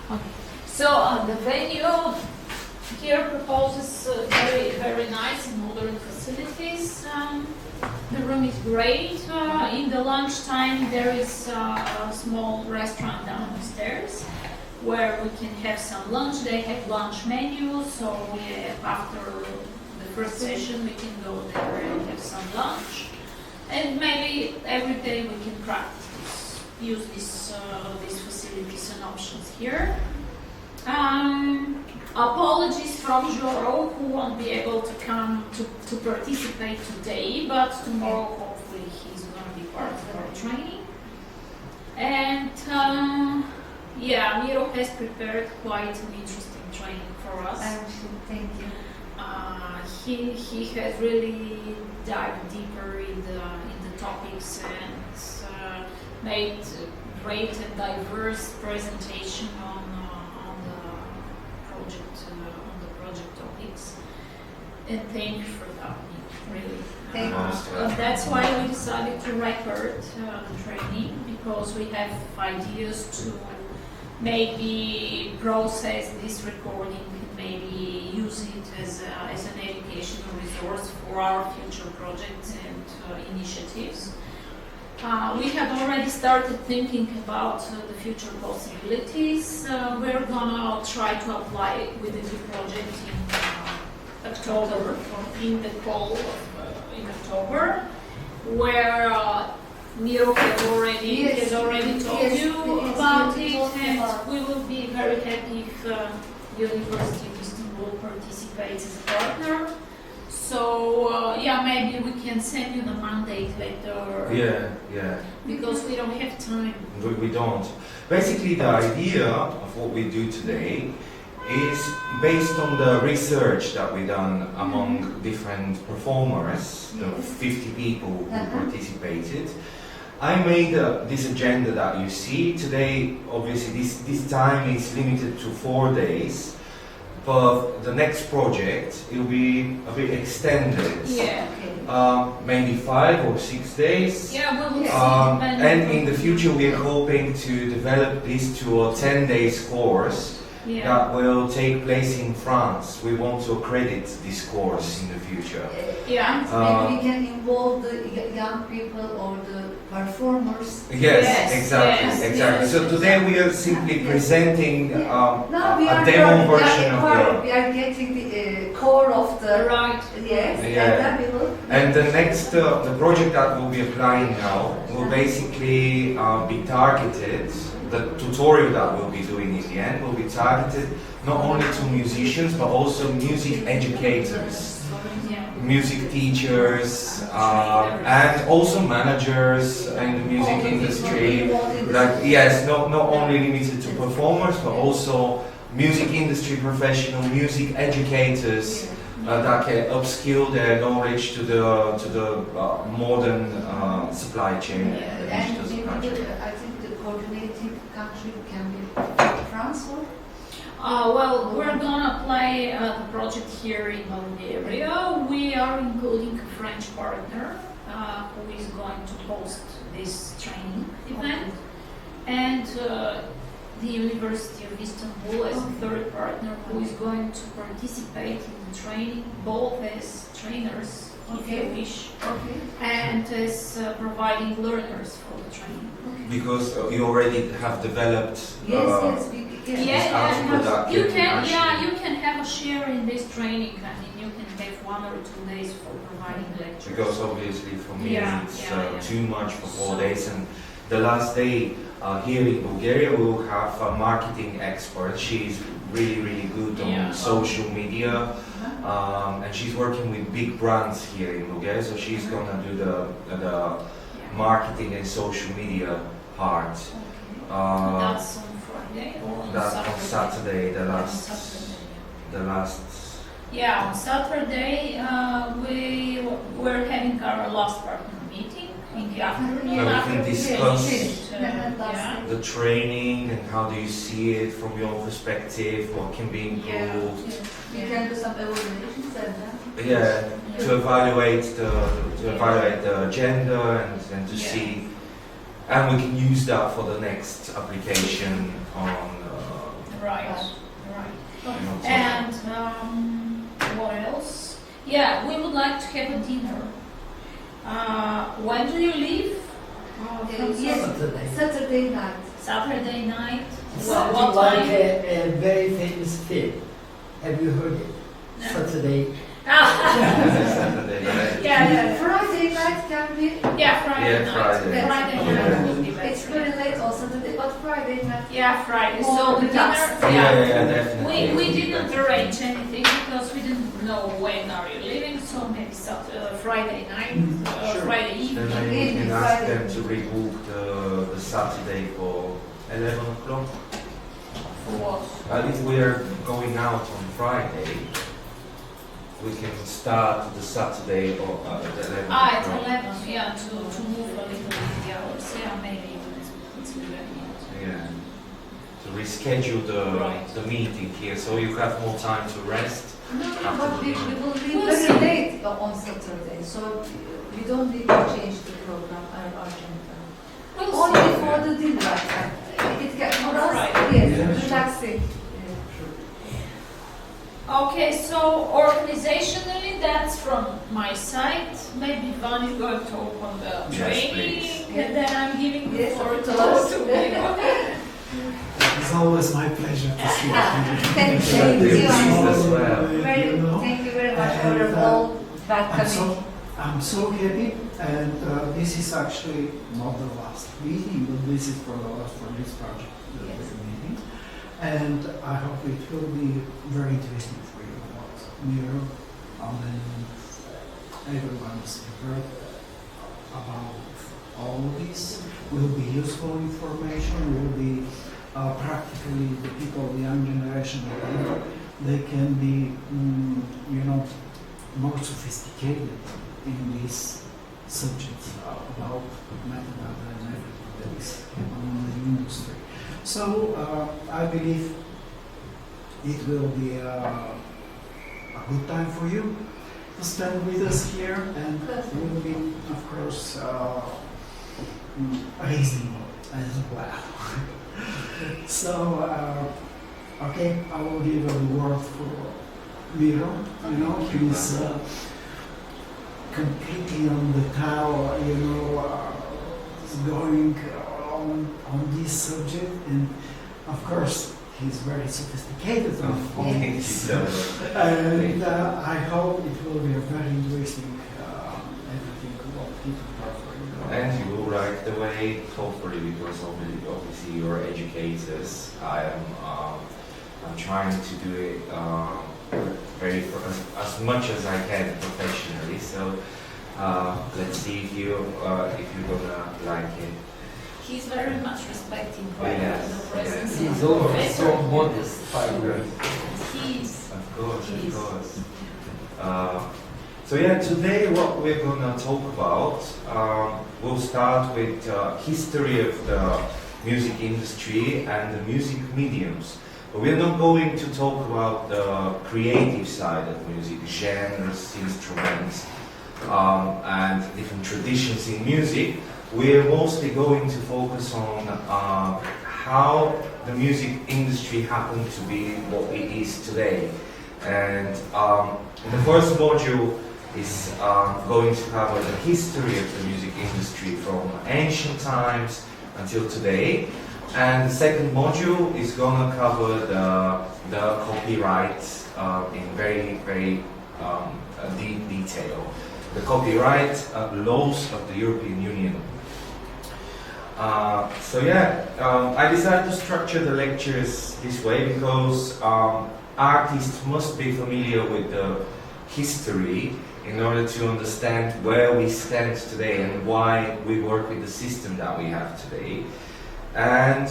Okay. So the venue here proposes very, very nice and modern facilities. The room is great. In the lunchtime, there is a small restaurant downstairs where we can have some lunch. They have lunch menu, so after the first session, we can go there and have some lunch. And maybe every day we can practice, use these facilities and options here. Apologies from Joro, who won't be able to come to participate today, but tomorrow hopefully he's going to be part of our training. And yeah, Miro has prepared quite an interesting training for us. Thank you. He has really dived deeper in the topics and made great and diverse presentation on the project topics. And thank you for that, really. Thank you. That's why we decided to record the training, because we have ideas to maybe process this recording and maybe use it as an educational resource for our future projects and initiatives. We have already started thinking about the future possibilities. We're gonna try to apply with the new project in October, in the call in October, where Miro has already told you about it, and we will be very happy if University of Istanbul participates as a partner. So yeah, maybe we can send you the mandate later. Yeah. Because we don't have time. We don't. Basically, the idea of what we do today is based on the research that we done among different performers, the 50 people who participated. I made this agenda that you see today. Obviously, this time is limited to 4 days. But the next project, it will be a bit extended. Yeah. Maybe 5 or 6 days. Yeah, we will see. And in the future, we are hoping to develop this to a 10 days course that will take place in France. We want to accredit this course in the future. Yeah. Maybe we can involve the young people or the performers. Yes, exactly. Yes. So today we are simply presenting a demo version of the. We are getting the core of the. Right. Yes. Yeah. And then we will. And the next, the project that we'll be applying now will basically be targeted. The tutorial that we'll be doing in the end will be targeted not only to musicians but also music educators, music teachers, and also managers in the music industry. Like not only limited to performers but also music industry professional, music educators that can upskill their knowledge to the modern supply chain. I think the coordinating country can be France or? Well, we're gonna apply the project here in Bulgaria. We are including a French partner who is going to host this training event, and the University of Istanbul as a third partner who is going to participate in the training, both as trainers, if you wish, and as providing learners for the training. Because you already have developed You can have a share in this training. I mean, you can have 1 or 2 days for providing lectures. Because obviously for me it's too much for 4 days, and the last day here in Bulgaria we will have a marketing expert. She's really good on social media, and she's working with big brands here in Bulgaria, so she's gonna do the marketing and social media part. That's on Friday or That's on Saturday, the last. Yeah, on Saturday we're having our last partner meeting in the afternoon. Where we can discuss the training and how do you see it from your perspective, what can be improved. We can do some evaluations and to evaluate the agenda and to see. And we can use that for the next application on Right, Right. right. You know, so- And what else? Yeah, we would like to have a dinner. When do you leave? From Yes, Saturday. Saturday night. Saturday night. Something what like time? a very famous film. Have you heard it? No. Saturday. Saturday night. Yeah. Friday night can be, Yeah, Friday Yeah, night. Friday. Friday Yeah. night would be it's better. very late on Saturday, but Friday night. Yeah, Friday. More So the dinner. relaxed. Yeah, definitely. We It didn't would be better. arrange anything because we didn't know when are you leaving. So maybe Friday night, Sure. Friday Then evening. maybe we can ask Friday. them to rebook the Saturday for 11 o'clock. For what? If we are going out on Friday, we can start the Saturday or at 11 At o'clock. 11, yeah, to move a little bit the hours. Yeah, maybe it's a good idea. Yeah. To reschedule Right. the meeting here so you have more time to rest. But we will be We'll very see. late on Saturday, so we don't need to change the program, our agenda. We'll Only see. for the dinner. It can, for us, Friday. yes, Yeah. relaxing. Okay, so organizationally, that's from my side. Maybe Van is going to open the Yes, training, please. and then I'm giving the Yes, floor of to course. It's always my pleasure to see you. Thank Thank you. you. As well. Very, You know, thank you very much for And, your whole welcoming. I'm so happy, and this is actually not the last meeting, but this is for the last for this project Yes. meeting, and I hope it will be very interesting for you about Miro, and everyone's heard about all this. Will be useful information. Will be practically the people, the young generation, they can be, more sophisticated in these subjects about metadata and everything that is on the industry. So I believe it will be a good time for you to spend with us here, and will be, of course, reasonable as well. So, okay, I will give the word for Miro. He's completely on the tower, is going on this subject, and of course, he's very sophisticated on Thank you this. so much. And I hope it will be a very interesting everything what people are for you. And you will like the way, hopefully, because obviously you're educators. I'm trying to do it as much as I can professionally. So let's see if you're gonna like it. He's very much respecting Yes, the presence yes. of He's the also professor. so modest, by the way. He's Of course, Yes. of course. So yeah, today what we're gonna talk about, we'll start with history of the music industry and the music mediums. But we're not going to talk about the creative side of music, genres, instruments, and different traditions in music. We're mostly going to focus on how the music industry happened to be what it is today. And the first module is going to cover the history of the music industry from ancient times until today. And the second module is going to cover the copyright in very, very deep detail. The copyright laws of the European Union. I decided to structure the lectures this way because artists must be familiar with the history in order to understand where we stand today and why we work with the system that we have today. And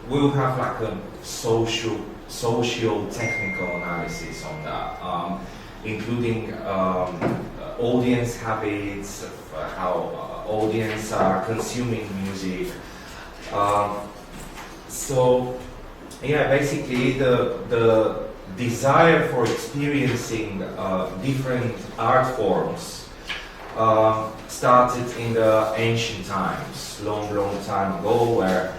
we'll have like a social technical analysis on that, including audience habits, of how audience are consuming music. Basically the desire for experiencing different art forms started in the ancient times, long time ago, where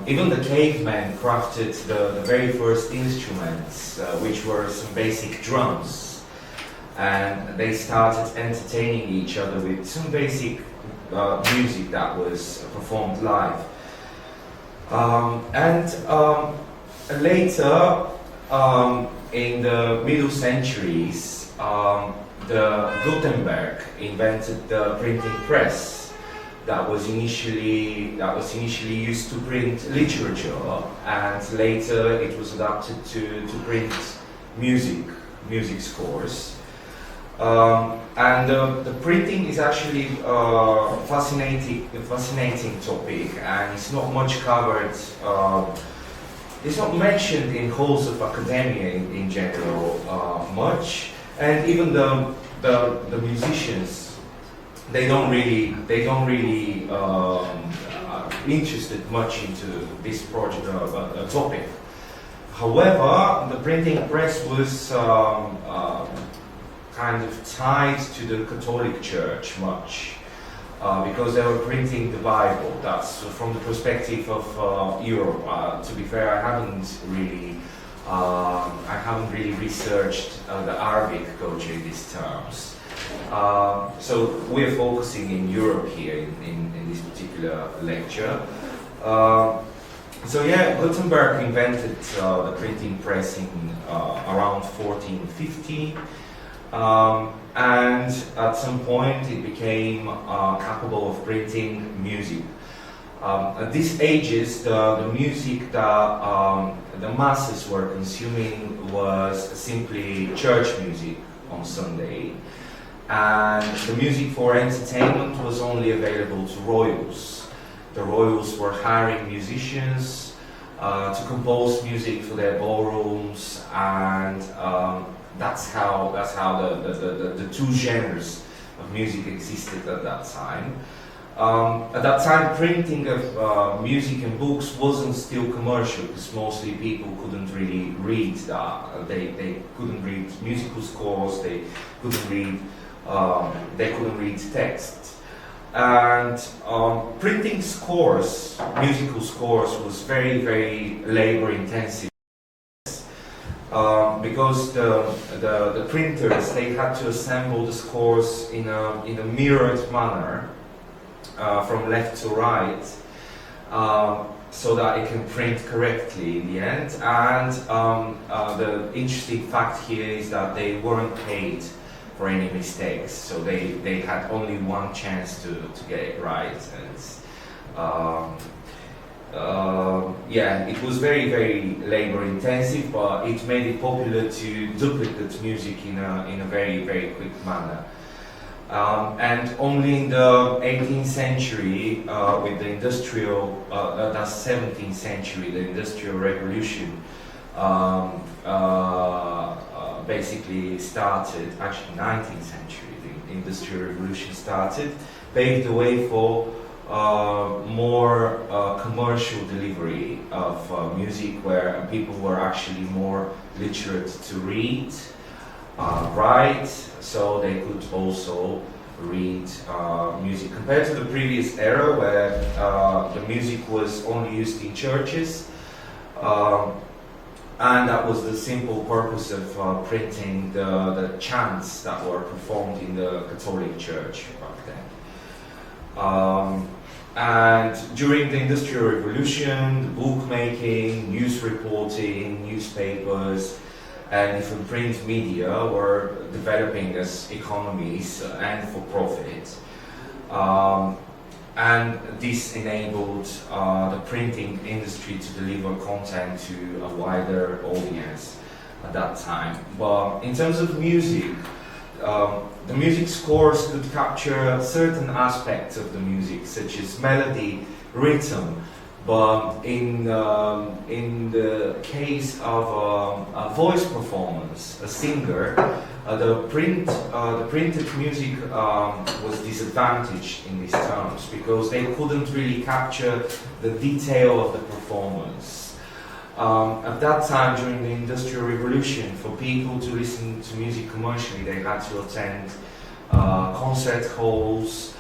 Even the cavemen crafted the very first instruments, which were some basic drums, and they started entertaining each other with some basic music that was performed live. Later, in the Middle centuries, the Gutenberg invented the printing press that was initially used to print literature, and later it was adapted to print music scores. The printing is actually a fascinating topic, and it's not much covered. It's not mentioned in halls of academia in general much, and even the musicians, they don't really interested much into this project topic. However, the printing press was kind of tied to the Catholic Church much, because they were printing the Bible. That's from the perspective of Europe. To be fair, I haven't really researched the Arabic culture in these terms. So we're focusing in Europe here in this particular lecture. Gutenberg invented the printing press in around 1450. And at some point it became capable of printing music. At these ages, the music that the masses were consuming was simply church music on Sunday, and the music for entertainment was only available to royals. The royals were hiring musicians to compose music for their ballrooms, and that's how the two genres of music existed at that time. At that time, printing of music and books wasn't still commercial, because mostly people couldn't really read that. They couldn't read musical scores. They couldn't read text. And printing scores, musical scores, was very, very labor intensive. Because the printers, they had to assemble the scores in a mirrored manner from left to right, so that it can print correctly in the end. And the interesting fact here is that they weren't paid for any mistakes, so they had only one chance to get it right. And it was very, very labor intensive, but it made it popular to duplicate music in a very, very quick manner. And only in the 18th century, with the industrial, that's 17th century, the Industrial Revolution basically started, actually 19th century, the Industrial Revolution started, paved the way for more commercial delivery of music, where people were actually more literate to read, write, so they could also read music. Compared to the previous era, where the music was only used in churches, and that was the simple purpose of printing the chants that were performed in the Catholic Church back then. And during the Industrial Revolution, the bookmaking, news reporting, newspapers, and even print media were developing as economies and for profit. And this enabled the printing industry to deliver content to a wider audience at that time. But in terms of music, the music scores could capture certain aspects of the music, such as melody, rhythm, but in the case of a voice performance, a singer, the printed music was disadvantaged in these terms, because they couldn't really capture the detail of the performance. At that time, during the Industrial Revolution, for people to listen to music commercially, they had to attend concert halls,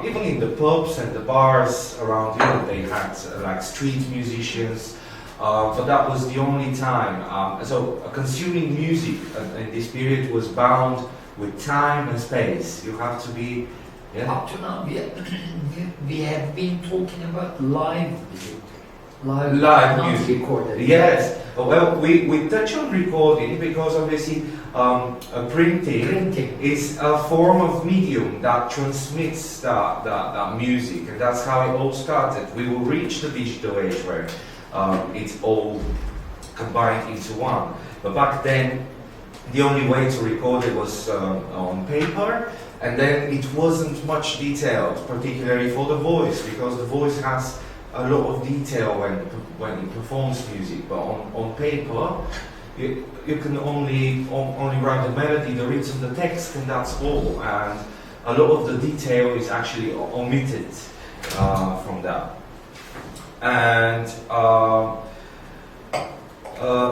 Even in the pubs and the bars around Europe, they had like street musicians, but that was the only time. So consuming music in this period was bound with time and space. You have to be, yeah. Up to now, we have been talking about live music. Live not music. recorded. Yes. Well, we touch on recording because obviously printing is a form of medium that transmits that music, and that's how it all started. We will reach the digital age where it's all combined into one. But back then, the only way to record it was on paper, and then it wasn't much detailed, particularly for the voice, because the voice has a lot of detail when it performs music. But on paper, you can only write the melody, the rhythm, the text, and that's all. And a lot of the detail is actually omitted from that. And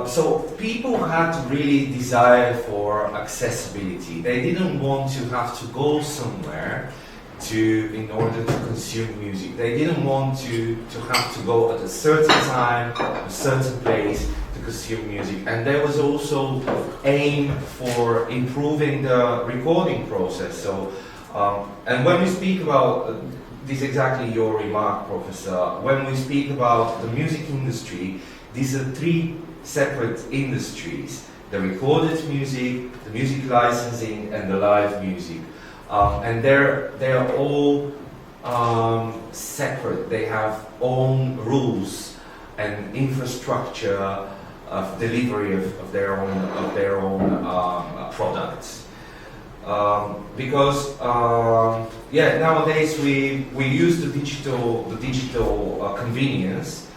so people had really desire for accessibility. They didn't want to have to go somewhere in order to consume music. They didn't want to have to go at a certain time, a certain place to consume music. And there was also aim for improving the recording process. So, and when we speak about this, exactly your remark, Professor, when we speak about the music industry, these are three separate industries: the recorded music, the music licensing, and the live music. And they are all separate. They have own rules and infrastructure of delivery of their own products. Because nowadays we use the digital convenience,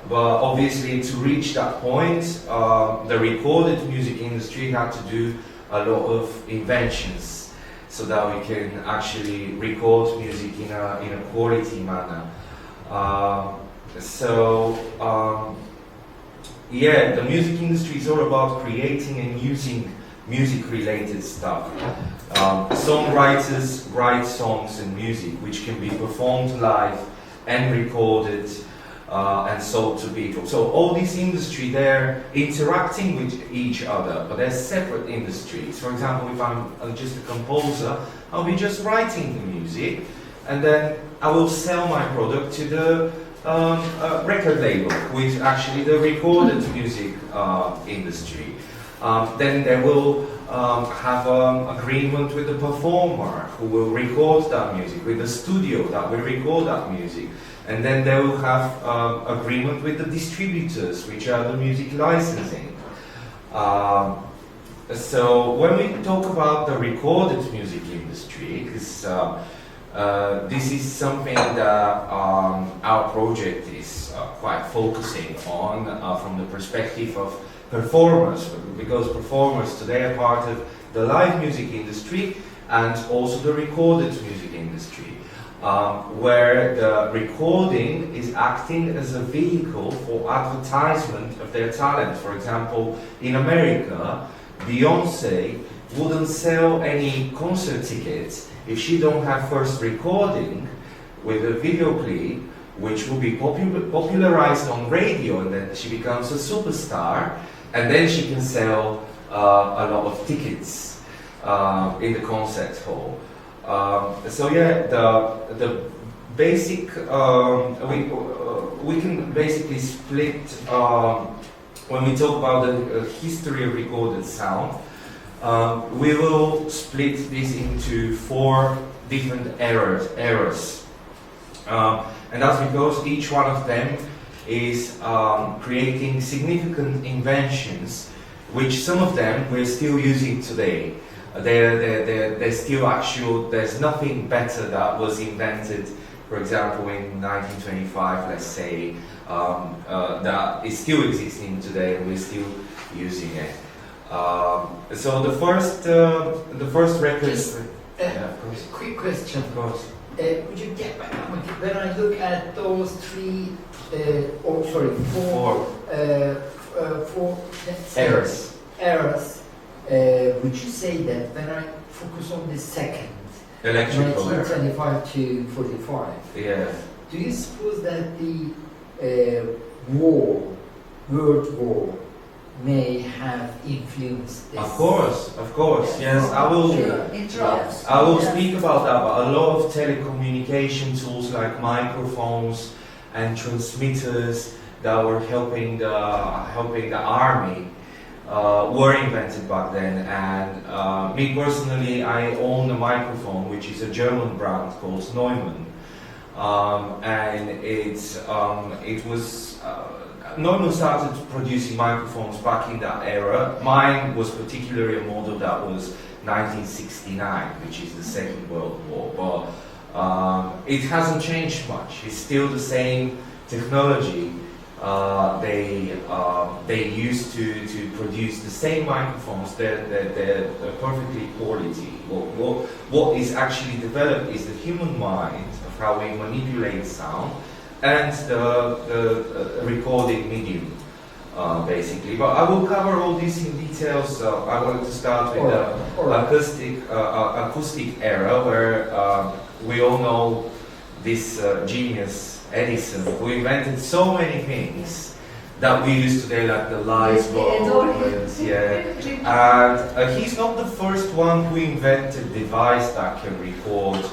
but obviously to reach that point, the recorded music industry had to do a lot of inventions, so that we can actually record music in a quality manner. The music industry is all about creating and using music-related stuff. Songwriters write songs and music which can be performed live and recorded and sold to people. So all this industry, they're interacting with each other, but they're separate industries. For example, if I'm just a composer, I'll be just writing the music, and then I will sell my product to the record label, which is actually the recorded music industry. Then they will have an agreement with the performer who will record that music, with the studio that will record that music. And then they will have agreement with the distributors, which are the music licensing. So when we talk about the recorded music industry, because this is something that our project is quite focusing on from the perspective of performers, because performers today are part of the live music industry and also the recorded music industry. Where the recording is acting as a vehicle for advertisement of their talent. For example, in America, Beyonce wouldn't sell any concert tickets if she don't have first recording with a video clip, which will be popularized on radio, and then she becomes a superstar, and then she can sell a lot of tickets in the concert hall. The basic we can basically split when we talk about the history of recorded sound. We will split this into 4 different eras, and that's because each one of them is creating significant inventions, which some of them we're still using today. They're still actual. There's nothing better that was invented, for example, in 1925, let's say, that is still existing today, and we're still using it. So the first record. Just, quick question. Of course. Would you get back when I look at those 4 Eras. eras? Would you say that when I focus on the second, Electrical era. 1925 to 45. Yeah. Do you suppose that the World War, may have influenced this? Of course, yes. I will. It drops. I will speak about that, but a lot of telecommunication tools like microphones and transmitters that were helping the army were invented back then. And me personally, I own a microphone, which is a German brand called Neumann, and it was. Neumann started producing microphones back in that era. Mine was particularly a model that was 1969, which is the Second World War. But it hasn't changed much. It's still the same technology they used to produce the same microphones. They're perfectly quality. What is actually developed is the human mind of how we manipulate sound and the recording medium, basically. But I will cover all this in details. I wanted to start with the acoustic era, where we all know this genius Edison, who invented so many things that we use today, like the light bulb. And he's not the first one who invented a device that can record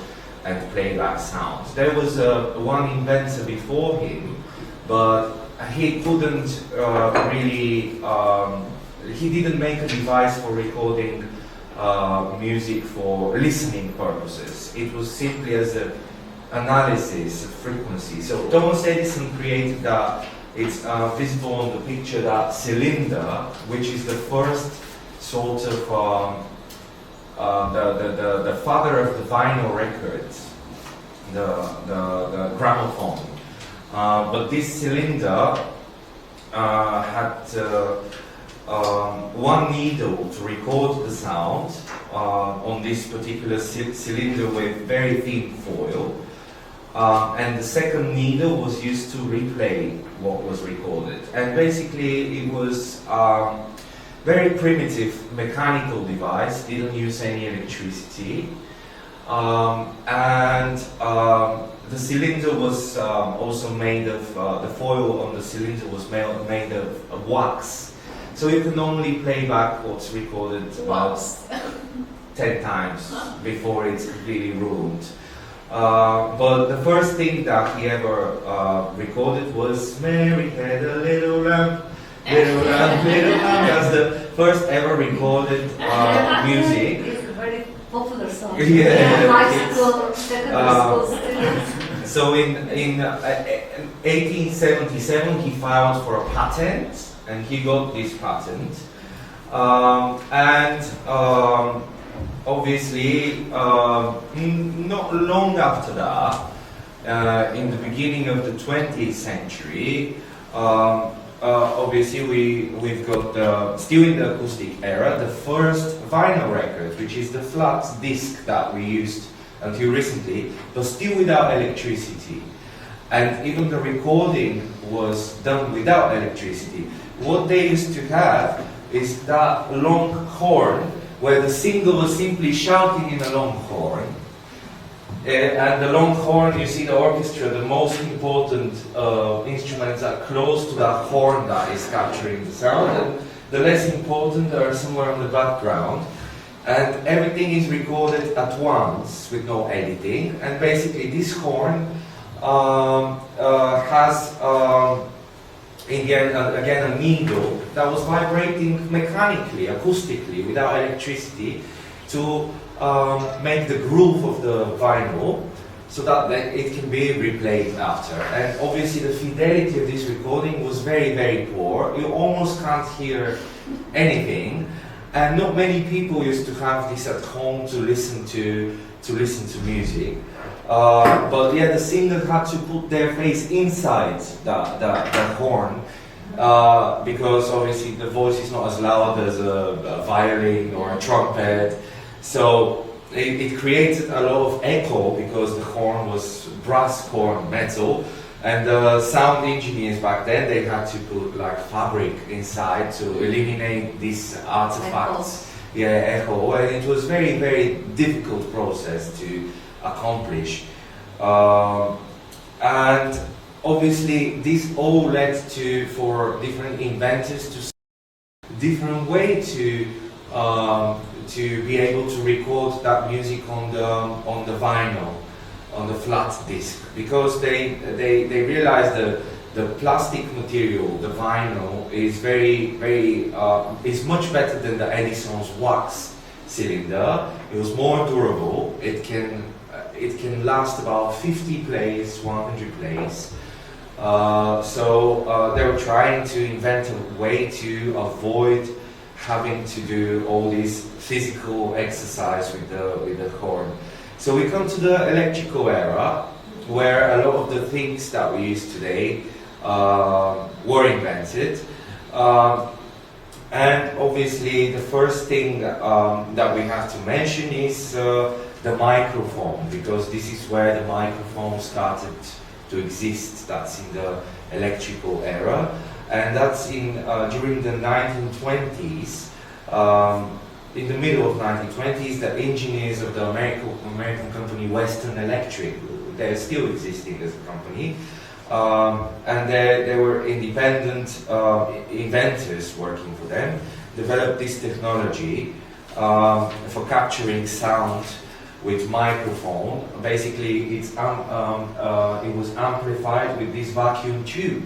and playback sounds. There was one inventor before him, but he couldn't really. He didn't make a device for recording music for listening purposes. It was simply as an analysis of frequency. So Thomas Edison created that. It's visible on the picture, that cylinder, which is the first sort of the father of the vinyl records, the gramophone. But this cylinder had one needle to record the sound on this particular cylinder with very thin foil. And the second needle was used to replay what was recorded. And basically it was very primitive mechanical device, didn't use any electricity. The cylinder was also made of, the foil on the cylinder was made of wax. So you can only play back what's recorded about 10 times before it's completely ruined. But the first thing that he ever recorded was Mary had a little lamb, little lamb, little lamb. That's the first ever recorded music. It's a very popular song. Yeah, High school, secondary school students. So in 1877 he filed for a patent, and he got this patent. Obviously, not long after that, in the beginning of the 20th century, obviously we've got, still in the acoustic era, the first vinyl record, which is the flat disc that we used until recently, but still without electricity. And even the recording was done without electricity. What they used to have is that long horn, where the singer was simply shouting in a long horn. And the long horn, you see the orchestra, the most important instruments are close to that horn that is capturing the sound, and the less important are somewhere on the background. And everything is recorded at once with no editing. And basically this horn has in the end, again, a needle that was vibrating mechanically, acoustically, without electricity, to make the groove of the vinyl, so that it can be replayed after. And obviously the fidelity of this recording was very, very poor. You almost can't hear anything, and not many people used to have this at home to listen to music. But yeah, the singer had to put their face inside the horn, because obviously the voice is not as loud as a violin or a trumpet. So it created a lot of echo, because the horn was brass horn, metal, and the sound engineers back then, they had to put like fabric inside to eliminate these artifacts. echo, and it was very difficult process to accomplish. And obviously this all led to, for different inventors, to different way to be able to record that music on the vinyl, on the flat disc, because they realized the plastic material, the vinyl, is is much better than the Edison's wax cylinder. It was more durable. It can last about 50 plays, 100 plays. So they were trying to invent a way to avoid having to do all this physical exercise with the horn. So we come to the electrical era, where a lot of the things that we use today were invented. And obviously the first thing that we have to mention is the microphone, because this is where the microphone started to exist. That's in the electrical era, and that's in during the 1920s. In the middle of 1920s, the engineers of the American company Western Electric, they're still existing as a company, and they were independent inventors working for them, developed this technology for capturing sound with microphone. Basically, it was amplified with this vacuum tube.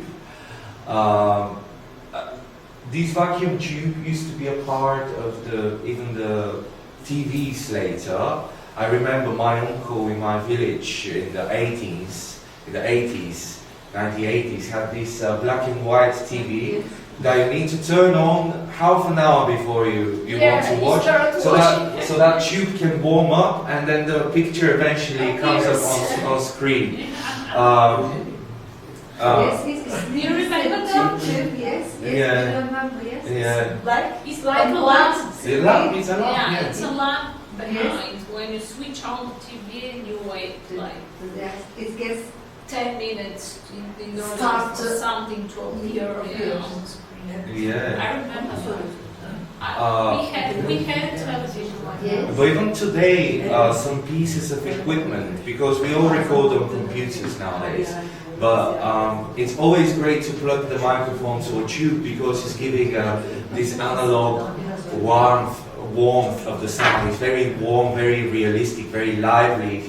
This vacuum tube used to be a part of even the TVs later. I remember my uncle in my village in the 80s, 1980s, had this black and white TV that you need to turn on half an hour before you want to watch, so that tube can warm up, and then the picture eventually comes up on screen. Yes, You remember that? Yes, Yeah. I remember, yes. Yeah. It's like a lamp. It's a lamp, Yeah, yeah. it's a lamp behind. Yes. When you switch on the TV, you wait like Yes, it gets 10 minutes in order Start for something to appear on the screen. Yeah. I remember we had television like Yes. that. But even today, some pieces of equipment, because we all record on computers nowadays, but it's always great to plug the microphone to a tube, because it's giving this analog warmth of the sound. It's very warm, very realistic, very lively if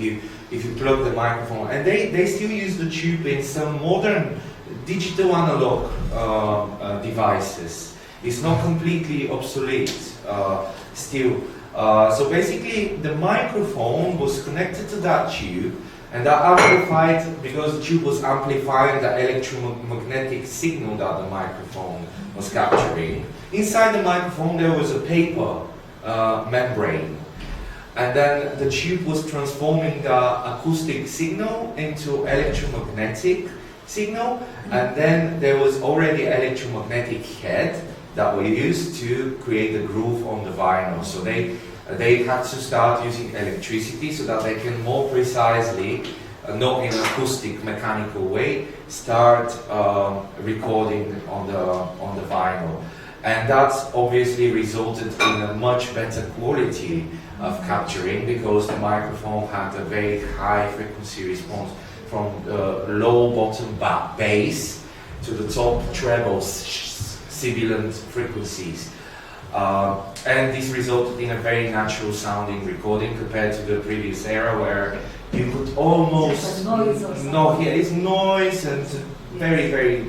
you plug the microphone. And they still use the tube in some modern digital analog devices. It's not completely obsolete still. So basically the microphone was connected to that tube, and that amplified, because the tube was amplifying the electromagnetic signal that the microphone was capturing. Inside the microphone there was a paper membrane, and then the tube was transforming the acoustic signal into electromagnetic signal, and then there was already electromagnetic head that we used to create the groove on the vinyl. So they had to start using electricity so that they can more precisely, not in an acoustic mechanical way, start recording on the vinyl. And that's obviously resulted in a much better quality of capturing, because the microphone had a very high frequency response from the low bottom bass to the top treble sibilant frequencies. And this resulted in a very natural sounding recording compared to the previous era, where you could almost hear it's noise and very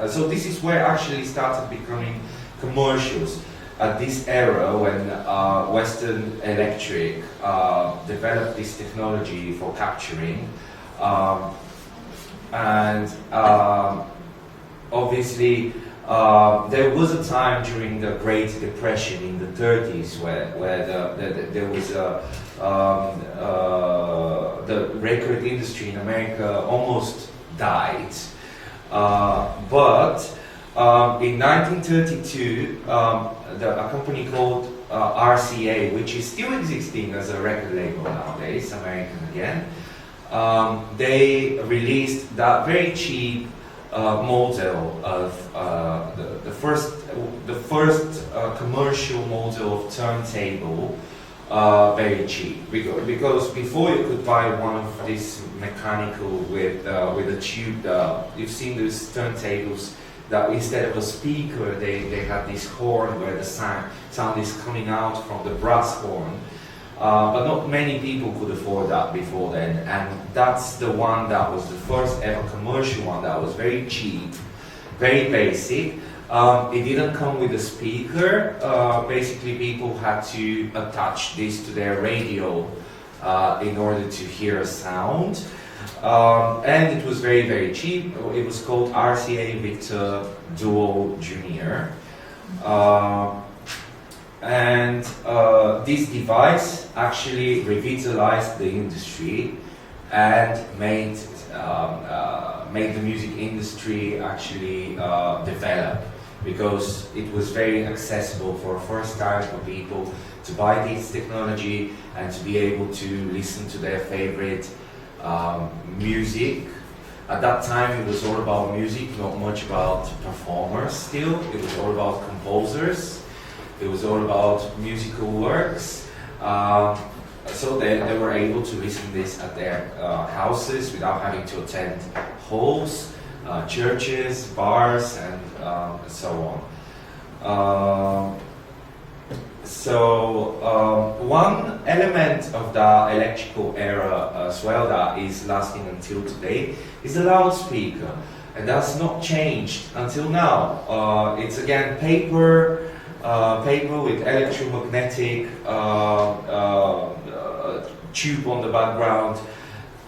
so this is where actually started becoming commercials at this era, when Western Electric developed this technology for capturing, and obviously there was a time during the Great Depression in the 30s where there was the record industry in America almost died, but in 1932 a company called RCA, which is still existing as a record label nowadays, American again, they released that very cheap model of the first commercial model of turntable very cheap, because before you could buy one of these mechanical with a tube. You've seen those turntables that instead of a speaker they have this horn where the sound is coming out from the brass horn. But not many people could afford that before then, and that's the one that was the first ever commercial one that was very cheap, very basic. It didn't come with a speaker. Basically, people had to attach this to their radio in order to hear a sound. And it was very, very cheap. It was called RCA Victor Duo Junior. And this device actually revitalized the industry and made the music industry actually develop, because it was very accessible for first time for people to buy this technology and to be able to listen to their favorite music. At that time it was all about music, not much about performers still. It was all about composers. It was all about musical works. So they were able to listen to this at their houses without having to attend halls, churches, bars, and so on. One element of the electrical era as well that is lasting until today is the loudspeaker, and that's not changed until now. It's again paper with electromagnetic tube on the background,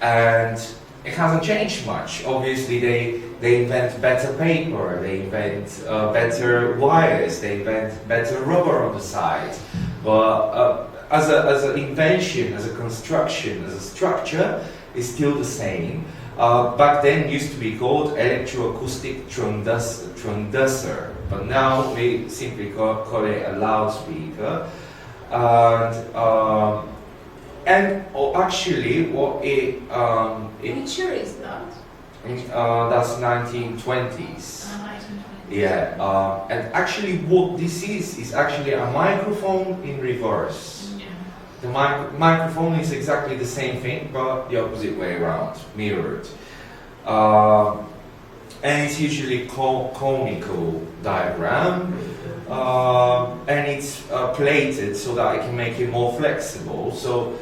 and it hasn't changed much. Obviously, they invent better paper, they invent better wires, they invent better rubber on the side. But as an invention, as a construction, as a structure, it's still the same. Back then, it used to be called electroacoustic transducer, but now we simply call it a loudspeaker. And actually, what Which year is that? that's 1920s. 1920. Yeah, and actually, what this is actually a microphone in reverse. Yeah. The microphone is exactly the same thing, but the opposite way around, mirrored. And it's usually conical diagram, and it's plated so that it can make it more flexible. So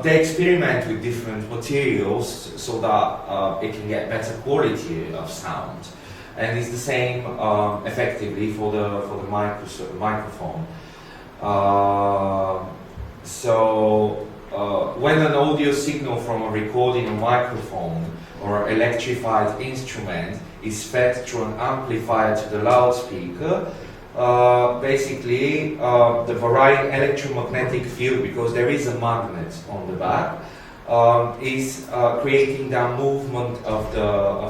they experiment with different materials so that it can get better quality of sound. And it's the same effectively for the microphone. When an audio signal from a recording microphone or electrified instrument is fed through an amplifier to the loudspeaker, basically the varying electromagnetic field, because there is a magnet on the back, is creating the movement of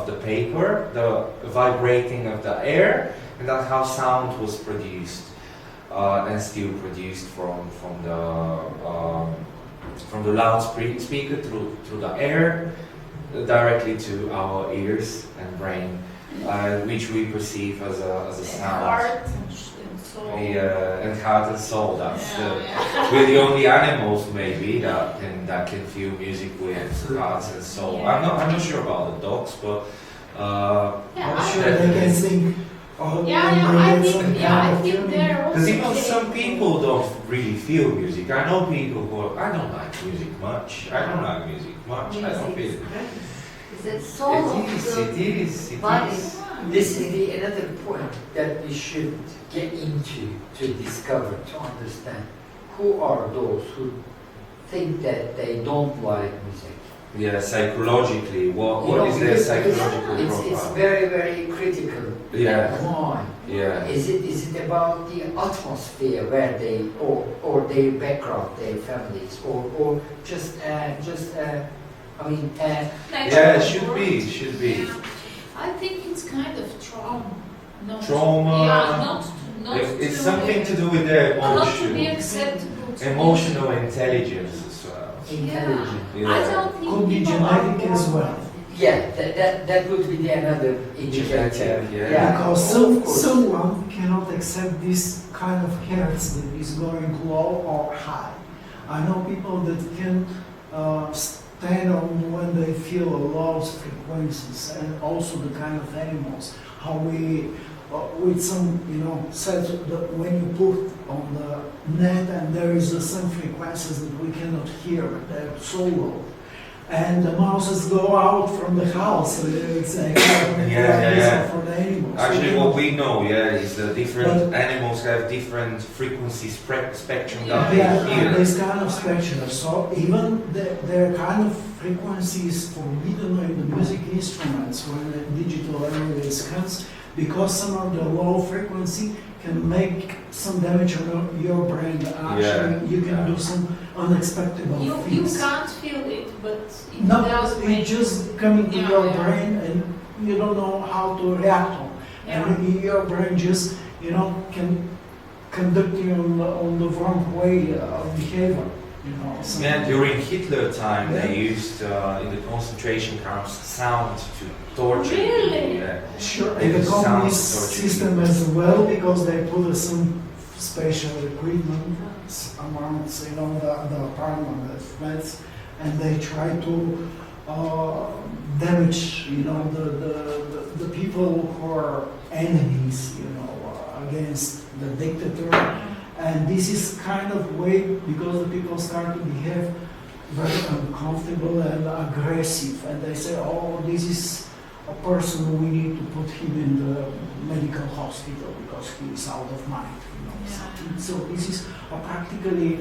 the paper, the vibrating of the air, and that's how sound was produced and still produced from the loudspeaker through the air directly to our ears and brain, which we perceive as a sound. Heart and soul. And heart and soul. We're the only animals maybe that can feel music with hearts and soul. Yeah. I'm not sure about the dogs, but Yeah, Sure, they can sing. I think they're also because some people don't really feel music. I know people who I don't like music much. I don't like music much. I don't feel it. Is it soul It is. body? This is another point that we should get into to discover, to understand. Who are those who think that they don't like music? Yeah, psychologically, what is their because psychological it's profile? very, very critical. Yeah. Why? Yeah. Is it about the atmosphere where they or their background, their families, or just I mean Yeah, it should be. Yeah. I think it's kind of trauma. Trauma. Yeah, not It's to, something to do with their not to be emotion, acceptable. To emotional intelligence as well. intelligent. I don't think Could be people are genetic as born well. with it. Yeah, that would be another indicator. Yeah. Because of course. someone cannot accept this kind of hertz that is going low or high. I know people that can stand on when they feel low frequencies, and also the kind of animals. How we, with some, set that when you put on the net and there is some frequencies that we cannot hear, they're so low. And the mouses go out from the house. So it's like Yeah. for the animals. Actually, We what cannot- we know, is that different animals have different frequency spectrum that Yeah, they hear. this kind of spectrum. So even their kind of frequencies forbidden in the music instruments when the digital analysis comes, because some of the low frequency can make some damage on your brain. Actually, you can do some unexpected You things. can't feel it, but it No, does it make just coming to Yeah, your yeah. brain and you don't know how to react on. Yeah. And your brain just, can conduct you on the wrong way of behavior. Yeah, during Hitler time, they used in the concentration camps sound to torture Really? people. Yeah. Sure, They and the use sound to communist torture system people. as well, because they put some special equipment around, the apartment, the flats, and they try to damage, the people who are enemies, against the dictator. And this is kind of way because the people start to behave very uncomfortable and aggressive, and they say, "Oh, this is a person we need to put him in the medical hospital because he is out of mind." Yeah. So this is practically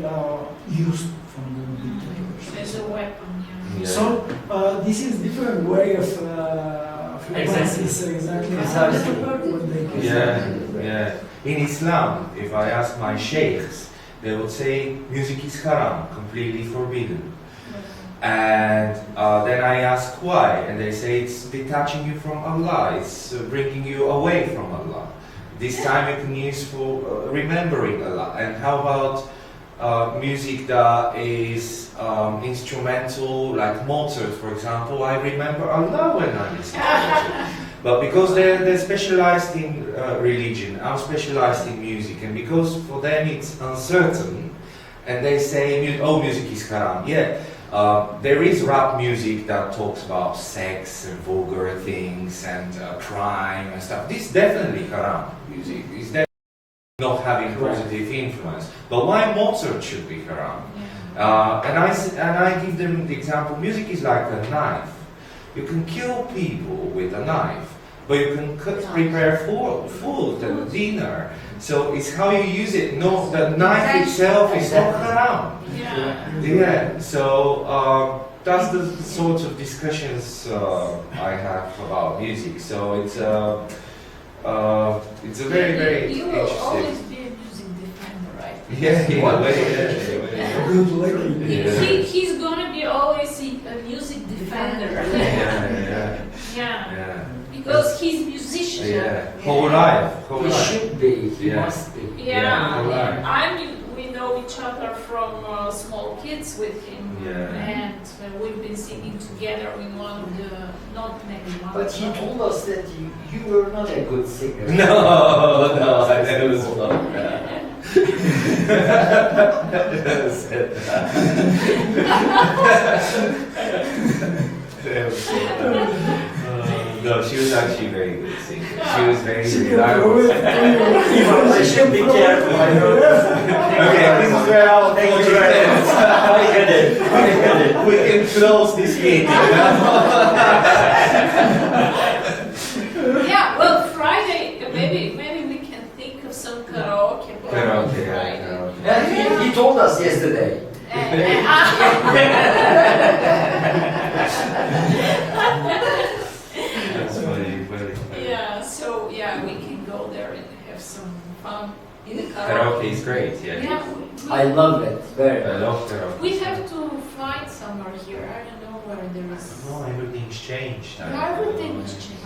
used from the dictators. as a weapon. Yeah. Yeah. So this is different way of frequencies, exactly. Precisely. What they can Yeah. In Islam, if I ask my sheikhs, they would say music is haram, completely forbidden. And then I ask why, and they say it's detaching you from Allah, it's bringing you away from Allah. This time you can use for remembering Allah. And how about music that is instrumental, like Mozart, for example? I remember Allah when I listen to Mozart. But because they're specialized in religion, I'm specialized in music, and because for them it's uncertain, and they say, music is haram. Yeah, there is rap music that talks about sex and vulgar things and crime and stuff. This is definitely haram music. It's definitely not having positive influence. But why Mozart should be haram? And I give them the example, music is like a knife. You can kill people with a knife, but you can prepare food and dinner. So it's how you use it. No, the knife itself is not haram. Yeah. Yeah. So that's the sorts of discussions I have about music. So it's a very, very You will always interesting. be a music defender, right? Yeah, in a way, yeah. Good lady. Yeah. He's gonna be always a music defender. Yeah. Yeah. Because he's musician. Yeah. Whole life. Whole He life. should be, he Yeah. must be. Yeah, right. We know each other from small kids with him, Yeah. and we've been singing together in one of the not many ones. But he told us that you were not a good singer. No, I never thought that. Never said that. No, she was actually a very good singer. She was very reliable. I should be careful, I know. Okay, this is where I'll Thank you very much. I get it. I get it. We can close this meeting. Yeah, well, Friday, maybe we can think of some karaoke. for Karaoke, yeah, Friday. karaoke. And he told us yesterday. That's funny, funny. Yeah, we can go there and have some fun in the karaoke. Karaoke is great, yeah. Yeah, I love it very I much. love karaoke. we have to find somewhere here. I don't know where there is. No, everything's changed. Yeah, everything has changed.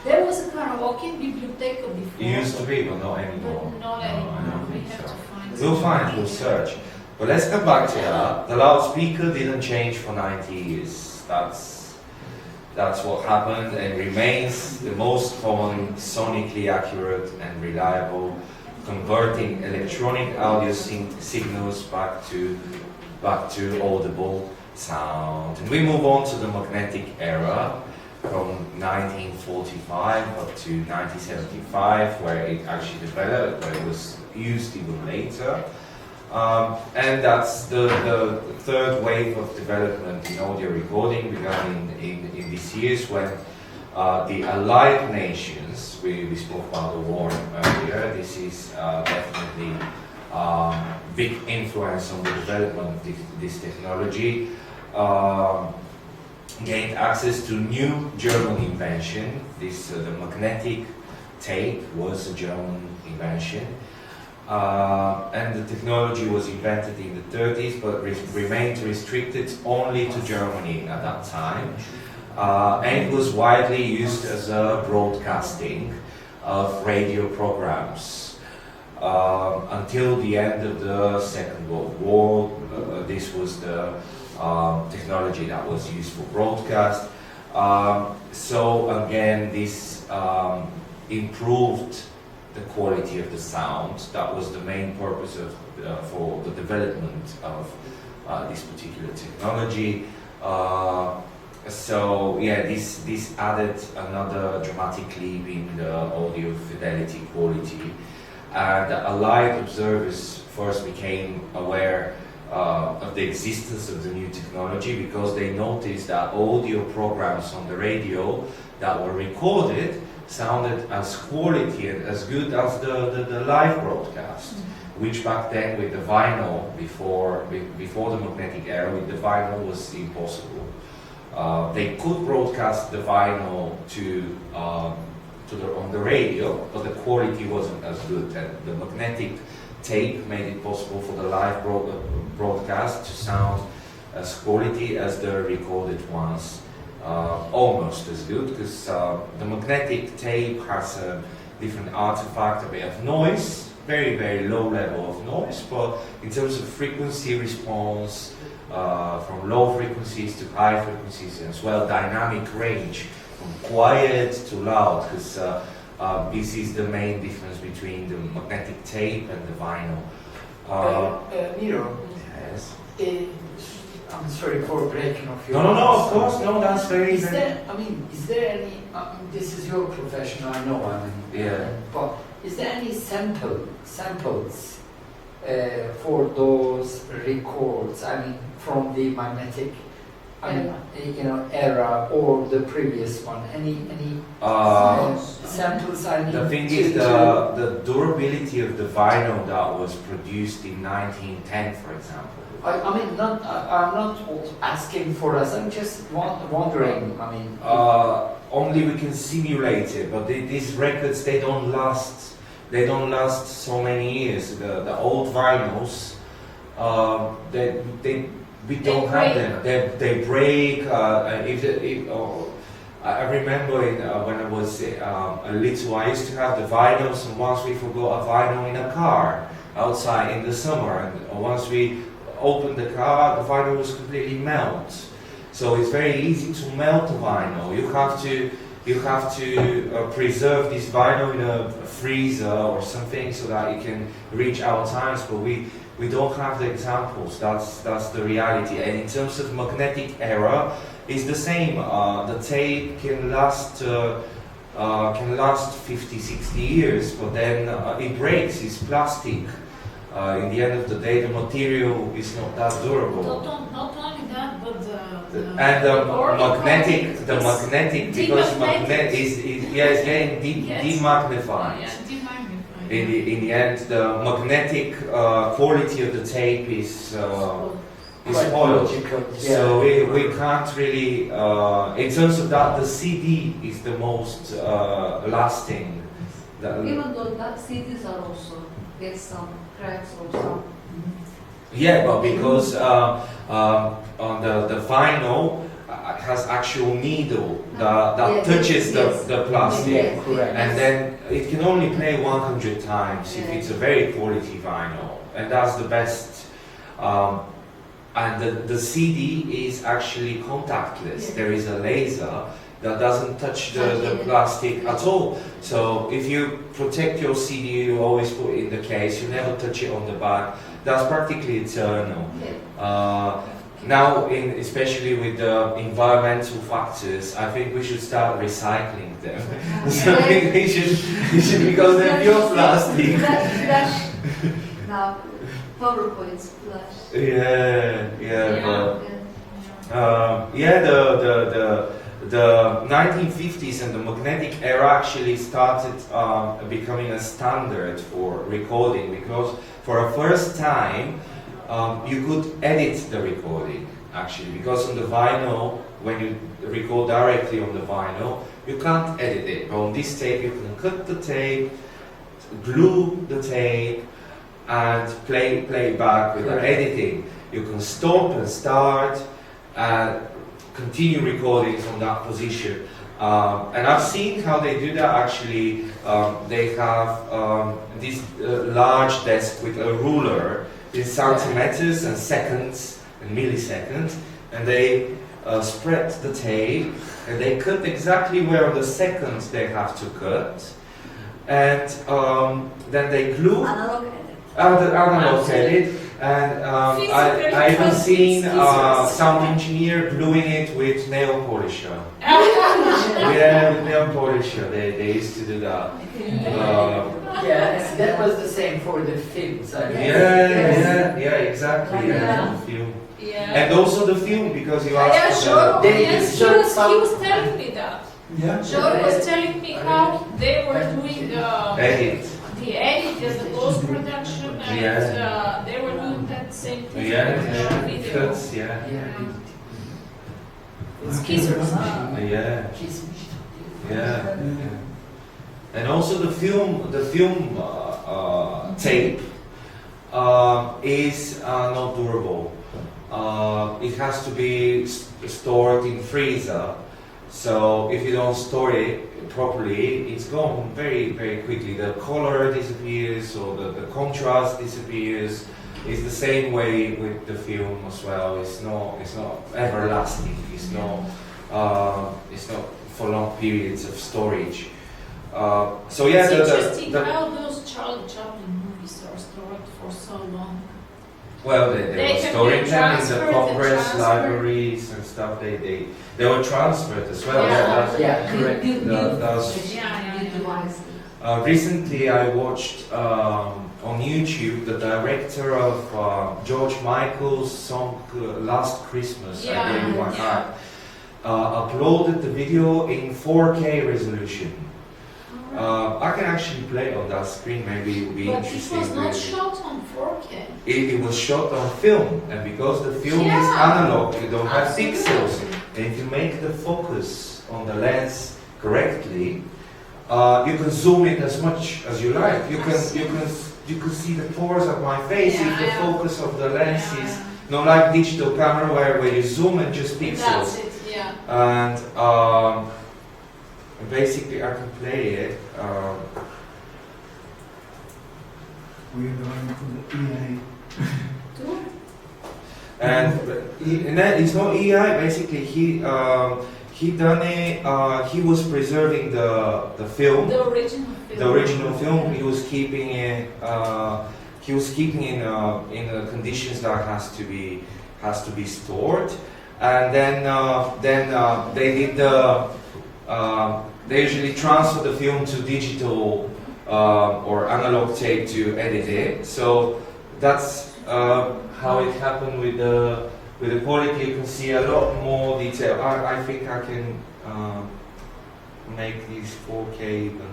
There was a karaoke in Biblioteca before. It used to be, but not anymore. But not No, I anymore. don't We think have so. to find. We'll something. find, we'll search. But let's come back to that. The loudspeaker didn't change for 90 years. That's what happened and remains the most common sonically accurate and reliable, converting electronic audio signals back to audible sound. And we move on to the magnetic era from 1945 up to 1975, where it actually developed, where it was used even later. And that's the third wave of development in audio recording began in these years when the Allied nations, we spoke about the war earlier, this is definitely big influence on the development of this technology, gained access to new German invention. The magnetic tape was a German invention. And the technology was invented in the 30s, but remained restricted only to Germany at that time. And it was widely used as a broadcasting of radio programs. Until the end of the Second World War, this was the technology that was used for broadcast. So again, this improved the quality of the sound. That was the main purpose of for the development of this particular technology. So yeah, this added another dramatic leap in the audio fidelity quality, and Allied observers first became aware of the existence of the new technology because they noticed that audio programs on the radio that were recorded sounded as quality and as good as the live broadcast, which back then with the vinyl, before the magnetic era, with the vinyl was impossible. They could broadcast the vinyl on the radio, but the quality wasn't as good. And the magnetic tape made it possible for the live broadcast to sound as quality as the recorded ones. Almost as good, because the magnetic tape has a different artifact, a bit of noise, very, very low level of noise, but in terms of frequency response, from low frequencies to high frequencies, and as well dynamic range, from quiet to loud, because this is the main difference between the magnetic tape and the vinyl. Miro, Yes. I'm sorry for breaking off your. No, of course, no, that's very. Is there any? This is your profession, I know. Yeah. But is there any samples for those records? From the magnetic, era or the previous one. Any samples? The thing is, the durability of the vinyl that was produced in 1910, for example. I'm not asking for us. I'm just wondering. Only we can simulate it, but these records they don't last. They don't last so many years. The old vinyls, we don't have them. They break. I remember when I was a little, I used to have the vinyls, and once we forgot a vinyl in a car outside in the summer, and once we opened the car, the vinyl was completely melt. So it's very easy to melt a vinyl. You have to preserve this vinyl in a freezer or something so that it can reach our times. But we don't have the examples. That's the reality. And in terms of magnetic era, it's the same. The tape can last 50, 60 years, but then it breaks. It's plastic. In the end of the day, the material is not that durable. Not only that, but the magnetic, because magnet is getting demagnified. Yeah, demagnified. In the end, the magnetic quality of the tape is spoiled. So we can't really, in terms of that, the CD is the most lasting. Even though that CDs are also get some cracks or some. Yeah, but because on the vinyl has actual needle that touches the plastic, Yes, correct. and then it can only play 100 times if it's a very quality vinyl, and that's the best and the CD is actually contactless. Yeah. There is a laser that doesn't touch the plastic at all. So if you protect your CD, you always put it in the case, you never touch it on the back. That's practically eternal. Now, especially with the environmental factors, I think we should start recycling them. So we should because they're pure plastic. Flash. Now, PowerPoint's flash. Yeah, Yeah. the 1950s and the magnetic era actually started becoming a standard for recording, because for a first time you could edit the recording actually, because on the vinyl, when you record directly on the vinyl, you can't edit it. But on this tape you can cut the tape, glue the tape, and play back without editing. You can stop and start and continue recording from that position. And I've seen how they do that actually. They have this large desk with a ruler in centimeters and seconds and milliseconds, and they spread the tape and they cut exactly where on the seconds they have to cut, and then they glue Analog edit. the analog edit. And I even seen sound engineer gluing it with nail polisher. Yeah, with nail polisher, they used to do that. Yes, that was the same for the films. I mean. Yeah, exactly. Yeah, the film. Yeah. And also the film, because you Yeah, asked for sure. the, Yes, he was telling me that. Yeah. John was telling me how they were doing edit. the edit and the post-production, and Yeah. they were doing that same thing Yeah, with the video. cuts, yeah. It's kissers. Yeah. Kiss me. Yeah. And also the film tape is not durable. It has to be stored in freezer. So if you don't store it properly, it's gone very, very quickly. The color disappears, or the contrast disappears. It's the same way with the film as well. It's not everlasting. It's not for long periods of storage. So yeah, It's interesting how those Charlie Chaplin movies are stored for so long. well, they They were can storing be them in the transferred, Congress transferred. libraries and stuff. They were transferred as well. Yeah. Yeah, correct. That was- Yeah. device. Recently, I watched on YouTube the director of George Michael's song "Last Christmas." I Gave You My Heart. Uploaded the video in 4K resolution. I can actually play it on that screen. Maybe it would be But it interesting. was not really. shot on 4K. It was shot on film, and because the film is Yeah. analog, you don't have Absolutely. pixels. And if you make the focus on the lens correctly, you can zoom it as much as you like. You can see the pores of my face if the Yeah. focus of the lens is not like digital camera where you zoom and just That's pixels. it, yeah. And basically, I can play it. We're going for the EA. And then it's not EI. Basically, he done it. He was preserving the film, The original film. the original film. He was keeping it. He was keeping in the conditions that has to be stored. And then they did the. They usually transfer the film to digital or analog tape to edit it. So that's how it happened with the quality. You can see a lot more detail. I think I can make these 4K even.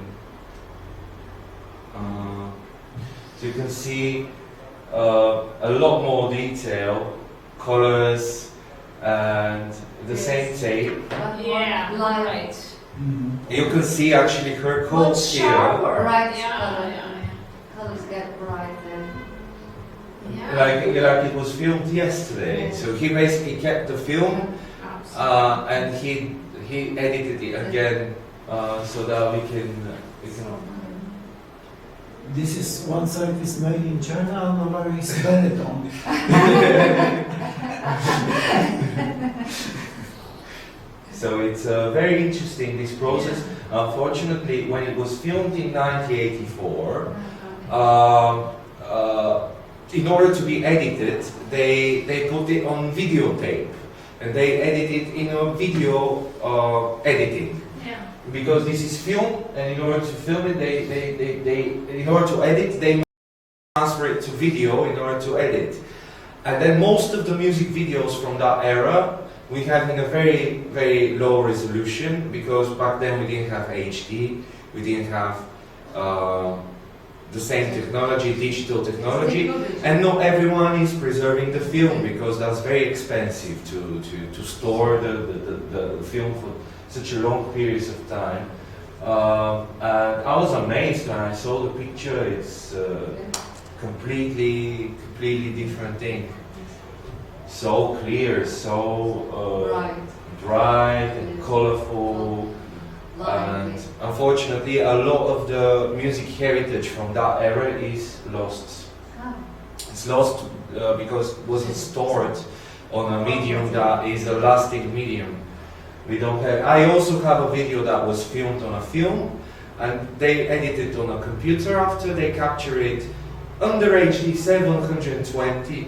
So you can see a lot more detail, colors, and the same tape. Yeah, Light. right. You can see actually her coats here. Shower. Right Yeah, color. yeah, Colors get bright and yeah. Like it was filmed yesterday. So he basically kept the film Absolutely. and he edited it again so that we can this is one side is made in China, another is Benetton. So it's very interesting, this process. Unfortunately, when it was filmed in 1984, in order to be edited, they put it on videotape, and they edit it in a video editing. Yeah. Because this is film, and in order to film it, in order to edit, they transfer it to video in order to edit. And then most of the music videos from that era we have in a very, very low resolution, because back then we didn't have HD, we didn't have the same technology, digital technology, and not everyone is preserving the film, because that's very expensive to store the film for such a long periods of time. And I was amazed when I saw the picture. It's completely different thing. So clear, so bright and colorful. And unfortunately, a lot of the music heritage from that era is lost. It's lost because it wasn't stored on a medium that is a lasting medium. We don't have. I also have a video that was filmed on a film, and they edited it on a computer after they capture it under HD 720p,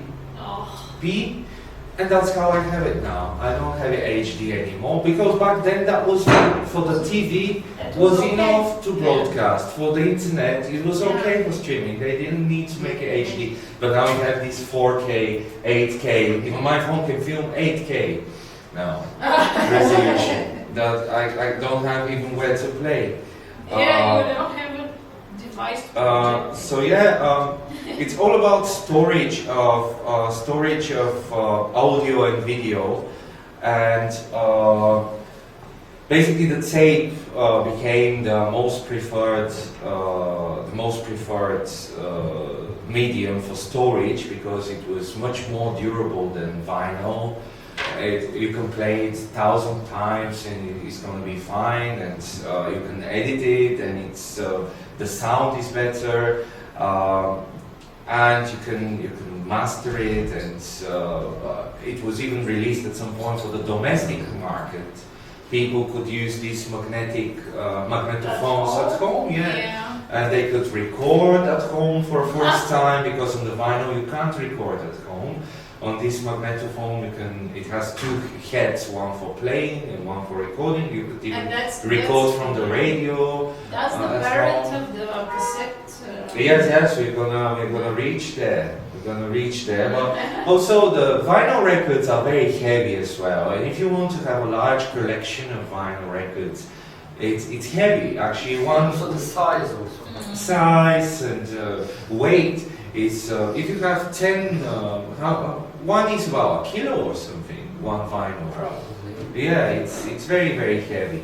and that's how I have it now. I don't have it HD anymore, because back then that was for the TV was okay. enough to broadcast. For the internet, it was okay for streaming. They didn't need to make it HD. But now we have this 4K, 8K. Even my phone can film 8K now resolution. That I don't have even where to play. Yeah, you don't have a device to project. So yeah, it's all about storage of audio and video, and basically the tape became the most preferred medium for storage, because it was much more durable than vinyl. You can play it 1,000 times and it's going to be fine, and you can edit it, and it's the sound is better, and you can master it, and it was even released at some point for the domestic market. People could use these magnetophones at home, and they could record at home for the first time, because on the vinyl you can't record at home. On this magnetophone, it has two heads, one for playing and one for recording. You could even record from the radio. That's the variant of the cassette. Yes, we're gonna reach there. But also the vinyl records are very heavy as well. And if you want to have a large collection of vinyl records, it's heavy. Actually, So the size also. size and weight is if you have 10. One is about a kilo or something. One vinyl. Probably. Yeah, it's very, very heavy.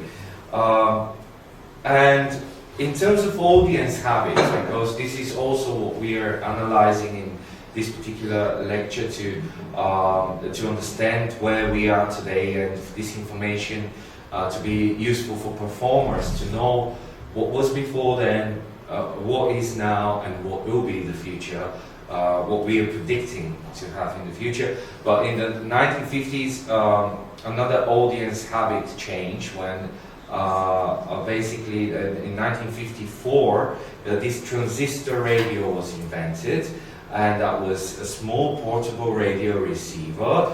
And in terms of audience habits, because this is also what we are analyzing in this particular lecture to understand where we are today, and this information to be useful for performers to know what was before then, what is now, and what will be in the future. What we are predicting to have in the future. But in the 1950s, another audience habit changed when basically in 1954 this transistor radio was invented, and that was a small portable radio receiver.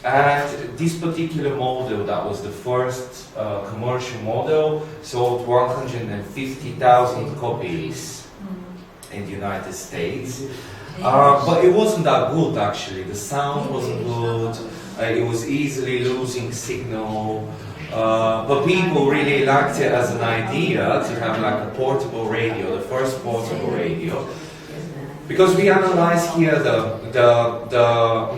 And this particular model, that was the first commercial model, sold 150,000 copies in the United States, but it wasn't that good actually. The sound wasn't good. It was easily losing signal, but people really liked it as an idea to have like a portable radio, the first portable radio, because we analyze here the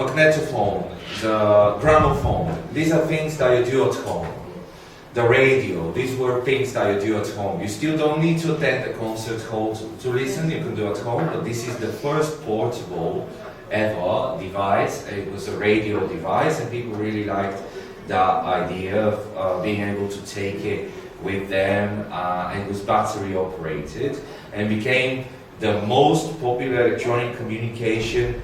magnetophone, the gramophone. These are things that you do at home. The radio, these were things that you do at home. You still don't need to attend a concert hall to listen, you can do at home, but this is the first portable ever device. It was a radio device, and people really liked that idea of being able to take it with them, and it was battery operated. and became the most popular electronic communication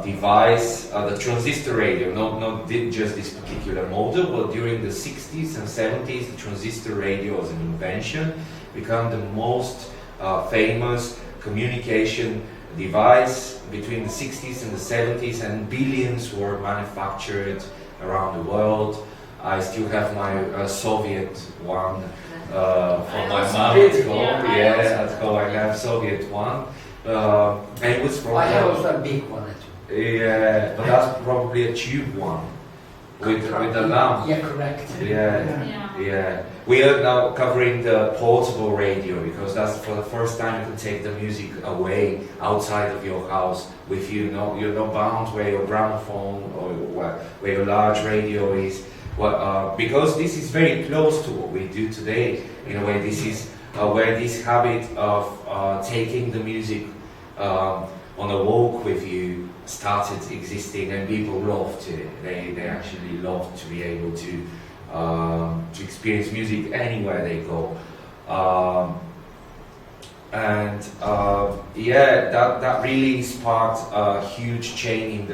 device, the transistor radio, not just this particular model, but during the 60s and 70s, the transistor radio as an invention became the most famous communication device between the 60s and the 70s, and billions were manufactured around the world. I still have my Soviet one from my mom at home. At home I have Soviet one. And it was from I have also a big one at home. yeah, but that's probably a tube one with a lamp. Yeah, correct. Yeah. We are now covering the portable radio because that's for the first time you can take the music away outside of your house with you. You're not bound where your gramophone or where your large radio is. Well, because this is very close to what we do today. In a way, this is where this habit of taking the music on a walk with you started existing, and people loved it. They actually loved to be able to experience music anywhere they go. That really sparked a huge change in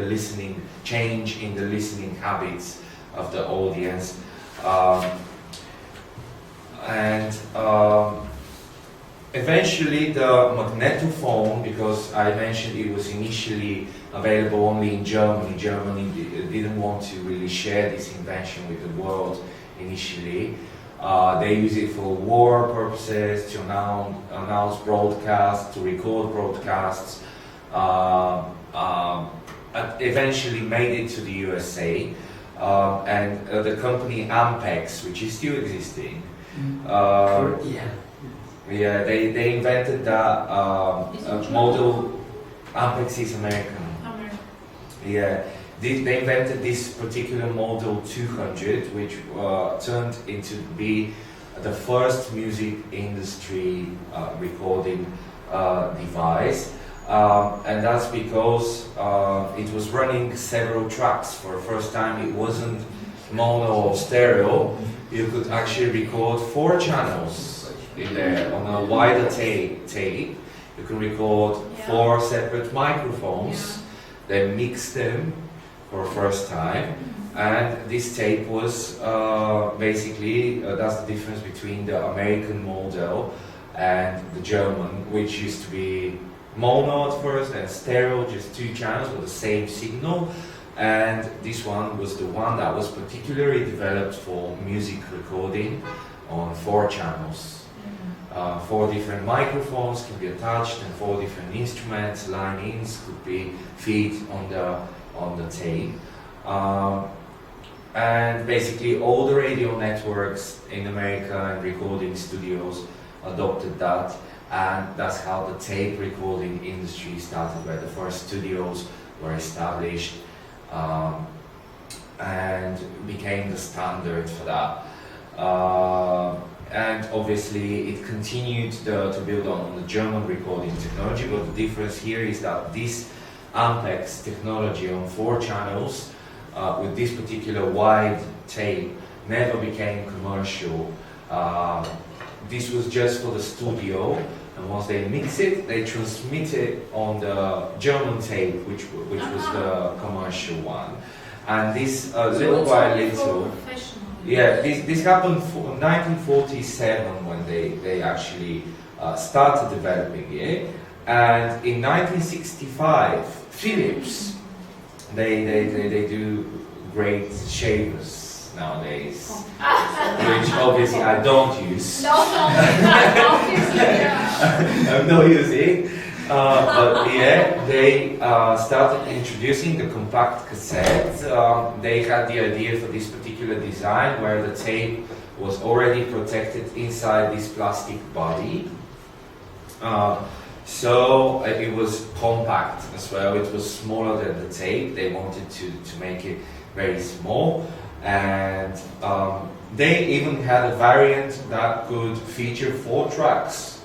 the listening habits of the audience. Eventually the magnetophone, because I mentioned it was initially available only in Germany. Germany didn't want to really share this invention with the world initially. They use it for war purposes, to announce broadcasts, to record broadcasts. Eventually made it to the USA, and the company Ampex, which is still existing. They invented that model. Ampex is American. Yeah, they invented this particular model 200, which turned into be the first music industry recording device, and that's because it was running several tracks. For the first time, it wasn't mono or stereo. You could actually record 4 channels in there on a wider tape. You can record 4 separate microphones, then mix them for the first time, and this tape was basically that's the difference between the American model and the German, which used to be mono at first and stereo, just 2 channels with the same signal. And this one was the one that was particularly developed for music recording on 4 channels. 4 different microphones can be attached, and 4 different instruments, line-ins could be fed on the tape. And basically all the radio networks in America and recording studios adopted that, and that's how the tape recording industry started, where the first studios were established and became the standard for that. And obviously it continued to build on the German recording technology, but the difference here is that this Ampex technology on 4 channels with this particular wide tape never became commercial. This was just for the studio, and once they mix it, they transmit it on the German tape, which was the commercial one. And this little by little, this happened in 1947 when they actually started developing it, and in 1965 Philips, they do great shavers nowadays, which obviously I don't use. I'm not using. But yeah, they started introducing the compact cassette. They had the idea for this particular design where the tape was already protected inside this plastic body. So it was compact as well. It was smaller than the tape. They wanted to make it very small. And they even had a variant that could feature 4 tracks.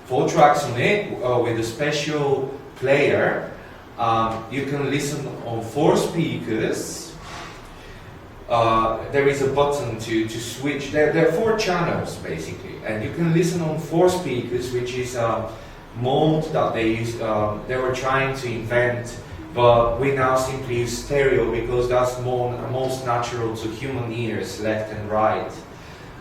4 tracks on it with a special player. You can listen on 4 speakers there is a button to switch. There are 4 channels basically, and you can listen on 4 speakers, which is a mode that they were trying to invent, but we now simply use stereo because that's most natural to human ears, left and right.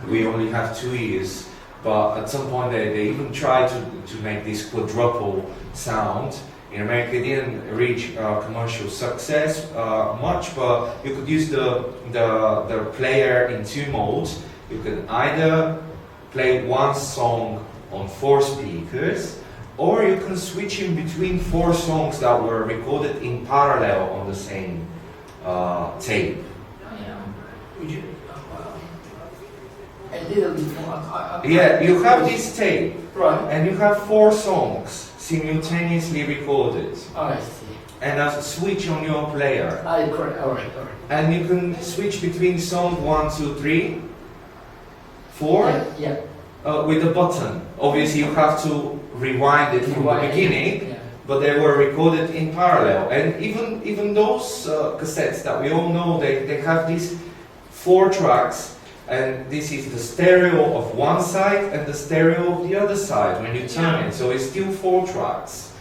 We only have 2 ears, but at some point they even tried to make this quadruple sound. In America, it didn't reach commercial success much, but you could use the player in 2 modes. You can either play one song on 4 speakers, or you can switch in between 4 songs that were recorded in parallel on the same tape. Yeah. Would you, a little bit more. Yeah, you have this tape, Right. and you have 4 songs simultaneously recorded, I see. and a switch on your player. Correct. All right. And you can switch between song 1, 2, 3, 4 Yeah. with a button. Obviously, you have to rewind it from the beginning, Yeah. but they were recorded in parallel. And even those cassettes that we all know, they have these 4 tracks. And this is the stereo of one side and the stereo of the other side when you turn it. So it's still 4 tracks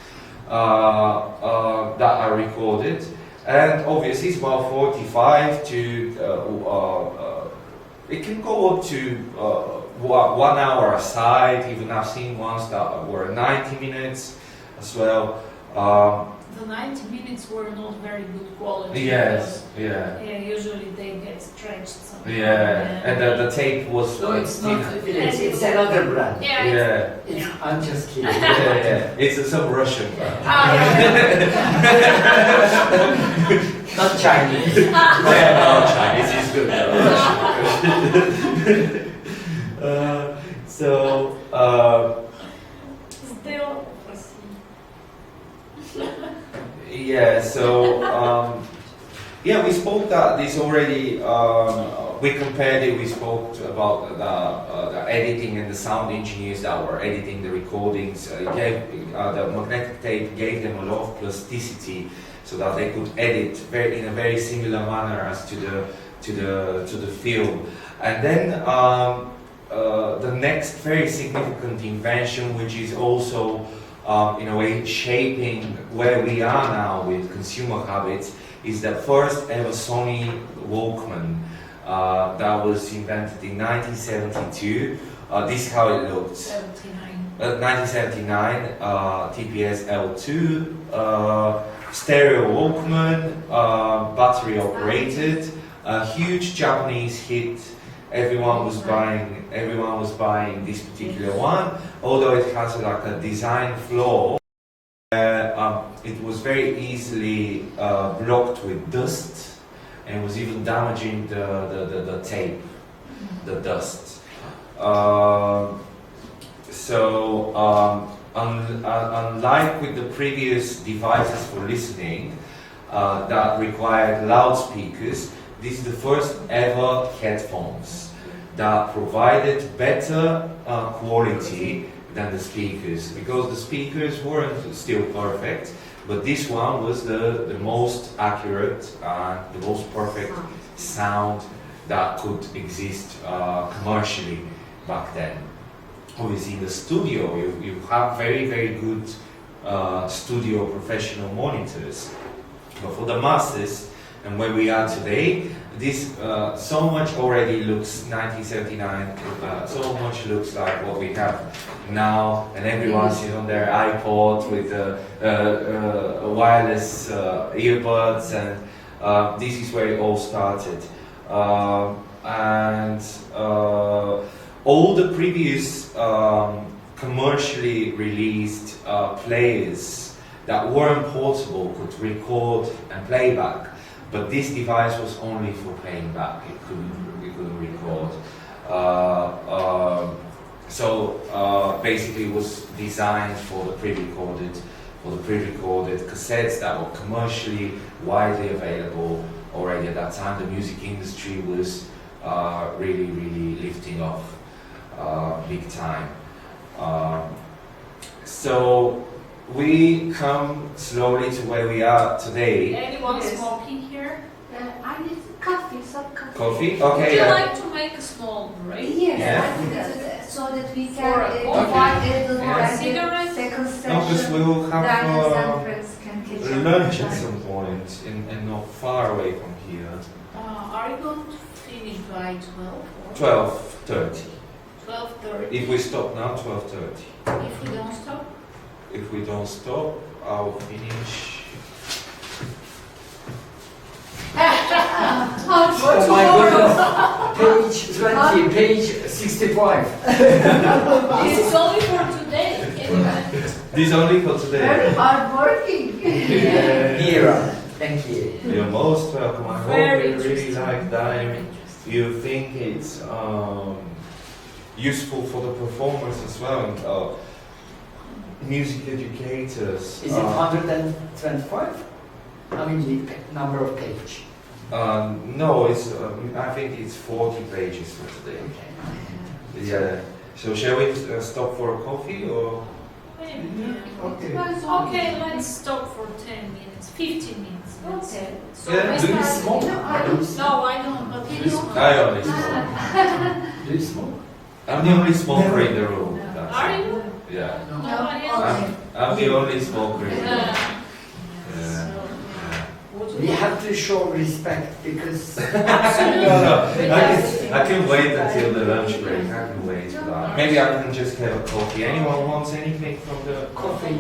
that are recorded. And obviously it's about 45 to, it can go up to 1 hour a side. Even I've seen ones that were 90 minutes as well. The 90 minutes were not very good quality. Yes, because, yeah. Usually they get stretched somehow. Yeah, and the tape was No, it's not. thin. It's another brand. Yeah. Yeah, It's, I'm just kidding. yeah. It's some Russian brand. Not Chinese. Yeah, no, Chinese is good. So, Still, yeah, so, yeah, we spoke that this already, we compared it, we spoke about the editing and the sound engineers that were editing the recordings. The magnetic tape gave them a lot of plasticity so that they could edit in a very similar manner as to the film. And then the next very significant invention, which is also in a way shaping where we are now with consumer habits, is the first ever Sony Walkman that was invented in 1972. This is how it looked. 1979, TPS L2, stereo Walkman, battery operated, a huge Japanese hit. Everyone was buying this particular one, although it has like a design flaw. It was very easily blocked with dust, and was even damaging the tape, the dust. Unlike with the previous devices for listening that required loudspeakers, this is the first ever headphones that provided better quality than the speakers, because the speakers weren't still perfect, but this one was the most accurate and the most perfect sound that could exist commercially back then. Obviously in the studio you have very, very good studio professional monitors, but for the masses and where we are today, this so much already looks 1979, so much looks like what we have now, and everyone's on their iPod with wireless earbuds, and this is where it all started. All the previous commercially released players that weren't portable could record and play back. But this device was only for playing back. It couldn't record. Basically, it was designed for the pre-recorded cassettes that were commercially widely available already at that time. The music industry was really, really lifting off big time. So we come slowly to where we are today. anyone Yes. smoking here? I need coffee, some coffee. Coffee? Would Okay. you Yeah. like to make a small break? Yes, Yeah. I think so that we For can a invite coffee? a little Yeah. like the Cigarette? second No, because session. we will Diners have and friends can catch up. lunch at some point and not far away from here. Are you going to finish by 12 or 12:30. 12:30? If we stop now, 12:30. If we don't stop? If we don't stop, I'll finish. Oh my goodness. Page 20, page 65. This is only for today. Anyway. This only for today. Very hard working. Mira, thank you. You're most welcome. I hope Very you really interesting. like Very that. interesting. You think it's useful for the performers as well, and music educators. Is it 125? I mean the number of page. No, it's. I think it's 40 pages for today. Okay. Yeah. So shall we stop for a coffee or? Okay. Okay, let's stop for 10 minutes, 15 minutes. Let's say. So Yeah, we Do you start- smoke? No, I don't, but Do you you smoke. I only smoke. Do you smoke? I'm the only smoker in the room. That's Are it. you? Yeah. Nobody else? I'm the only smoker in the room. So, would We you have to show respect because Absolutely. No, Because- I can wait until the lunch break. I can wait for that. Maybe I can just have a coffee. Anyone wants anything from the coffee,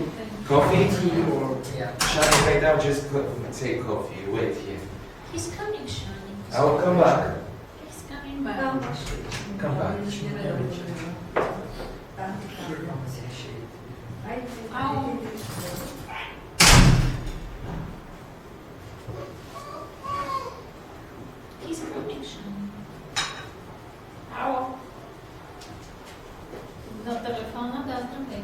coffee? tea, or yeah. Shall I wait? I'll just take coffee. Wait here. He's coming, Shani. I'll come back. He's coming back. Come back. Oh. He's coming, Shani. Ало. На телефона, да, здравей.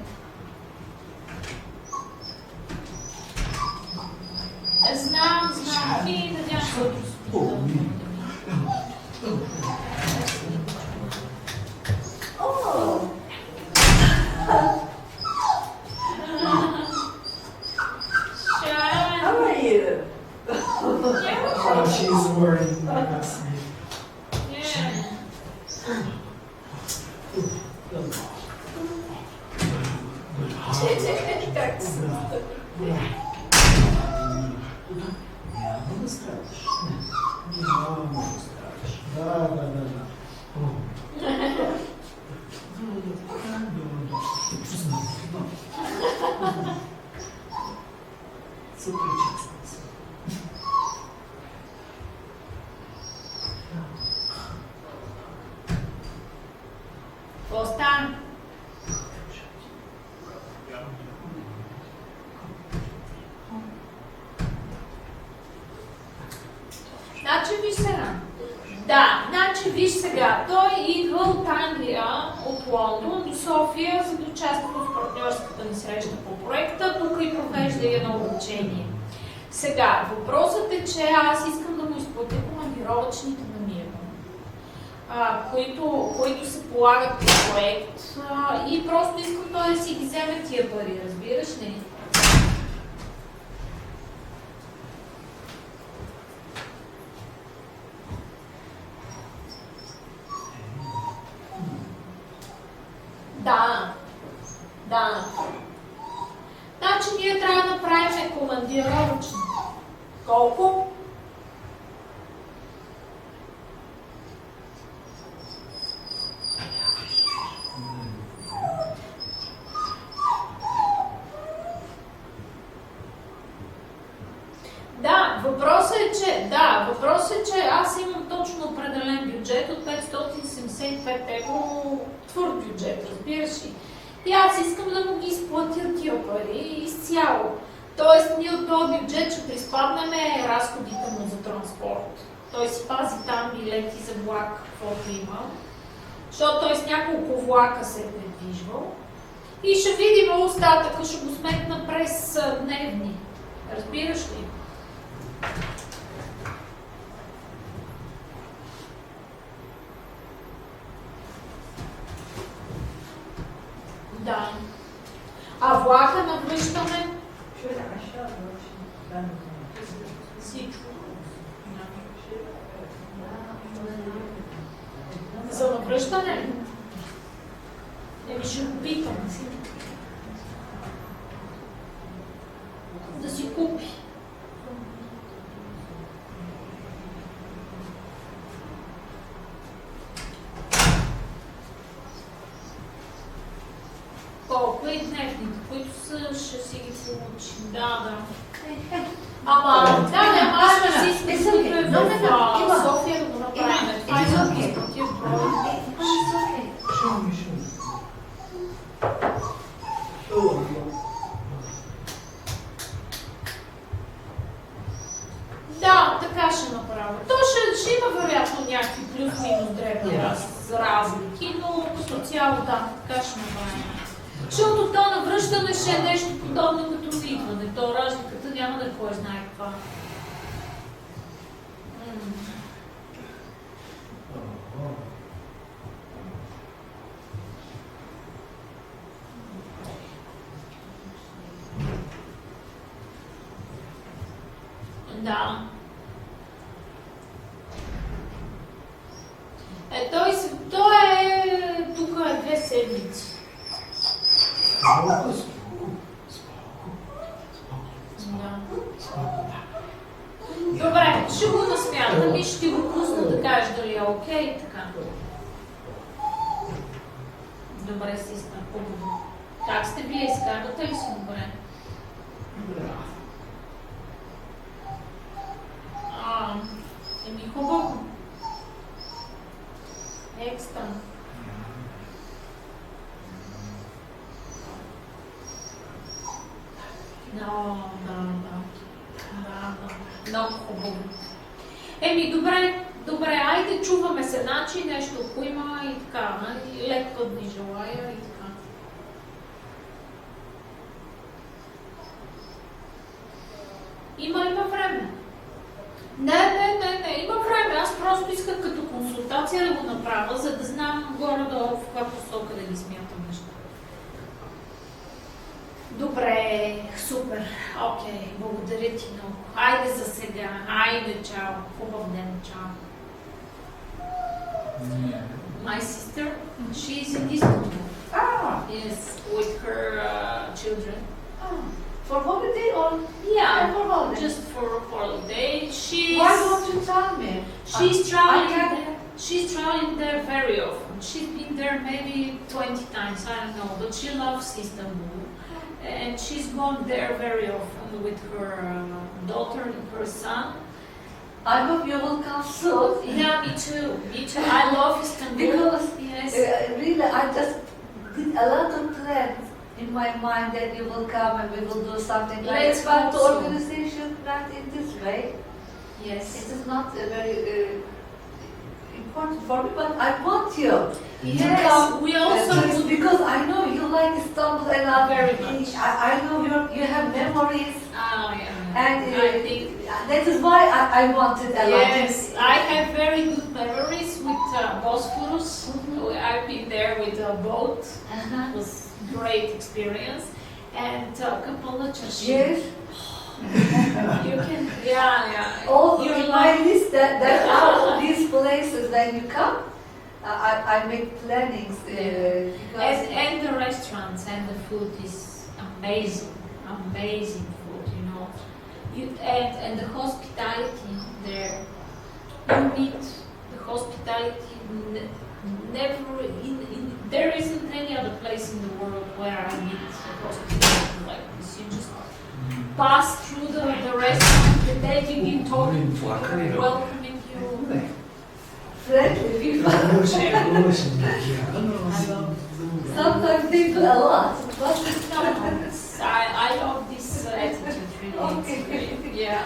Знам. И надявам се, че Oh, Sharon. how are you? Yeah. She's wearing that's Yeah. Да. Супер честно. Какво стана? Значи виж сега. Да, значи виж сега. Той идва от Англия, от Лондон до София, за да участва в партньорската ни среща по проекта. Тук и провежда едно обучение. Сега, въпросът е, че аз искам да му изплатя командировъчните намирания, които се полагат по проект, и просто искам той да си ги вземе тия пари, разбираш ли? Да. Значи ние трябва да направим командировъчни. Колко? Въпросът е, че аз имам точно определен бюджет от 575 евро, твърд бюджет, разбираш ли? И аз искам да му ги изплатя тия пари изцяло. Тоест ние от този бюджет ще приспаднем разходите му за транспорт. Той си пази там билети за влак, каквото има. Защото той с няколко влака се е предвижвал. И ще видим остатъка, ще го сметна през дневни. Разбираш ли? Да. А влака навръщаме? Всичко. За навръщане? Ще го питам. Да си купи. Колко и дневните, които ще си ги получим. Да. Ама, аз ще си искам в София да го направим. Това е за спортив брой. Да, така ще направя. То ще има вероятно някакви плюс-минус дребни разлики, но като цяло да, така ще направим. Защото то навръщане ще е нещо подобно като идване. То разликата няма да кой знае каква. Да. Той е тук 2 седмици. Добре, ще го насмятам и ще го пусна да кажа дали е окей, така. Добре, сестра, хубаво. Как сте вие, изкарвате ли си добре? Хубаво. Екстра. Да. Много хубаво. Добре, айде чуваме се, значи нещо, ако има и така, лек път ни желая и така. Има време. Не, има време. Аз просто исках като консултация да го направя, за да знам горе-долу в каква посока да ги смятам неща. Добре, супер. Окей, благодаря ти много. Хайде за сега. Хайде, чао. Хубав ден, чао. My sister, she's in Istanbul. Yes, with her children. For holiday or? Yeah, for holiday. just for holiday. Why don't you tell me? She's traveling there. She's traveling there very often. She's been there maybe 20 times, I don't know, but she loves Istanbul. And she's gone there very often with her daughter and her son. I hope you will come soon. Yeah, me too. I love Istanbul. Because yes. Really, I just did a lot of plans in my mind that you will come and we will do something like Let's this. But hope the so. organization not in this way. Yes. It is not very important for me, but I want you to Yes, come. we also just would- because I know you like Istanbul and Very much. I know you have memories, Yeah. and I think that is why I wanted a lot. yes, I have very good memories with Bosphorus. I've been there with a boat. It was great experience. And Kapalı Çarşı. Yes. You can, yeah. All You in like- my list that all these places when you come, I make plannings because And the restaurants and the food is amazing food, you know. And the hospitality there, you meet the hospitality never there isn't any other place in the world where I meet the hospitality like this. You just pass through the restaurant and they begin talking to you, welcoming you. friendly people. Sometimes they do a lot, but I love this attitude really. Okay. It's great. Yeah.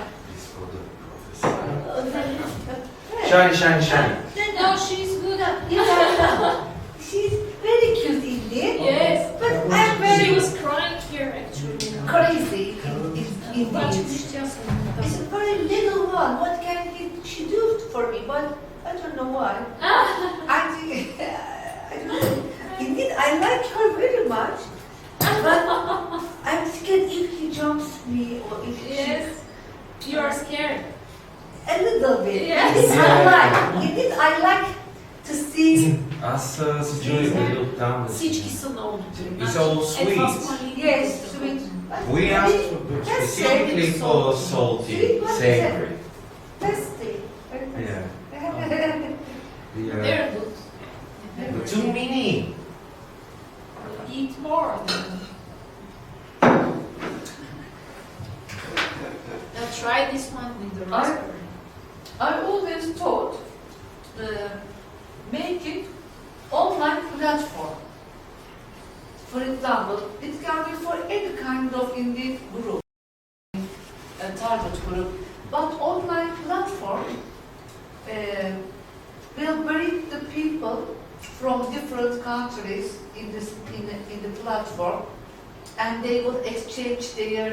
Shiny. No, she's good at she's very cute indeed. yes. But I'm She very was crying here actually. crazy Обаче indeed. виж, тя се It's a very little one. What can she do for me? But I don't know why. I don't know. Indeed, I like her very much. But I'm scared if he jumps me or if Yes. You are scared. a little bit. Yes. Indeed, I like to see. As Julie, we look down the Всички са много добри. It's all Едва sweet. смалини. Yes, sweet. We asked for, specifically for salty, Sweet, but savory. Tasty. Yeah. Yeah. They're good. But too many. Eat more. Now try this one with the raspberry. I always thought making online platform. For example, it can be for any kind of indeed group, target group, but online platform will bring the people from different countries in the platform, and they will exchange their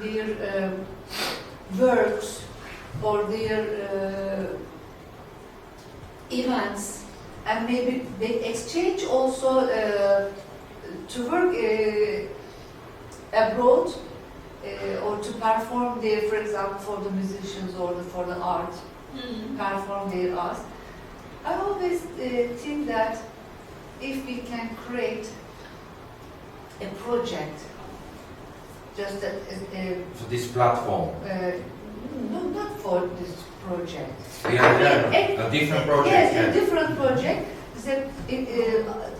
their works or their events, and maybe they exchange also to work abroad or to perform there, for example, for the musicians or for the art, perform their art. I always think that if we can create a project, just For this platform. no, not for this project. Yeah, a different project. Yes, yeah. a different project.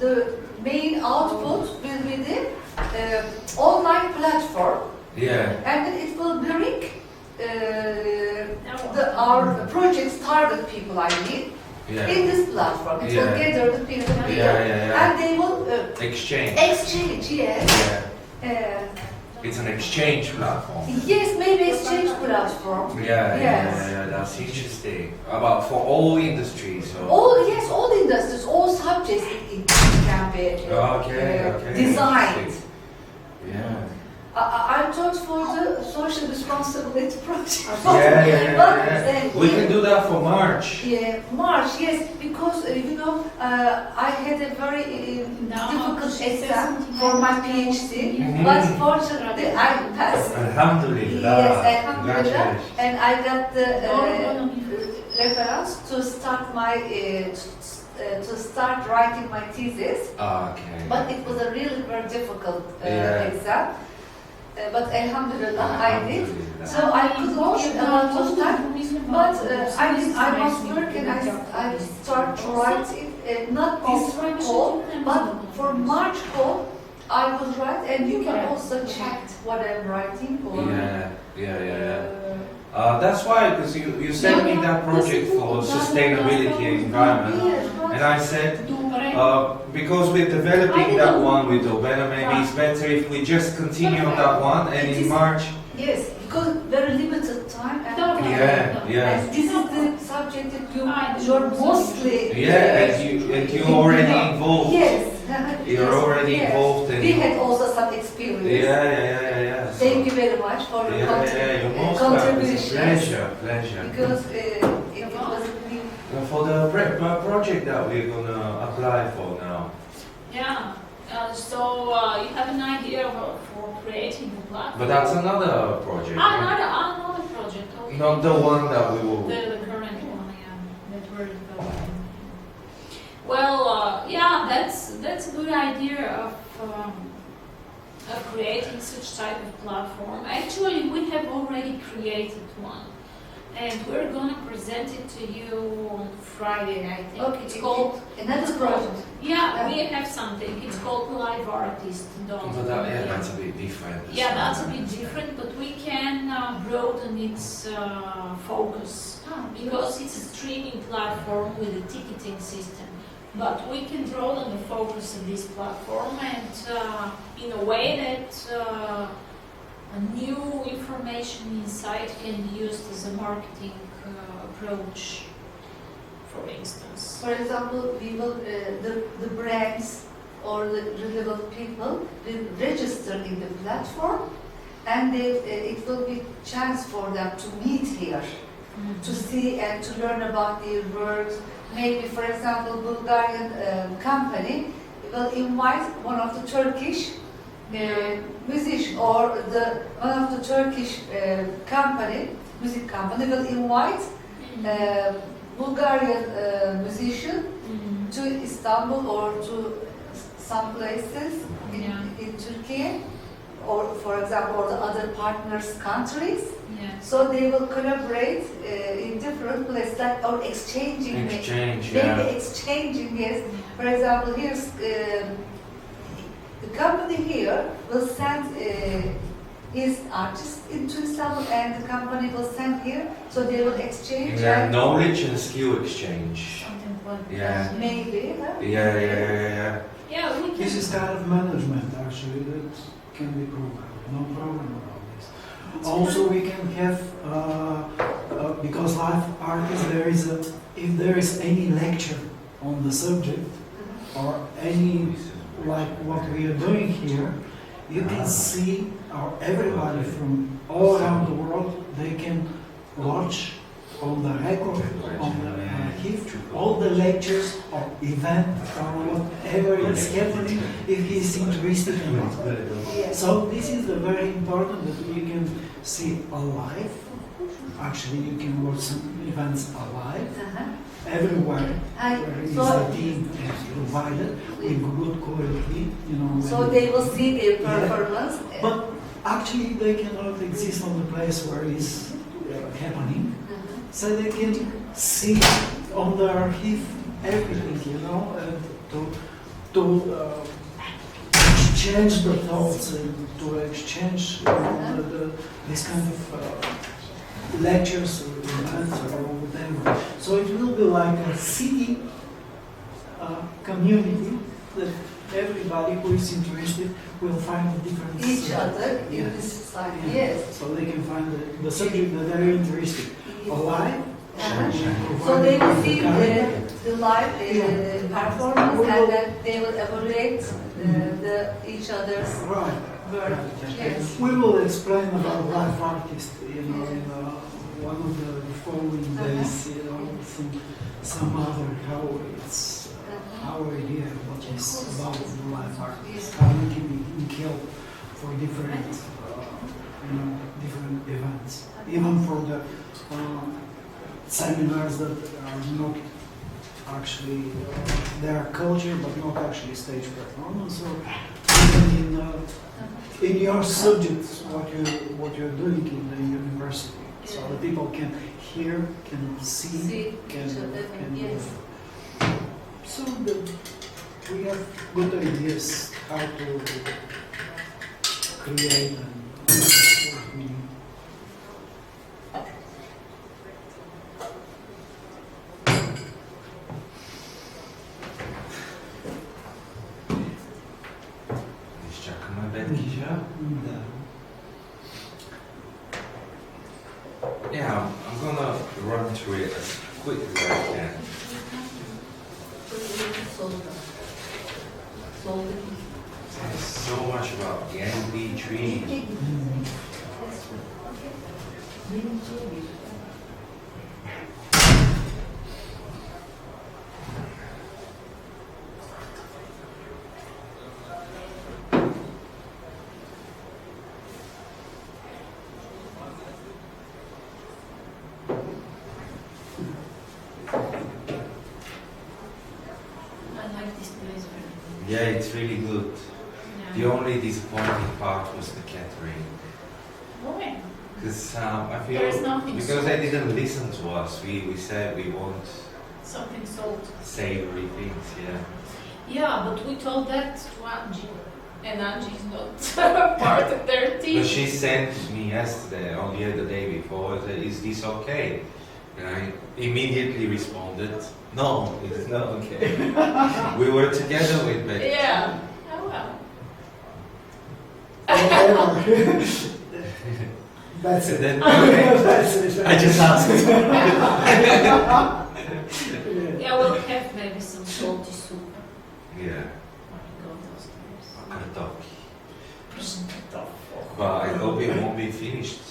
The main output will be the online platform, Yeah. and then it will bring our project's target people, I mean, Yeah. in this platform. It will Yeah. gather the people Yeah, here, yeah, and yeah. they will Exchange. exchange. Yes. Yeah. It's an exchange platform. Yes, maybe exchange platform. Yes. That's interesting. About for all industries. Or? All industries, all subjects it can be Okay. designed. Yeah. I thought for the social responsibility project. Yeah. But, We can do that for March. Yeah, March, yes, because I had a very difficult exam for my PhD, Mhm. but fortunately I passed. Alhamdulillah. Yes, alhamdulillah, Congratulations. and I got the reference to start my to start writing my thesis. Okay. But it was a really very difficult Yeah. exam. But alhamdulillah, I did. Alhamdulillah. So I couldn't get a lot of time. But I must work and I start to write it, not this call, but for March call, I will write, and you can also check what I'm writing. Or, That's why, because you sent me that project for sustainability and environment, and I said, because we're developing that one with Obena, maybe it's better if we just continue on that one, and in March, Yes, because very limited time. And, yeah. and this is the subject that you're mostly. and you already involved. Yes. You're already Yes. involved in. We had also some experience. Yeah. Thank you very much for your You're most welcome. It's a contribution. pleasure. Because it was new. For the project that we're gonna apply for now. Yeah. So you have an idea for creating a platform? But that's another project. right? Another project. Okay. Not the one that we will. The current one, yeah, that we're developing. Well, that's a good idea of creating such type of platform. Actually, we have already created one, and we're gonna present it to you on Friday, I think. Okay, It's called. Another project. Yeah, we have something. It's called Live Artist. That's a bit different. Yeah, that's a bit different, but we can broaden its focus because it's a streaming platform with a ticketing system. But we can broaden the focus of this platform and in a way that a new information inside can be used as a marketing approach, for instance. For example, we will the brands or the relevant people will register in the platform, and it will be chance for them to meet here, to see and to learn about their works. Maybe, for example, Bulgarian company will invite one of the Turkish musician or one of the Turkish music company will invite Bulgarian musician to Istanbul or to some places in Turkey, or for example, or the other partners countries. Yeah. So they will collaborate in different places, like, or exchanging. Exchange, Maybe yeah. exchanging, yes. For example, here's the company here will send his artist into Istanbul, and the company will send here, so they will exchange. Yeah, and knowledge and skill exchange. Something like Yeah. that. maybe. Huh? Yeah. Yeah, we can. This is kind of management actually that can be programmed. No problem about this. Also, we can have because live artists if there is any lecture on the subject or any like what we are doing here, you can see everybody from all around the world. They can watch on the record, on the HIF, all the lectures or event or whatever is happening if he is interested in it. Yes. So this is very important that you can see alive. Actually, you can watch some events alive everywhere. Where is the team is provided with good quality, you know. So they will see their performance. But actually, they cannot exist on the place where it's happening. So they can see on their archive everything, you know, and to exchange the thoughts and to exchange this kind of lectures or events or whatever. So it will be like a city community that everybody who is interested will find a different Each other in Yeah. this society. Yeah. Yes. So they can find the subject that they're interested alive. So they will see the live performance, and then they will evaluate each other's Right. work. Yes. We will explain about live artists, you know, in one of the following days, you know, some other how it's our idea what is about the live artist, how we can be killed for different, you know, different events, even for the seminars that are not actually they are culture but not actually stage performance, or even in your subjects what you're doing in the university, so the people can hear, can see, can each other. Yes. so we have good ideas how to create and Czekamy Betkizia. Yeah, I'm gonna run through it as quick as I can. There's so much about the MP3. I like this place very much. Yeah, it's really good. The Yeah. only disappointing part was the catering. Why? Because I feel, There is nothing because they salt. didn't listen to us, we said we want Something salt. savory things, yeah. Yeah, but we told that to Angie. And Angie is not part of their team. But she sent me yesterday, or the other day before, said, is this okay? And I immediately responded, no, it is not okay. We were together with Betty. Yeah. Oh well. That's And it. then, okay, That's it. I just asked. Yeah, we'll have maybe some salty soup Yeah, when we go downstairs. kartofki. Presentator. But I hope it won't be finished.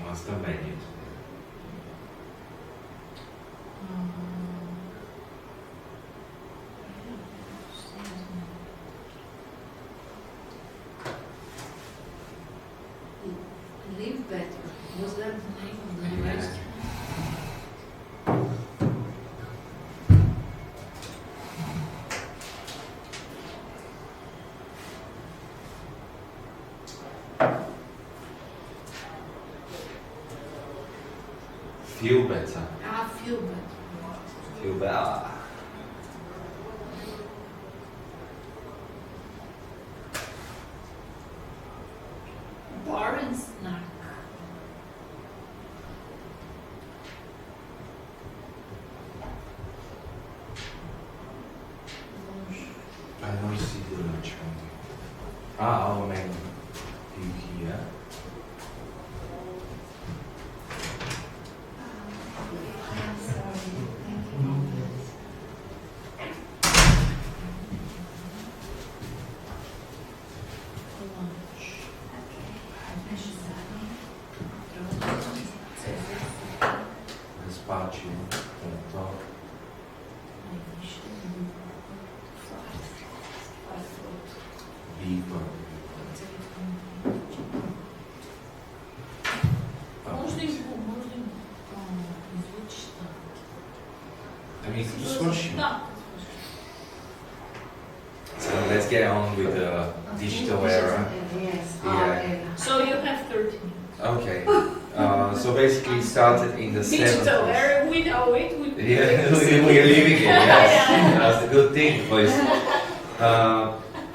Once the menu. Feel better. I feel better. Feel better. Bar and snack. I don't see the lunch menu. Our menu here. Gazpacho on top. Beef Можно извлечь I mean, just wash it. Да. So let's get on with the digital era. Yes. Yeah. So you have 30 minutes. Okay. So basically it started in the 70s. Digital era, we know it. Yeah, we're living it, yes. That's the good thing, because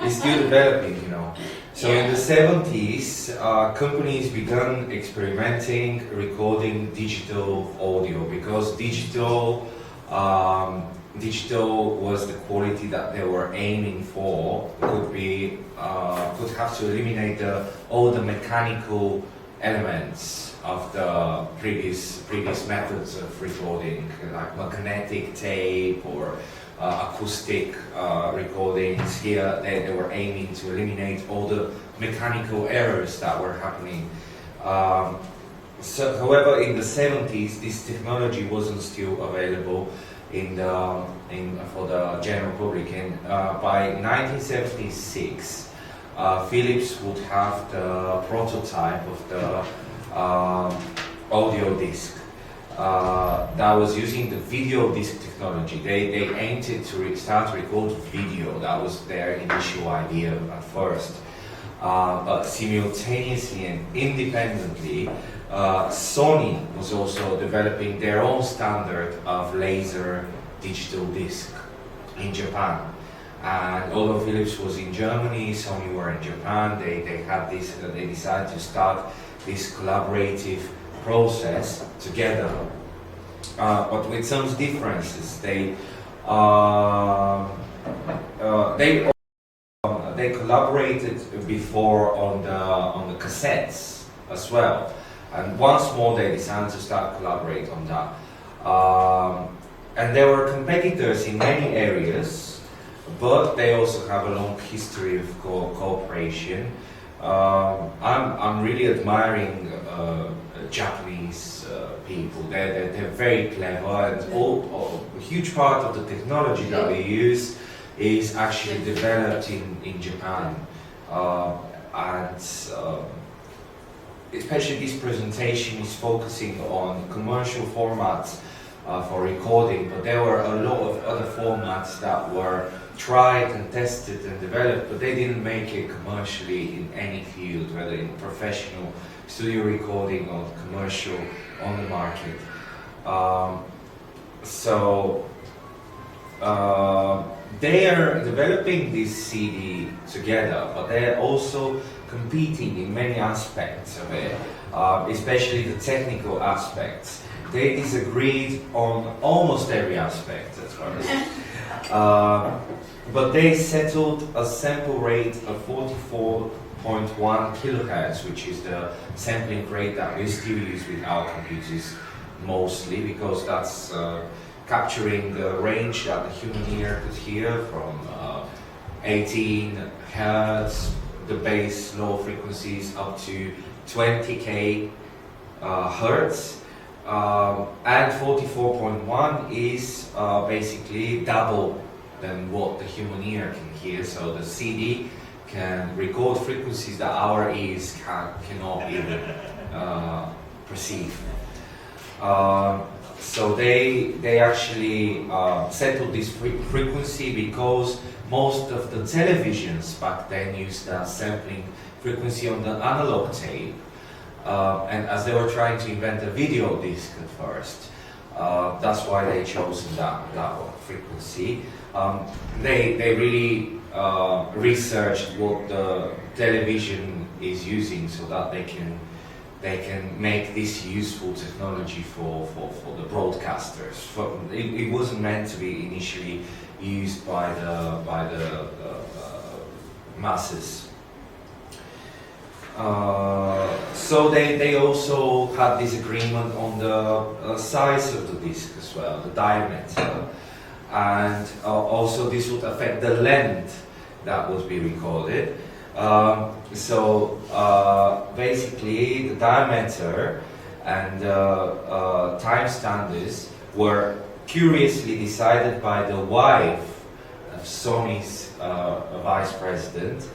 it's still developing, you know. So in the 70s, companies began experimenting, recording digital audio, because digital was the quality that they were aiming for. Could have to eliminate all the mechanical elements of the previous methods of recording, like magnetic tape or acoustic recordings. Here they were aiming to eliminate all the mechanical errors that were happening. However, in the 70s, this technology wasn't still available for the general public. And by 1976, Philips would have the prototype of the audio disc that was using the video disc technology. They aimed it to start to record video. That was their initial idea at first. But simultaneously and independently, Sony was also developing their own standard of laser digital disc in Japan. And although Philips was in Germany, Sony were in Japan, they decided to start this collaborative process together, but with some differences. They collaborated before on the cassettes as well, and once more they decided to start collaborate on that. And there were competitors in many areas, but they also have a long history of cooperation. I'm really admiring Japanese people. They're very clever, and a huge part of the technology that we use is actually developed in Japan. And especially this presentation is focusing on commercial formats for recording, but there were a lot of other formats that were tried and tested and developed, but they didn't make it commercially in any field, whether in professional studio recording or commercial on the market. They are developing this CD together, but they are also competing in many aspects of it, especially the technical aspects. They disagreed on almost every aspect as far as. But they settled a sample rate of 44.1 kilohertz, which is the sampling rate that we still use with our computers mostly, because that's capturing the range that the human ear could hear from 18 hertz, the bass low frequencies, up to 20k hertz. And 44.1 is basically double than what the human ear can hear. So the CD can record frequencies that our ears cannot even perceive. So they actually settled this frequency because most of the televisions back then used a sampling frequency on the analog tape. And as they were trying to invent a video disc at first, that's why they chose that frequency. They really researched what the television is using so that they can make this useful technology for the broadcasters. It wasn't meant to be initially used by the masses. So they also had this agreement on the size of the disc as well, the diameter, and also this would affect the length that would be recorded. So basically the diameter and time standards were curiously decided by the wife of Sony's vice president.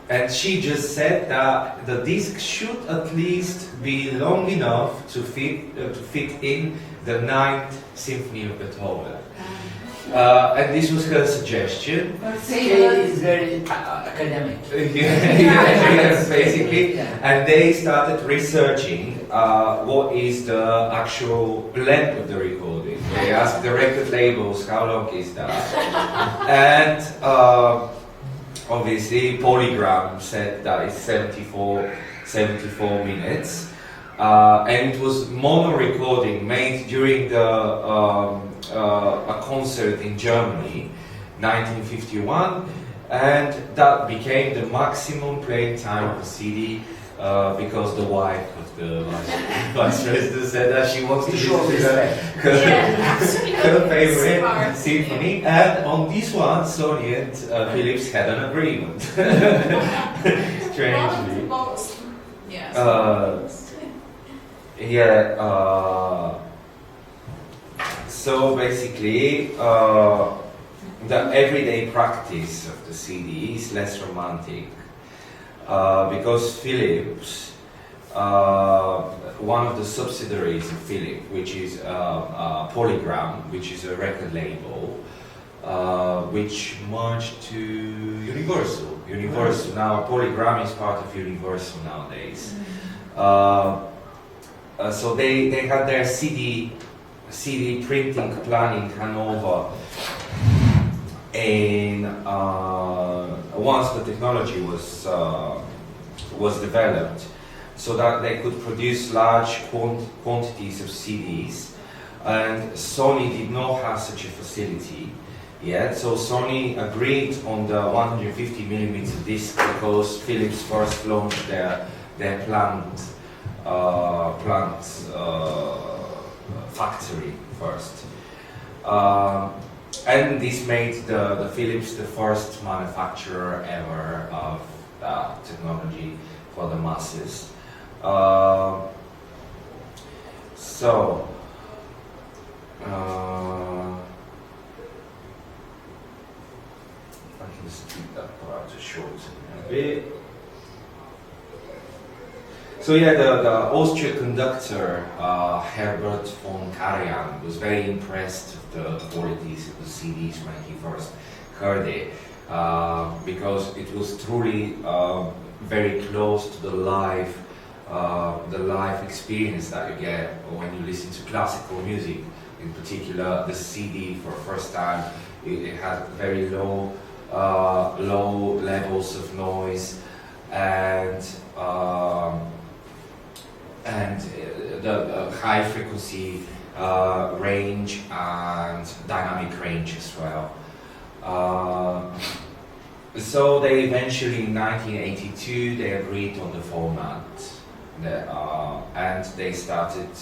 And she just said that the disc should at least be long enough to fit in the Ninth Symphony of Beethoven. And this was her suggestion. Scale is very academic. Yes, basically. Yeah. And they started researching what is the actual length of the recording. They asked the record labels, how long is that? And obviously, Polygram said that it's 74 minutes. And it was mono recording made during a concert in Germany, 1951, and that became the maximum playing time of the CD because the wife of the vice president said that she wants to listen to her favorite symphony, and on this one, Sony and Philips had an agreement. Strangely. So basically, the everyday practice of the CD is less romantic because Philips, one of the subsidiaries of Philips, which is Polygram, which is a record label, which merged to Universal. Now Polygram is part of Universal nowadays. So they had their CD printing plant in Hanover, and once the technology was developed, so that they could produce large quantities of CDs, and Sony did not have such a facility yet. So Sony agreed on the 150mm disc because Philips first launched their plant factory first, and this made the Philips the first manufacturer ever of technology for the masses. So I can just keep that part to shorten a bit. So yeah, the Austrian conductor Herbert von Karajan was very impressed with the qualities of the CDs when he first heard it, because it was truly very close to the live experience that you get when you listen to classical music. In particular, the CD for the first time, it had very low levels of noise, and the high frequency range and dynamic range as well. So they eventually, in 1982, they agreed on the format, and they started.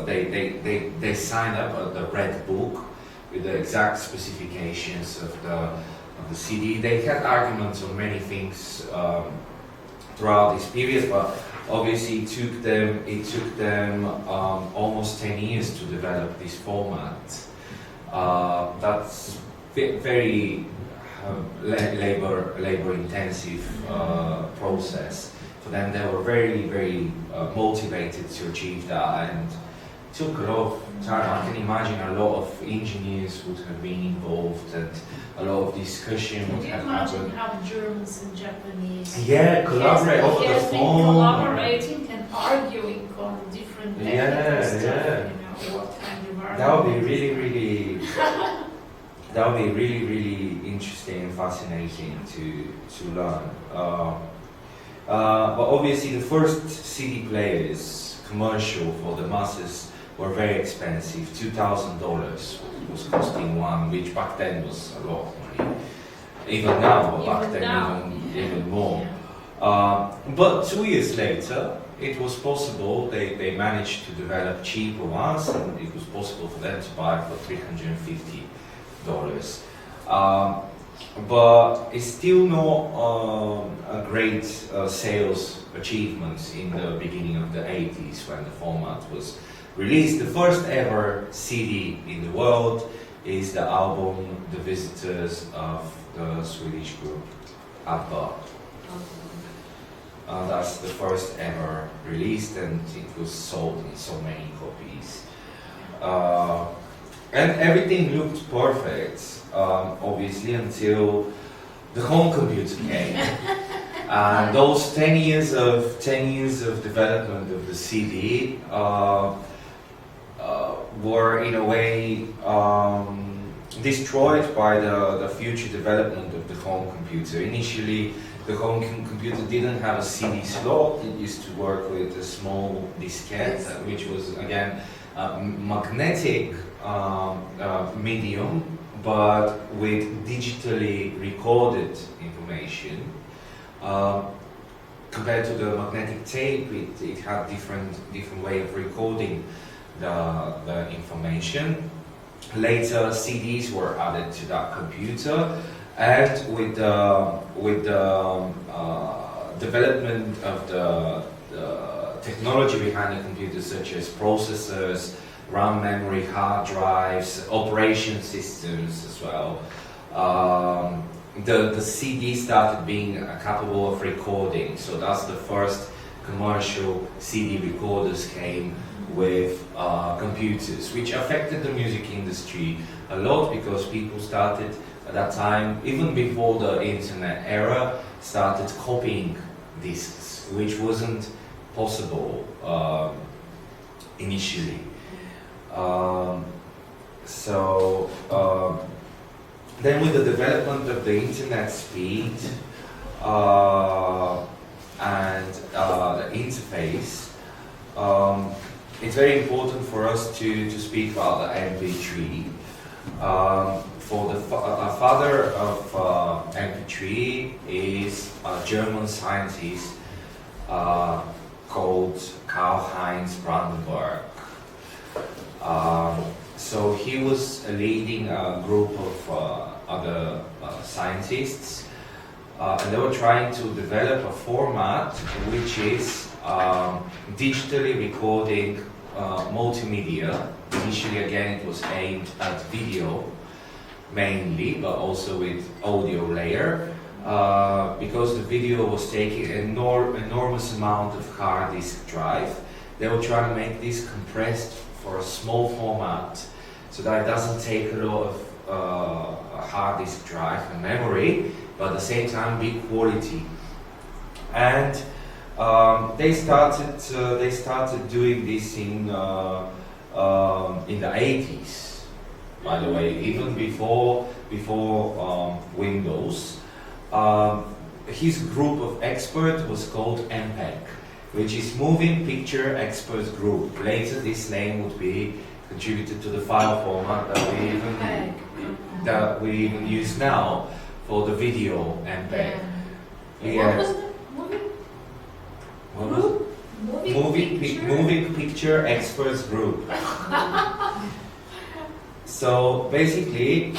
They signed up the Red Book with the exact specifications of the CD. They had arguments on many things throughout this period, but obviously it took them almost 10 years to develop this format. That's very labor intensive process. For them, they were very motivated to achieve that, and it took a lot of time. I can imagine a lot of engineers would have been involved, and a lot of discussion Could would you have imagine happened. how Germans and Japanese Yeah, collaborate over the has been phone. collaborating and arguing on different Yeah, technical stuff, yeah. you know, what kind of That would be argument. really, that would be really interesting and fascinating to learn. But obviously, the first CD players, commercial for the masses, were very expensive. $2,000 was costing one, which back then was a lot of money. Even now, but back Even then now, even more. Yeah. But 2 years later, it was possible, they managed to develop cheaper ones, and it was possible for them to buy for $350. But it's still not a great sales achievement in the beginning of the 80s when the format was released. The first ever CD in the world is the album The Visitors of the Swedish group ABBA. That's the first ever released, and it was sold in so many copies. And everything looked perfect, obviously, until the home computer came. And those 10 years of development of the CD were in a way destroyed by the future development of the home computer. Initially, the home computer didn't have a CD slot. It used to work with a small diskette, which was again magnetic medium, but with digitally recorded information. Compared to the magnetic tape, it had different way of recording the information. Later, CDs were added to that computer, and with the development of the technology behind the computer, such as processors, RAM memory, hard drives, operation systems as well, the CD started being capable of recording. So that's the first commercial CD recorders came with computers, which affected the music industry a lot because people started at that time, even before the internet era, started copying discs, which wasn't possible initially. Then with the development of the internet speed and the interface, it's very important for us to speak about the MP3. For the father of MP3 is a German scientist called Karl-Heinz Brandenburg. So he was leading a group of other scientists, and they were trying to develop a format which is digitally recording multimedia. Initially, again, it was aimed at video mainly, but also with audio layer, because the video was taking an enormous amount of hard disk drive. They were trying to make this compressed for a small format, so that it doesn't take a lot of hard disk drive and memory, but at the same time big quality. And they started doing this in the 80s, by the way, even before Windows. His group of experts was called MPEG, which is Moving Picture Experts Group. Later, this name would be contributed to the file format that we even use now for the video MPEG. What was the Moving Picture Experts Group. So basically,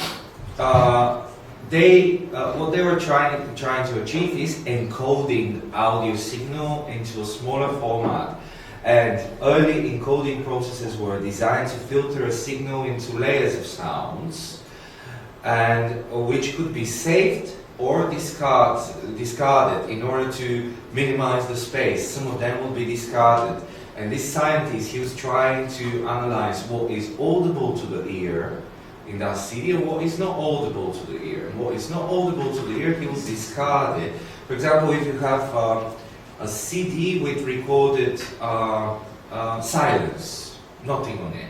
what they were trying to achieve is encoding audio signal into a smaller format. And early encoding processes were designed to filter a signal into layers of sounds, and which could be saved or discarded in order to minimize the space. Some of them will be discarded. And this scientist, he was trying to analyze what is audible to the ear in that CD and what is not audible to the ear. And what is not audible to the ear, he will discard it. For example, if you have a CD with recorded silence, nothing on it,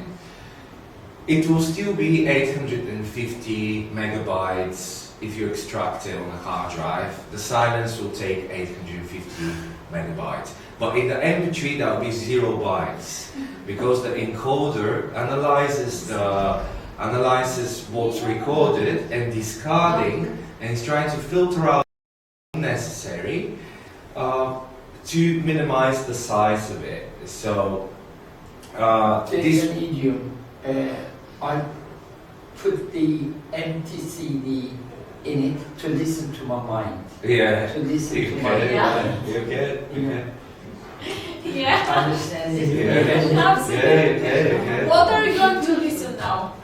it will still be 850 megabytes if you extract it on a hard drive. The silence will take 850 megabytes. But in the MP3 that will be 0 bytes, because the encoder analyzes what's recorded and discarding, and is trying to filter out unnecessary to minimize the size of it. So There's an idiom. I put the empty CD in it to listen to my mind. yeah, To listen you to get my it. mind. You get it. You get it. Yeah. Understand it? Yeah. Absolutely. Yeah, you get it. You get it. What are you going to listen now?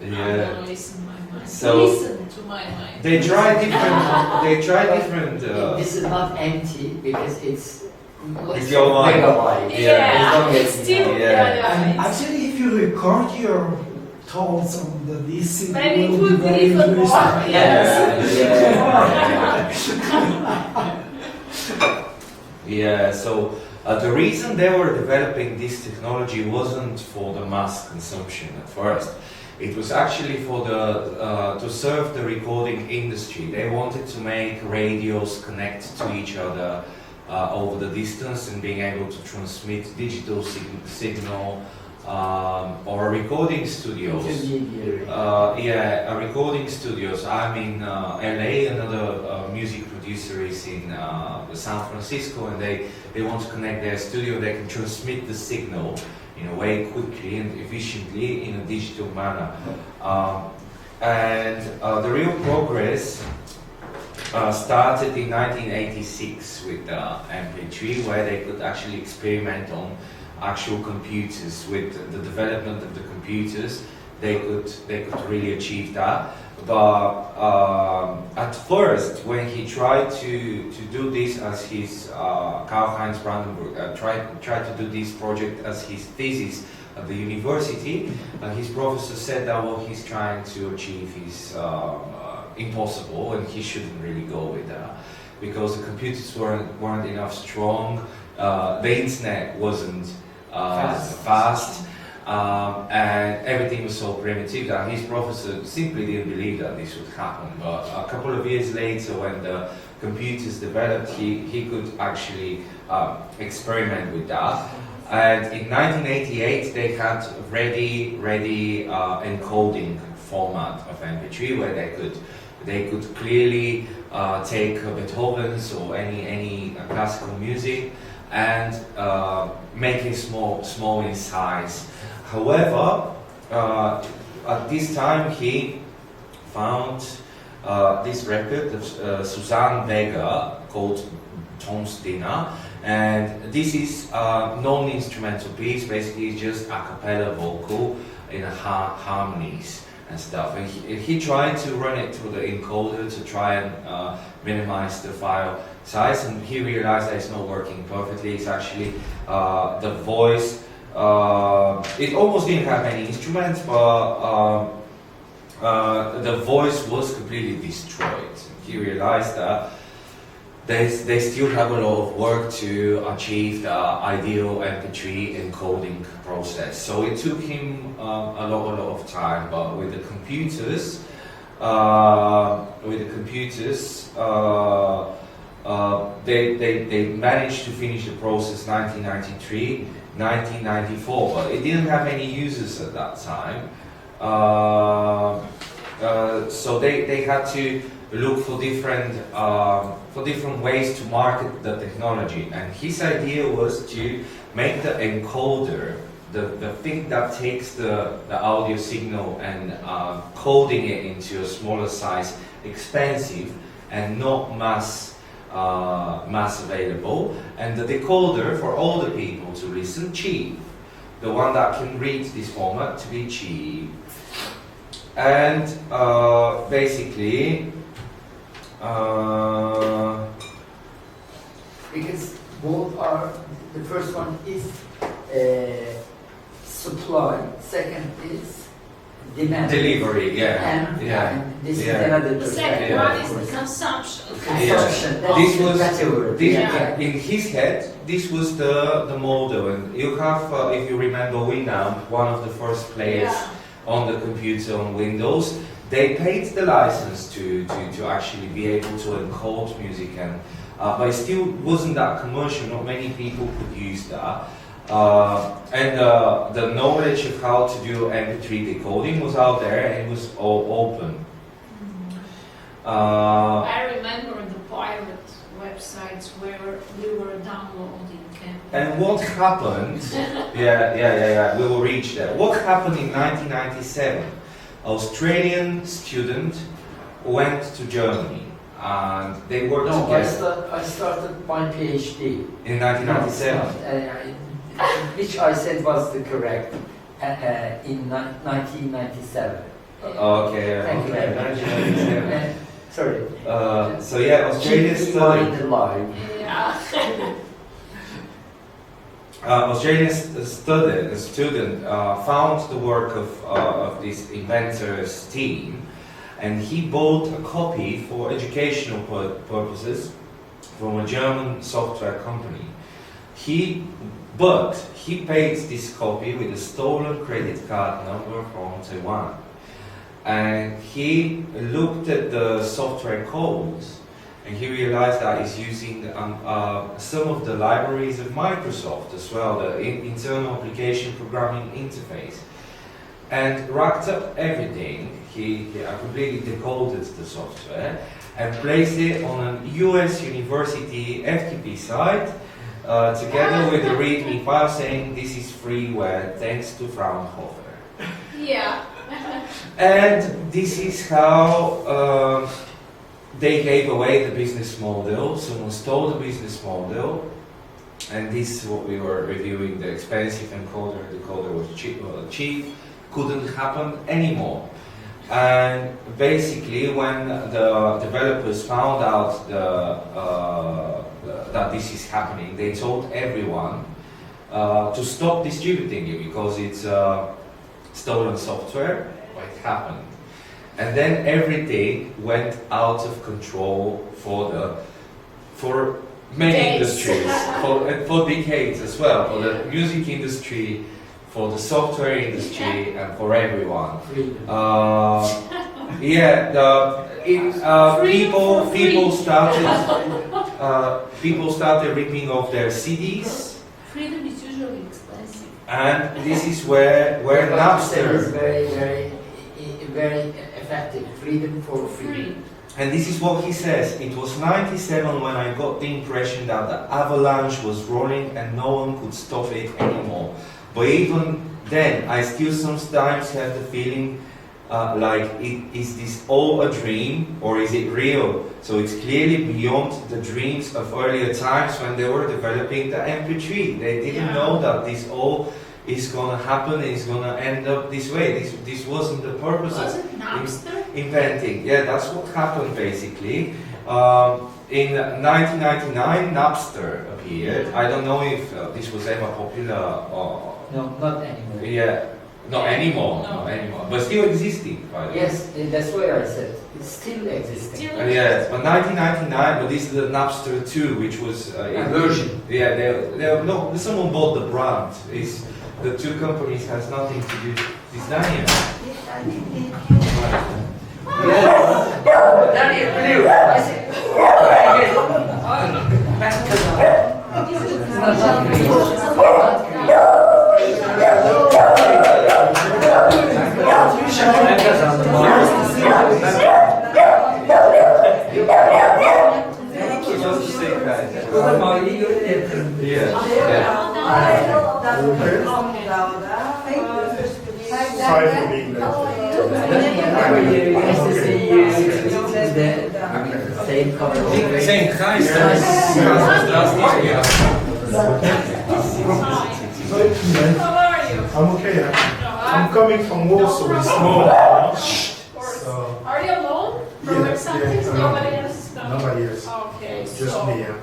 I'm Yeah. going to listen my mind. So- Listen to my mind. They try different. They try different. This is not empty because it's It's your mind. megabytes. Yeah, It's it's still Yeah. And it's- actually, if you record your thoughts on the listen, Maybe it will would be be very even more. interesting. Yeah, so the reason they were developing this technology wasn't for the mass consumption at first. It was actually for the to serve the recording industry. They wanted to make radios connect to each other over the distance and being able to transmit digital signal or recording studios. Intermediary. Yeah, recording studios. I'm in LA, another music producer is in San Francisco, and they want to connect their studio. They can transmit the signal in a way quickly and efficiently in a digital manner. And the real progress started in 1986 with MP3, where they could actually experiment on actual computers. With the development of the computers, they could really achieve that. But at first, when he tried to do this as his Karl-Heinz Brandenburg tried to do this project as his thesis at the university, his professor said that what he's trying to achieve is impossible, and he shouldn't really go with that because the computers weren't enough strong. The internet wasn't fast. And everything was so primitive that his professor simply didn't believe that this would happen. But a couple of years later, when the computers developed, he could actually experiment with that. And in 1988, they had ready encoding format of MP3 where they could clearly take Beethoven's or any classical music and make it small in size. However, at this time he found this record of Susanne Vega called Tom's Dinner, and this is non-instrumental piece. Basically, it's just a cappella vocal in harmonies and stuff. And he tried to run it through the encoder to try and minimize the file size, and he realized that it's not working perfectly. It's actually the voice. It almost didn't have any instruments, but the voice was completely destroyed. He realized that they still have a lot of work to achieve the ideal MP3 encoding process. So it took him a lot of time, but with the computers, they managed to finish the process 1993, 1994, but it didn't have any users at that time. So they had to look for different ways to market the technology, and his idea was to make the encoder, the thing that takes the audio signal and coding it into a smaller size, expensive and not mass available, and the decoder for all the people to listen, cheap. The one that can read this format to be cheap. And basically, Because both are, the first one is supply, second is demand. Delivery, yeah. And, Yeah. and this Yeah. is another The second perspective. Yeah, one of is course. the consumption. Consumption. That's This was- that's a word. This, Yeah. In his head, this was the model, and you have, if you remember, Winamp, one of the first players on the computer on Windows. They paid the license to actually be able to encode music, and but it still wasn't that commercial. Not many people could use that. And the knowledge of how to do MP3 decoding was out there, and it was all open. I remember the pirate websites where we were downloading. And what happened? Yeah. We will reach there. What happened in 1997? Australian student went to Germany, and they worked No, together I started my PhD. in 1997. Which I said was the correct in 1997. Okay, Thank you okay, very much. 1997. Sorry. So yeah, Australian Keep in mind student. alive. Yeah. Australian student found the work of this inventor's team, and he bought a copy for educational purposes from a German software company. But he paid this copy with a stolen credit card number from Taiwan. And he looked at the software codes, and he realized that he's using some of the libraries of Microsoft as well, the internal application programming interface. And racked up everything. He completely decoded the software and placed it on a US university FTP site, together with a README file saying this is freeware thanks to Fraunhofer. Yeah. And this is how they gave away the business model. Someone stole the business model, and this is what we were reviewing. The expensive encoder, decoder was cheap, couldn't happen anymore. And basically, when the developers found out that this is happening, they told everyone to stop distributing it because it's stolen software. It happened, and then everything went out of control for many Decades. industries, for decades as well, for the music industry, for the software industry, and for everyone. Freedom. People started ripping off their CDs, Freedom is usually expensive. and this is where What you said is Napster. very effective. Freedom for free. Free. And this is what he says. It was 97 when I got the impression that the avalanche was rolling and no one could stop it anymore. But even then, I still sometimes have the feeling is this all a dream or is it real? So it's clearly beyond the dreams of earlier times when they were developing the MP3. They didn't know that this all is gonna happen, is gonna end up this way. This wasn't the purpose Was of it Napster? inventing. Yeah, that's what happened basically. In 1999, Napster appeared. I don't know if this was ever popular or No, not anymore. yeah, not anymore, No. not anymore, but still existing. By the way. Yes, that's what I said. It's still existing. Still Yes, but 1999, but this is the Napster 2, which was A version. Yeah, no, someone bought the brand. The two companies has nothing to do. It's Daniel. Daniel, blue. I said, very good. It's not green. Ben kazandım. Just to say that. O da maviyi görelim. Yeah. Sorry for being late. Nice to see you. Same color. Same guys. How are you? I'm okay. I'm coming from Warsaw. It's small. Of course. So, Are you alone? From Yeah, something? yeah, Nobody else is coming? nobody else. Okay, Just so me. Yeah.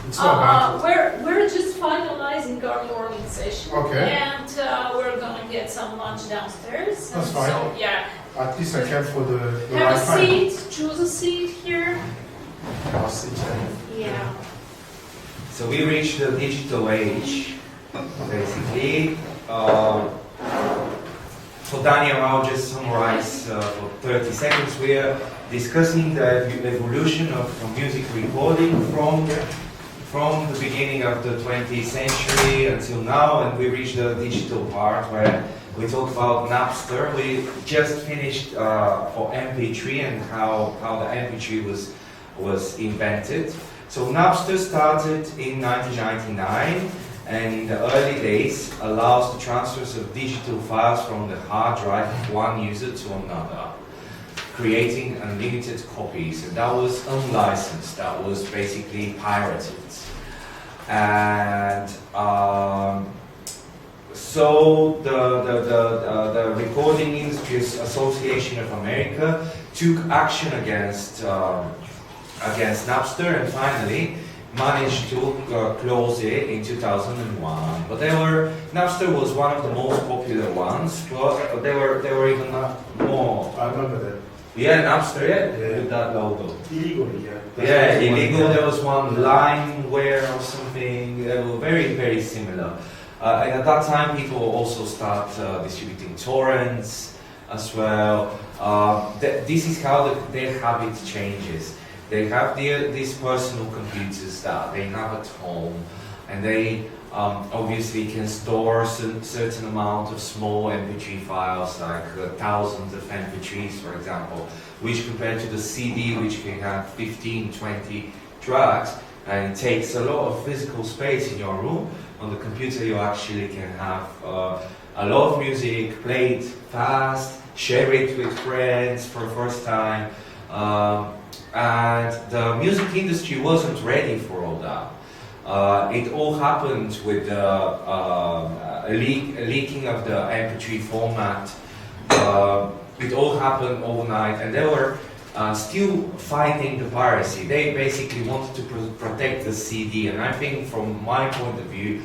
It's not bad. We're just finalizing our morning session. Okay. And we're gonna get some lunch downstairs. That's And fine. So, yeah. At least I came for the Have right a time. seat. Choose a seat here. I'll sit here. Yeah. So we reached the digital age, basically. So Daniel, I'll just summarize for 30 seconds. We are discussing the evolution of music recording from the beginning of the 20th century until now, and we reached the digital part where we talk about Napster. We just finished for MP3 and how the MP3 was invented. So Napster started in 1999, and in the early days allows the transfers of digital files from the hard drive of one user to another, creating unlimited copies. And that was unlicensed, that was basically pirated. And so the Recording Industries Association of America took action against Napster and finally managed to close it in 2001. But Napster was one of the most popular ones, but they were even more. I remember that. Yeah, Napster, yeah, Yeah. with that logo. Illegally, yeah. Yeah, illegal. There was one Limeware or something. They were very, very similar. And at that time, people also start distributing torrents as well. This is how their habit changes. They have these personal computers that they have at home, and they obviously can store a certain amount of small MP3 files, like thousands of MP3s, for example, which compared to the CD, which can have 15, 20 tracks, and it takes a lot of physical space in your room. On the computer, you actually can have a lot of music played fast, share it with friends for the first time. And the music industry wasn't ready for all that. It all happened with a leaking of the MP3 format. It all happened overnight, and they were still fighting the piracy. They basically wanted to protect the CD, and I think from my point of view,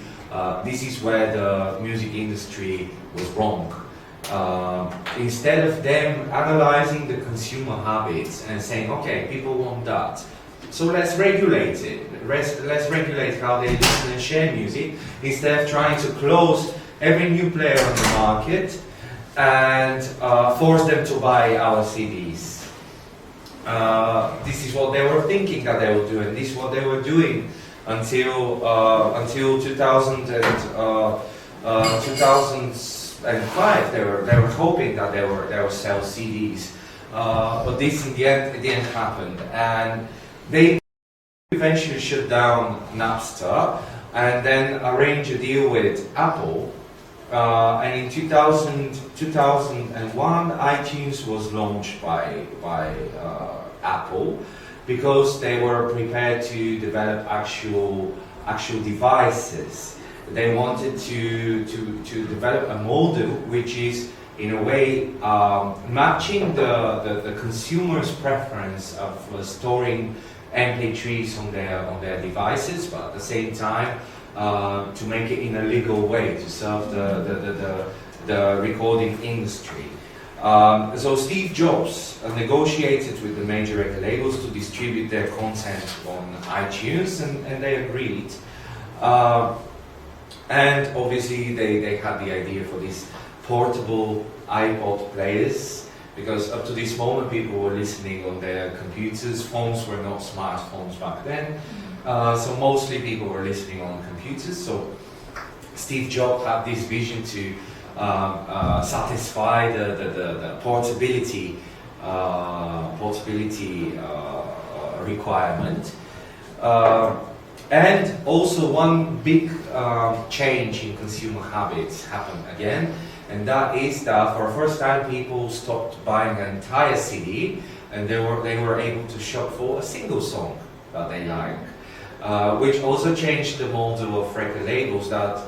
this is where the music industry was wrong. Instead of them analyzing the consumer habits and saying, okay, people want that, so let's regulate it. Let's regulate how they listen and share music, instead of trying to close every new player on the market and force them to buy our CDs. This is what they were thinking that they would do, and this is what they were doing until 2005. They were hoping that they would sell CDs, but this in the end it didn't happen, and they eventually shut down Napster and then arranged a deal with Apple. And in 2001, iTunes was launched by Apple because they were prepared to develop actual devices. They wanted to develop a model which is, in a way, matching the consumer's preference of storing MP3s on their devices, but at the same time to make it in a legal way to serve the recording industry. So Steve Jobs negotiated with the major record labels to distribute their content on iTunes, and they agreed. And obviously they had the idea for these portable iPod players, because up to this moment people were listening on their computers. Phones were not smartphones back then, so mostly people were listening on computers. So Steve Jobs had this vision to satisfy the portability requirement. And also one big change in consumer habits happened again, and that is that for the first time people stopped buying an entire CD, and they were able to shop for a single song that they like, which also changed the model of record labels, that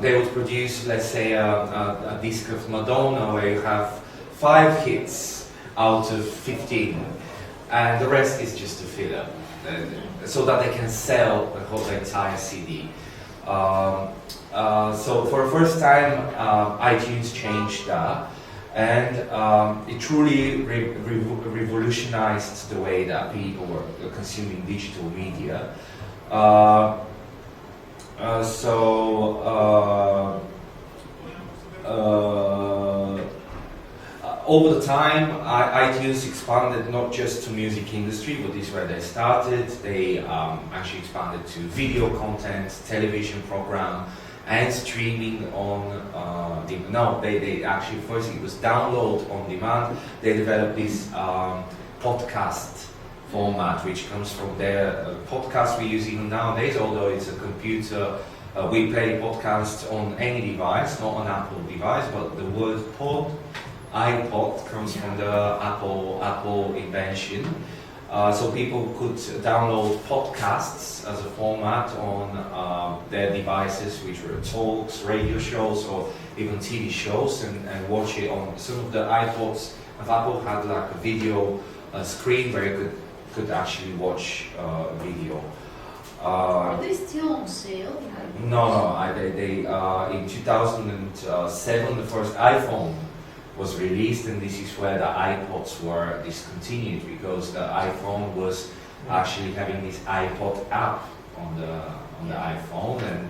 they would produce, let's say, a disc of Madonna where you have 5 hits out of 15, and the rest is just a filler. so that they can sell the entire CD. So for the first time, iTunes changed that, and it truly revolutionized the way that people were consuming digital media. Over the time, iTunes expanded not just to music industry, but this is where they started. They actually expanded to video content, television program, and streaming on demand. No, they actually first it was download on demand. They developed this podcast format, which comes from their podcast we use even nowadays. Although it's a computer, we play podcasts on any device, not an Apple device, but the word iPod comes from the Apple invention. So people could download podcasts as a format on their devices, which were talks, radio shows, or even TV shows, and watch it on some of the iPods of Apple had like a video screen where you could actually watch video. Are they still on sale? No, they in 2007 the first iPhone was released, and this is where the iPods were discontinued, because the iPhone was actually having this iPod app on the iPhone, and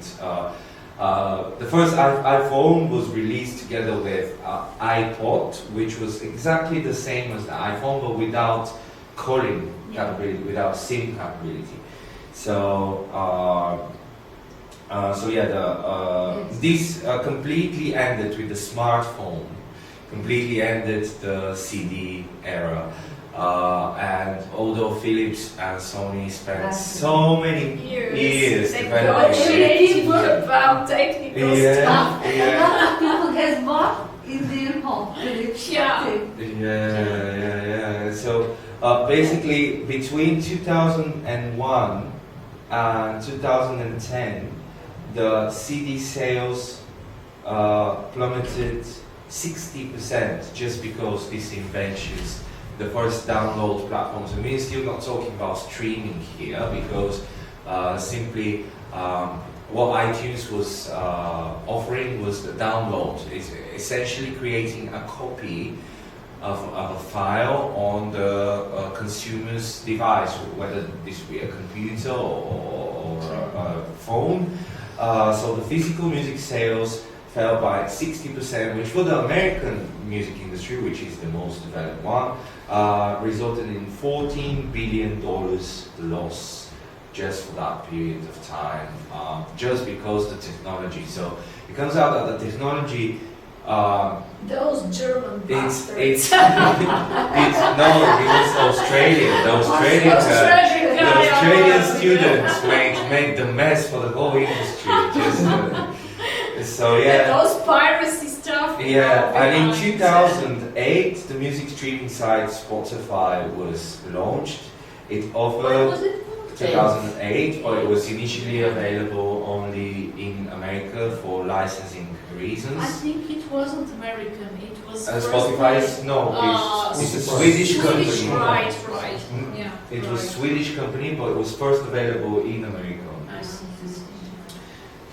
the first iPhone was released together with iPod, which was exactly the same as the iPhone, but without calling capability, without SIM capability. So this completely ended with the smartphone. Completely ended the CD era, and although Philips and Sony spent so many years developing about technical stuff. A lot of people has bought in their home. Yeah. So basically, between 2001 and 2010, the CD sales plummeted 60% just because these inventions, the first download platforms. And we're still not talking about streaming here, because simply what iTunes was offering was the download. It's essentially creating a copy of a file on the consumer's device, whether this be a computer or a phone. So the physical music sales fell by 60%, which for the American music industry, which is the most developed one, resulted in $14 billion loss just for that period of time, just because the technology. So it comes out that the technology. Those German bastards. It was Australian. The Australian students made the mess for the whole industry. So yeah. Those piracy stuff. Yeah, and in 2008, the music streaming site Spotify was launched. It offered. When was it? 2008, but it was initially available only in America for licensing reasons. I think it wasn't American. It was. Spotify is it's a Swedish company. Right. Yeah. It was Swedish company, but it was first available in America. I see.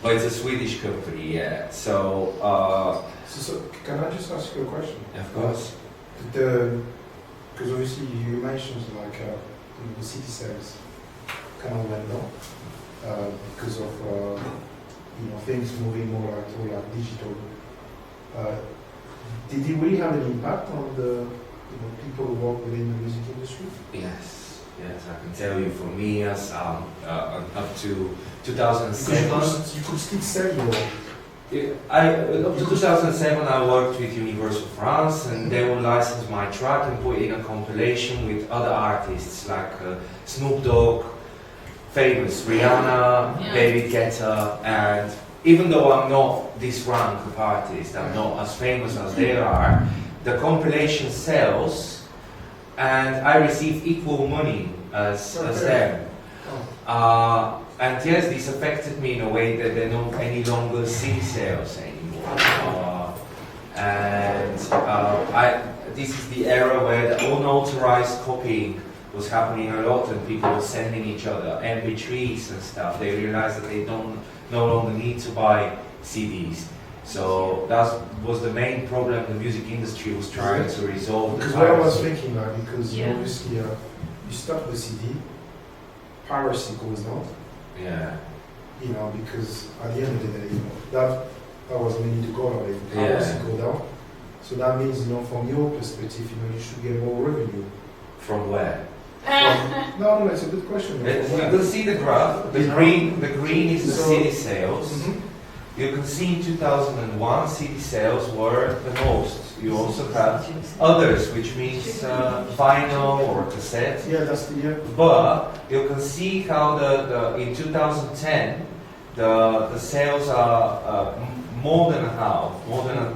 But it's a Swedish company, yeah. So can I just ask you a question? of course. Because obviously you mentioned like the CD sales kind of went down because of things moving more like digital. Did it really have an impact on the people who work within the music industry? Yes, I can tell you. For me, as up to 2007, you could still sell your. Up to 2007, I worked with Universal France, and they would license my track and put it in a compilation with other artists like Snoop Dogg, famous Rihanna, David Guetta, and even though I'm not this rank of artist, I'm not as famous as they are, the compilation sells, and I receive equal money as them. And yes, this affected me in a way that they're not any longer CD sales anymore. This is the era where the unauthorized copying was happening a lot, and people were sending each other MP3s and stuff. They realized that they no longer need to buy CDs. So that was the main problem the music industry was trying to resolve. Because what I was thinking, like, because Yeah. obviously you stop the CD, piracy goes down. Yeah. You know, because at the end of the day, you know, that was mainly the goal of it. Piracy Yeah. go down. So that means, you know, from your perspective, you know, you should get more revenue. From where? No, it's a good question. You can see the graph. The green is the So- CD sales. Mhm. You can see in 2001 CD sales were the most. You also have others, which means vinyl or cassette. Yeah, that's the year. But you can see how in 2010 the sales are more than a half, more than a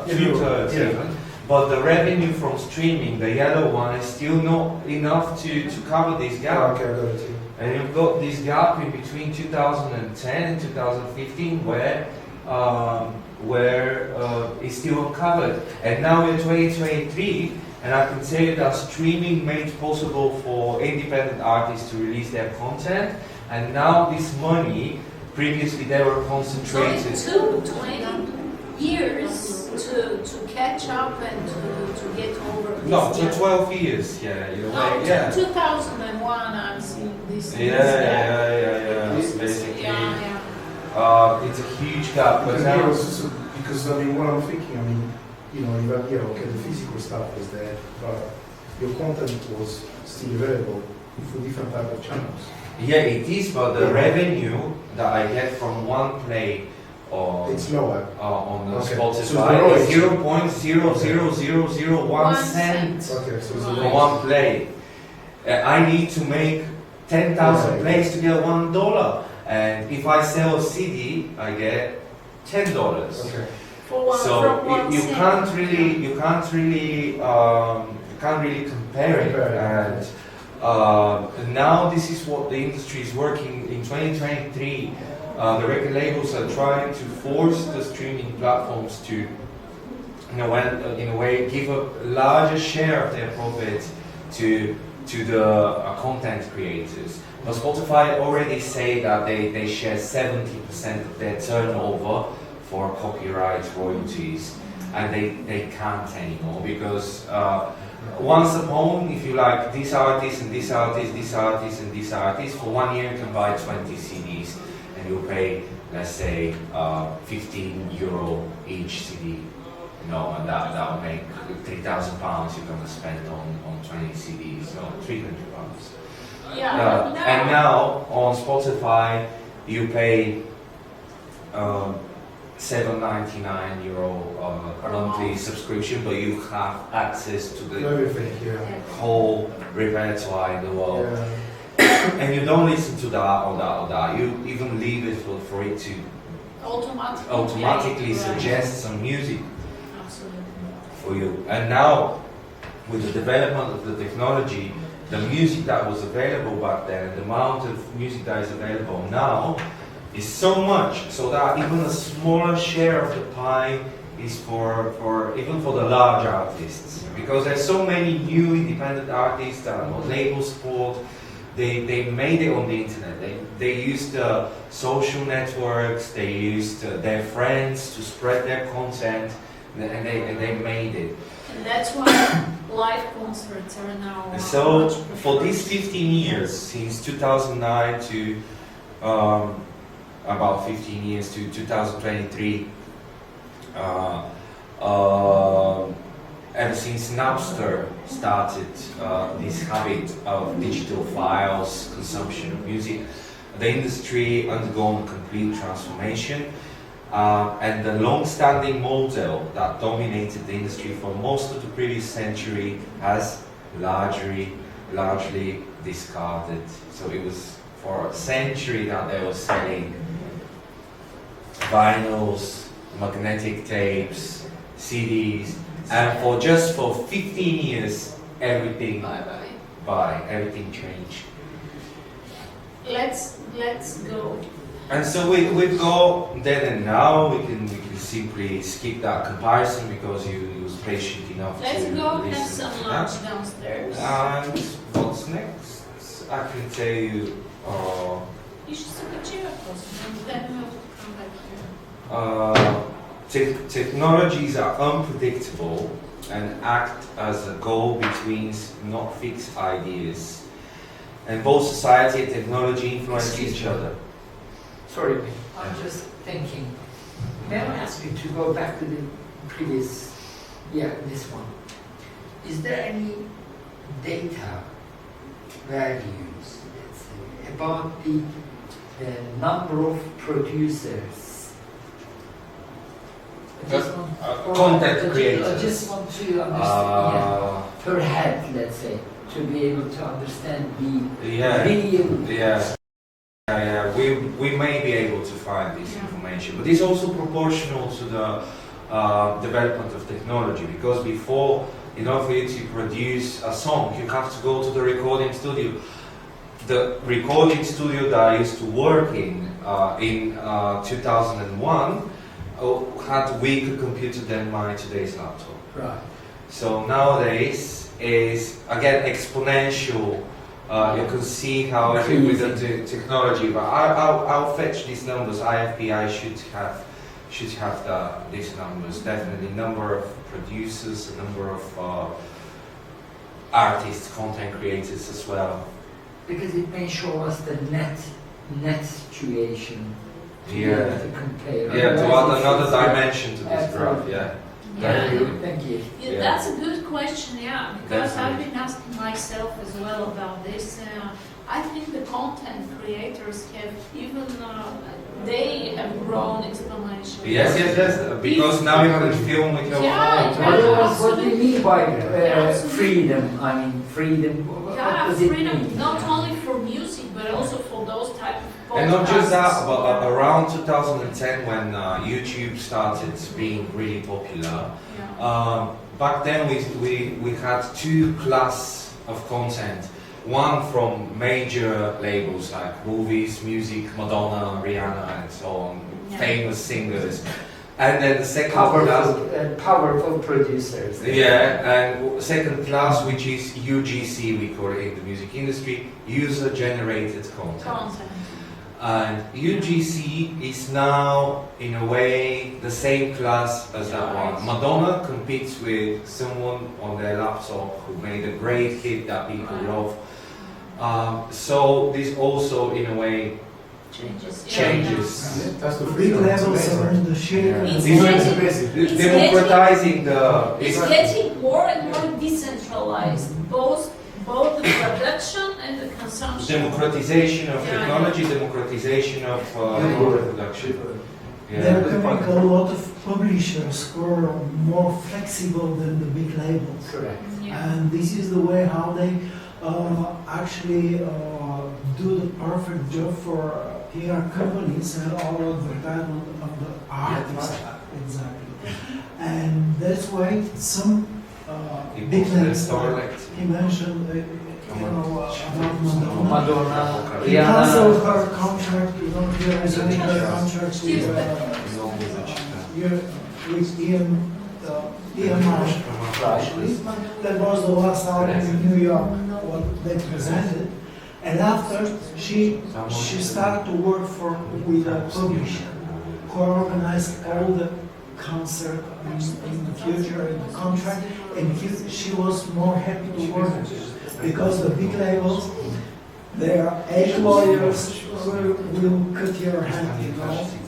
two-thirds Yeah. even. But the revenue from streaming, the yellow one, is still not enough to cover this gap. Okay, I got it. And you've got this gap in between 2010 and 2015 where it's still uncovered. And now we're 2023, and I can tell you that streaming made it possible for independent artists to release their content. And now this money, previously they were So it concentrated. took 20 years to catch up and to get over this. No, to gap. 12 years, yeah, in a No, way, yeah. 2001 I'm seeing this. Yeah. It's basically, Yeah. it's a huge gap. But Because, now, because I mean, what I'm thinking, I mean, you know, okay, the physical stuff was there, but your content was still available for different type of channels. yeah, it is, but the revenue that I get from one play It's lower. on Okay. Spotify So the royalty- is 0.00001 cent Okay, so it's for one play. I need to make 10,000 Right. plays to get $1, and if I sell a CD, I get $10. Okay. For one, So from one you cent. can't really compare it. Compare it. And now this is what the industry is working in 2023. The record labels are trying to force the streaming platforms to, in a way, give a larger share of their profits to the content creators. But Spotify already say that they share 70% of their turnover for copyright royalties, and they can't anymore because once upon, if you like, this artist and this artist, this artist and this artist, for 1 year you can buy 20 CDs and you pay, let's say, €15 each CD. You know, and that will make £3,000 you're gonna spend on 20 CDs, so £300. Yeah, And now on Spotify you pay €7.99 monthly subscription, but you have access to the Everything, yeah. whole repertoire in the world. Yeah. And you don't listen to that or that or that. You even leave it for it to automatically Right. suggest some music Absolutely. for you. And now, with the development of the technology, the music that was available back then, the amount of music that is available now is so much, so that even a smaller share of the pie is for even for the large artists. Because there's so many new independent artists that labels support. They made it on the internet. They used social networks. They used their friends to spread their content, and they made it. And that's why live concerts are now So much for preferred. these 15 years, since 2009 to about 15 years to 2023, ever since Napster started this habit of digital files, consumption of music, the industry undergone a complete transformation. And the long-standing model that dominated the industry for most of the previous century has largely discarded. So it was for a century that they were selling vinyls, magnetic tapes, CDs, and for 15 years, everything Bye-bye. everything changed. Let's go And so we've got then and now. We can simply skip that comparison because you was patient enough Let's to go have listen some to lunch that. downstairs. And what's next? I can tell you. You should see the chair first, and then we'll come back here. Technologies are unpredictable and act as a go between not fixed ideas. And both society and technology influence each other. Sorry, I'm just thinking. May I ask you to go back to the previous, this one. Is there any data values, let's say, about the number of producers? I just want- Content I creators. just want to understand, per head, let's say, to be able to understand the Yeah. real. Yeah. We may be able to find this information, but it's also proportional to the development of technology. Because before, for you to produce a song, you have to go to the recording studio. The recording studio that I used to work in 2001 had weaker computer than my today's laptop. Right. So nowadays is again exponential. You can see how with the technology. But I'll fetch these numbers. IFPI should have these numbers. Definitely number of producers, a number of artists, content creators as well. Because it may show us the net situation to be able to compare. Yeah, to Otherwise add another it's- dimension to this graph. Absolutely. Yeah. Thank you. Yeah, Yeah. that's a good question, yeah, because I've Definitely. been asking myself as well about this. I think the content creators have even, they have grown exponentially. Yes. Because now you can film with your Yeah, phone. Otherwise, what do you mean by Absolutely. freedom? I mean, freedom. What Yeah, does it freedom, mean? not only for music, but also for those type of podcasts. And not just that, but around 2010 when YouTube started being really popular, Yeah. back then we had two class of content. One from major labels like movies, music, Madonna, Rihanna, and so on, Yeah. famous singers. And then the second class, Powerful producers. yeah, and second class, which is UGC, we call it in the music industry, user-generated content. Content. And UGC is now, in a way, the same class as that one. Madonna competes with someone on their laptop who made a great hit that people love. So this also, in a way, Changes. changes. That's the Big freedom. levels are in the shade. It's These are getting- the basic. It's democratizing the. It's getting more and more decentralized, both the production and the consumption. Democratization of Yeah, technology, democratization of production. There Yeah. are a lot of publishers who are more flexible than the big labels. Correct. Yeah. And this is the way how they actually do the perfect job for PR companies and all advertisement of the artists. Exactly. And that's why some big labels, he mentioned, about Madonna. Madonna, He canceled Rihanna. her contract, here is only her contract with EMI. Actually, that was the last album in New York, what they presented. And after, she started to work with a publisher who organized all the concert in the future, in the contract, and she was more happy to work because the big labels, their age lawyers will cut your hand,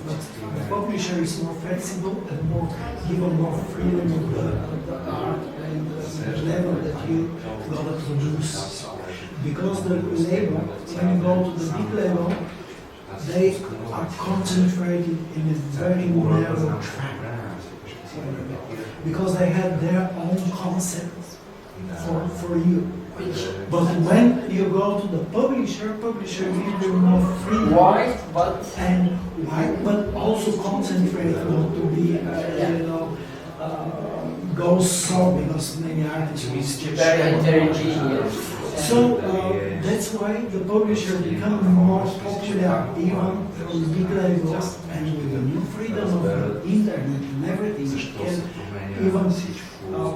But the publisher is more flexible and given more freedom of the art and the level that you gotta produce. Because the label, when you go to the big level, they are concentrated in a very narrow track. Because they have their own concept for you. But when you go to the publisher gives you more freedom. Why? But But also concentrate not to be, go so because many artists. very heterogeneous. So that's why the publisher become more popular even from big labels, and with the new freedom of the internet and everything, it can even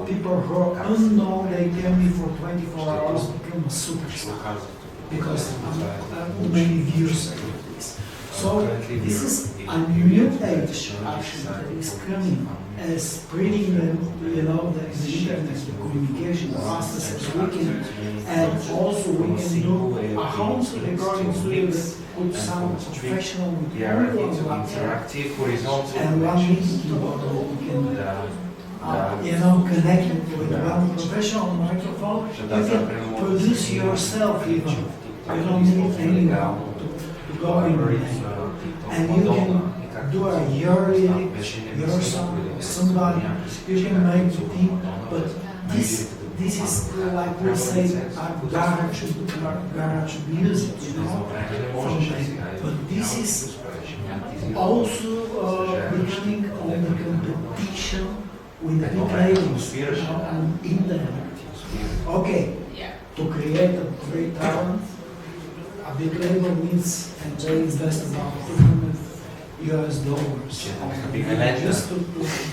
people who are unknown, they can be for 24 hours become a superstar because many views of this. So this is a new age actually that is coming as spreading the internet, the communication processes. We can, and also we can do a home recording studio that would sound professional with interactive, horizontal. and one meeting keyboard that we can connecting with one professional microphone. You can produce yourself even. You don't need anyone to go in there. And you can do your lyrics, your song, somebody, you can make the thing, but this is like we say garage music, but this is also becoming on the competition with the big labels on internet. Okay, to create a great talent, a big label needs and they invest about $200 just to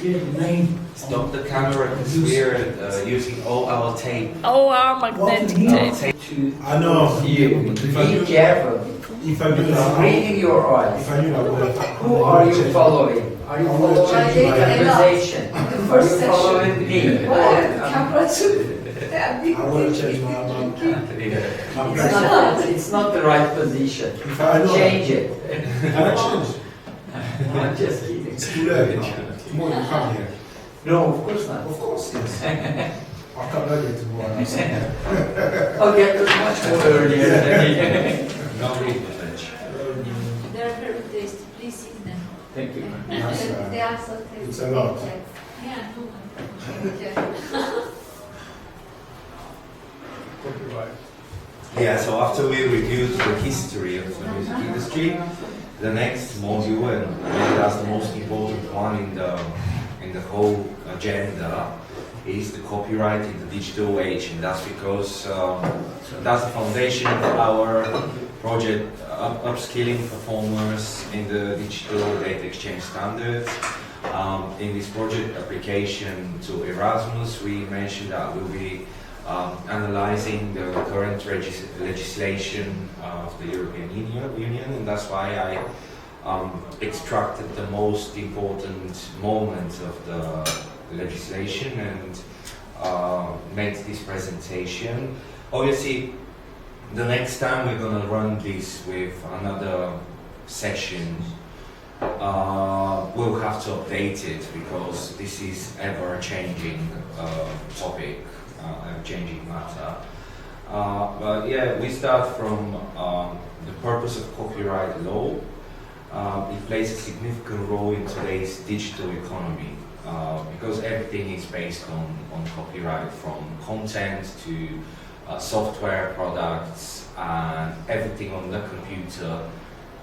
get a name. Stop the camera because we're using all our tape. Oh, our magnetic tape. I know. Be careful. If I do It's that, reading your eyes. if I knew that, Who are you following? Are you following the conversation? Are you following me? I want to change my mind. It's not the right position. If I know, Change it. I change. I'm just kidding. It's too late now. Tomorrow you come here. No, of course not. Of course, yes. I'll come early tomorrow. Okay, it was much more earlier than No read the French. They're very tasty. Please eat them. Thank you. Yes, They are so tasty. it's a lot. Yeah, no. Yeah, so after we reviewed the history of the music industry, the next module, and maybe that's the most important one in the whole agenda, is the copyright in the digital age, and that's because that's the foundation of our project, upskilling performers in the digital data exchange standards. In this project application to Erasmus, we mentioned that we'll be analyzing the current legislation of the European Union, and that's why I extracted the most important moments of the legislation and made this presentation. Obviously, the next time we're going to run this with another session, we'll have to update it because this is ever-changing topic. Changing matter. But yeah, we start from the purpose of copyright law. It plays a significant role in today's digital economy because everything is based on copyright, from content to software products, and everything on the computer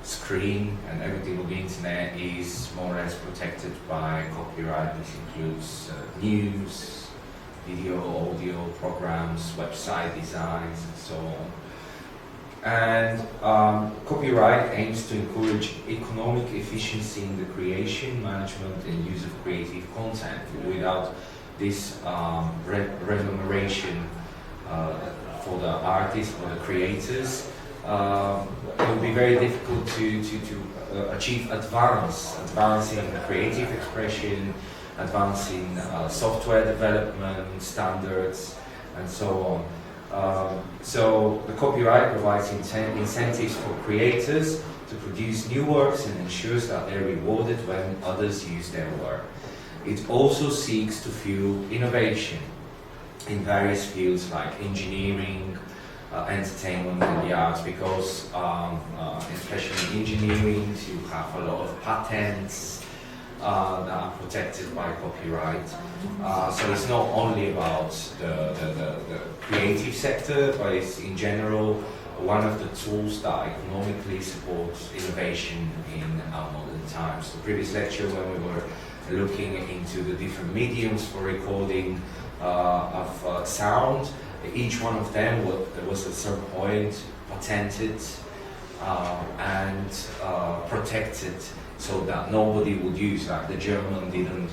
screen and everything on the internet is more or less protected by copyright. This includes news, video, audio programs, website designs, and so on. And copyright aims to encourage economic efficiency in the creation, management, and use of creative content. Without this remuneration for the artists or the creators, it will be very difficult to achieve advance in creative expression, advancing software development standards, and so on. So the copyright provides incentives for creators to produce new works and ensures that they're rewarded when others use their work. It also seeks to fuel innovation in various fields like engineering, entertainment, and the arts, because especially in engineering you have a lot of patents that are protected by copyright. So it's not only about the creative sector, but it's in general one of the tools that economically supports innovation in our modern times. The previous lecture, when we were looking into the different mediums for recording of sound, Each one of them was at some point patented and protected so that nobody would use. Like the German didn't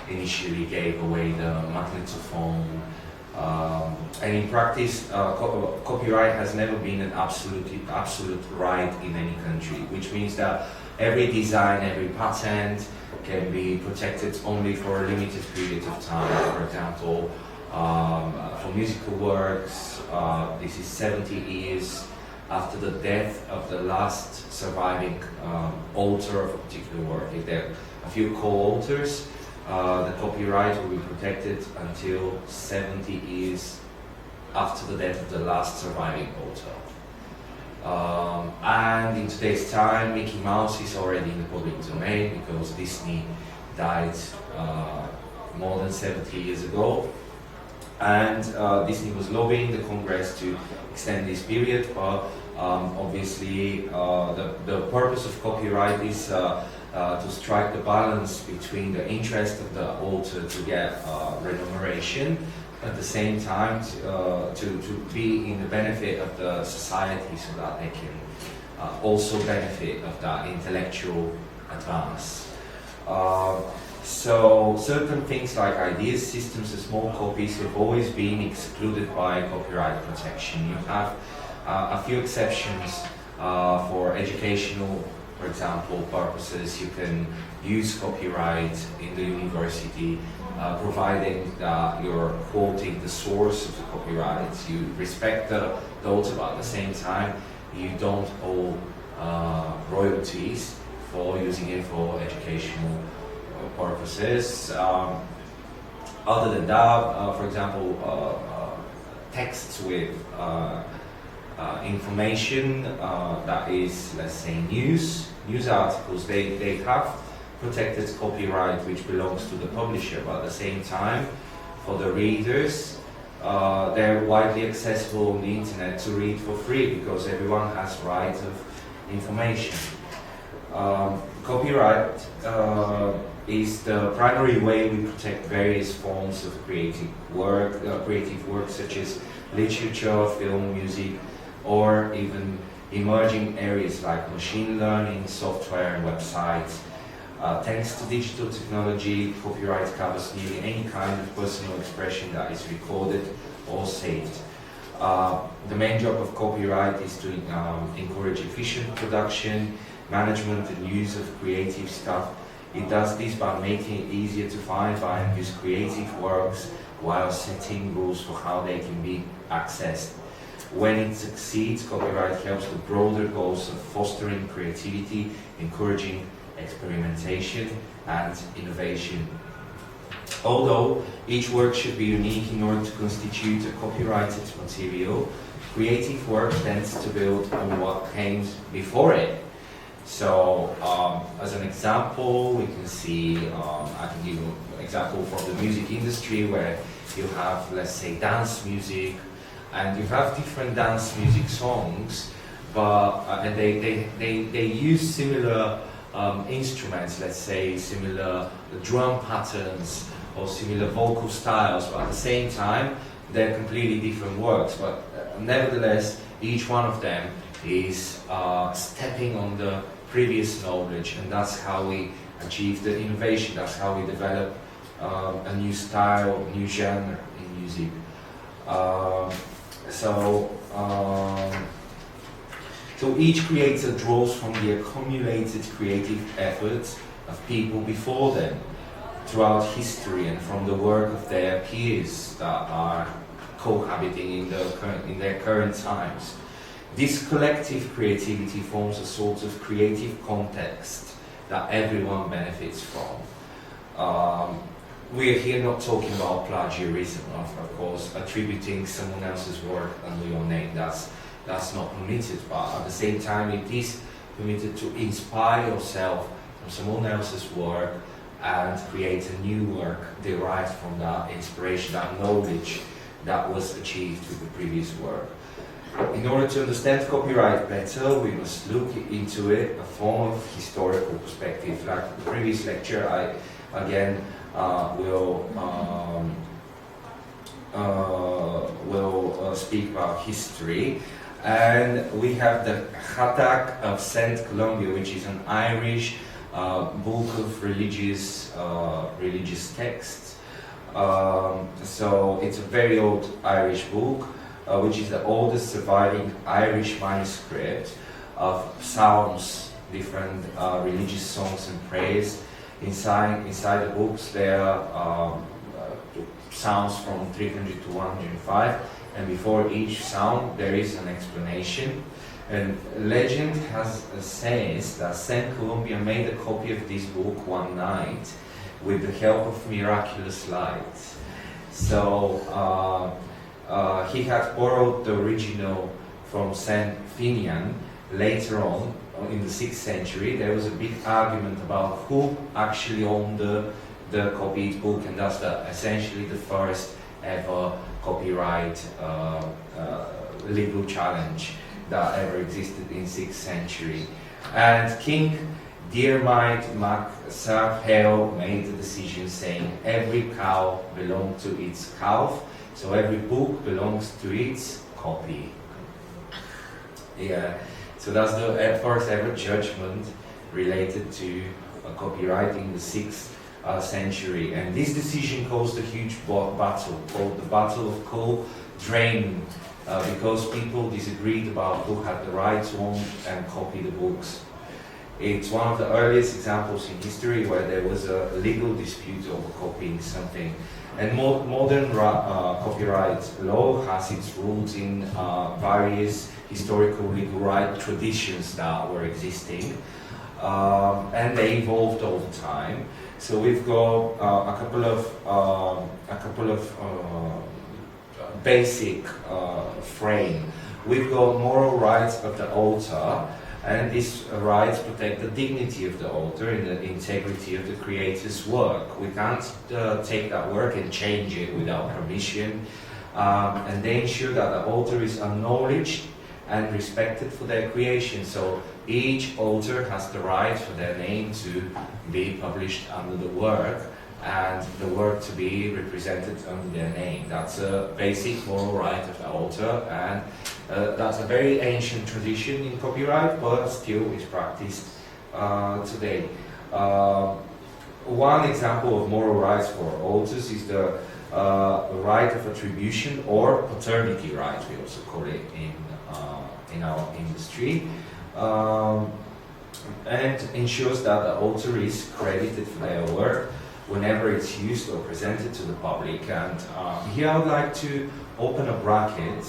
initially gave away the magnetophone, and in practice, copyright has never been an absolute right in any country, which means that every design, every patent can be protected only for a limited period of time. For example, for musical works, this is 70 years after the death of the last surviving author of a particular work. If there are a few co-authors, the copyright will be protected until 70 years after the death of the last surviving author. And in today's time, Mickey Mouse is already in the public domain because Disney died more than 70 years ago. And Disney was lobbying the Congress to extend this period, but obviously the purpose of copyright is to strike the balance between the interest of the author to get remuneration, at the same time to be in the benefit of the society so that they can also benefit of that intellectual advance. So certain things like ideas, systems, and small copies have always been excluded by copyright protection. You have a few exceptions for educational, for example, purposes. You can use copyright in the university, providing that you're quoting the source of the copyright. You respect the author, but at the same time, you don't owe royalties for using it for educational purposes. Other than that, for example, texts with information that is, let's say, news articles, they have protected copyright which belongs to the publisher, but at the same time, for the readers, they're widely accessible on the internet to read for free because everyone has right of information. Copyright is the primary way we protect various forms of creative work such as literature, film, music, or even emerging areas like machine learning, software, and websites. Thanks to digital technology, copyright covers nearly any kind of personal expression that is recorded or saved. The main job of copyright is to encourage efficient production, management, and use of creative stuff. It does this by making it easier to find, buy, and use creative works while setting rules for how they can be accessed. When it succeeds, copyright helps the broader goals of fostering creativity, encouraging experimentation, and innovation. Although each work should be unique in order to constitute a copyrighted material, creative work tends to build on what came before it. So, as an example, we can see, I can give you an example from the music industry where you have, let's say, dance music, and you have different dance music songs, but and they use similar instruments, let's say, similar drum patterns or similar vocal styles, but at the same time, they're completely different works. But nevertheless, each one of them is stepping on the previous knowledge, and that's how we achieve the innovation. That's how we develop a new style, new genre in music. So each creator draws from the accumulated creative efforts of people before them throughout history and from the work of their peers that are cohabiting in their current times. This collective creativity forms a sort of creative context that everyone benefits from. We're here not talking about plagiarism, of course, attributing someone else's work under your name. That's not permitted, but at the same time, it is permitted to inspire yourself from someone else's work and create a new work derived from that inspiration, that knowledge that was achieved with the previous work. In order to understand copyright better, we must look into it a form of historical perspective. Like the previous lecture, I again will will speak about history. And we have the Khatak of St. Columbia, which is an Irish book of religious texts. So it's a very old Irish book, which is the oldest surviving Irish manuscript of psalms, different religious songs and prayers. Inside the books there are psalms from 300 to 105, and before each psalm there is an explanation. And legend says that St. Columbia made a copy of this book one night with the help of miraculous light. So he had borrowed the original from St. Finian. Later on, in the 6th century, there was a big argument about who actually owned the copied book, and that's essentially the first ever copyright legal challenge that ever existed in 6th century. And King Diarmait Mac Hale made the decision saying every cow belonged to its calf, so every book belongs to its copy. Yeah, so that's the first ever judgment related to copyright in the 6th century. And this decision caused a huge battle called the Battle of Coal Drain, because people disagreed about who had the right to own and copy the books. It's one of the earliest examples in history where there was a legal dispute over copying something. And modern copyright law has its roots in various historical legal right traditions that were existing, and they evolved over time. So we've got a couple of basic frame. We've got moral rights of the author, and these rights protect the dignity of the author and the integrity of the creator's work. We can't take that work and change it without permission, and they ensure that the author is acknowledged and respected for their creation. So each author has the right for their name to be published under the work, and the work to be represented under their name. That's a basic moral right of the author, and that's a very ancient tradition in copyright, but still is practiced today. One example of moral rights for authors is the right of attribution, or paternity right, we also call it in our industry, and ensures that the author is credited for their work whenever it's used or presented to the public. And here I would like to open a bracket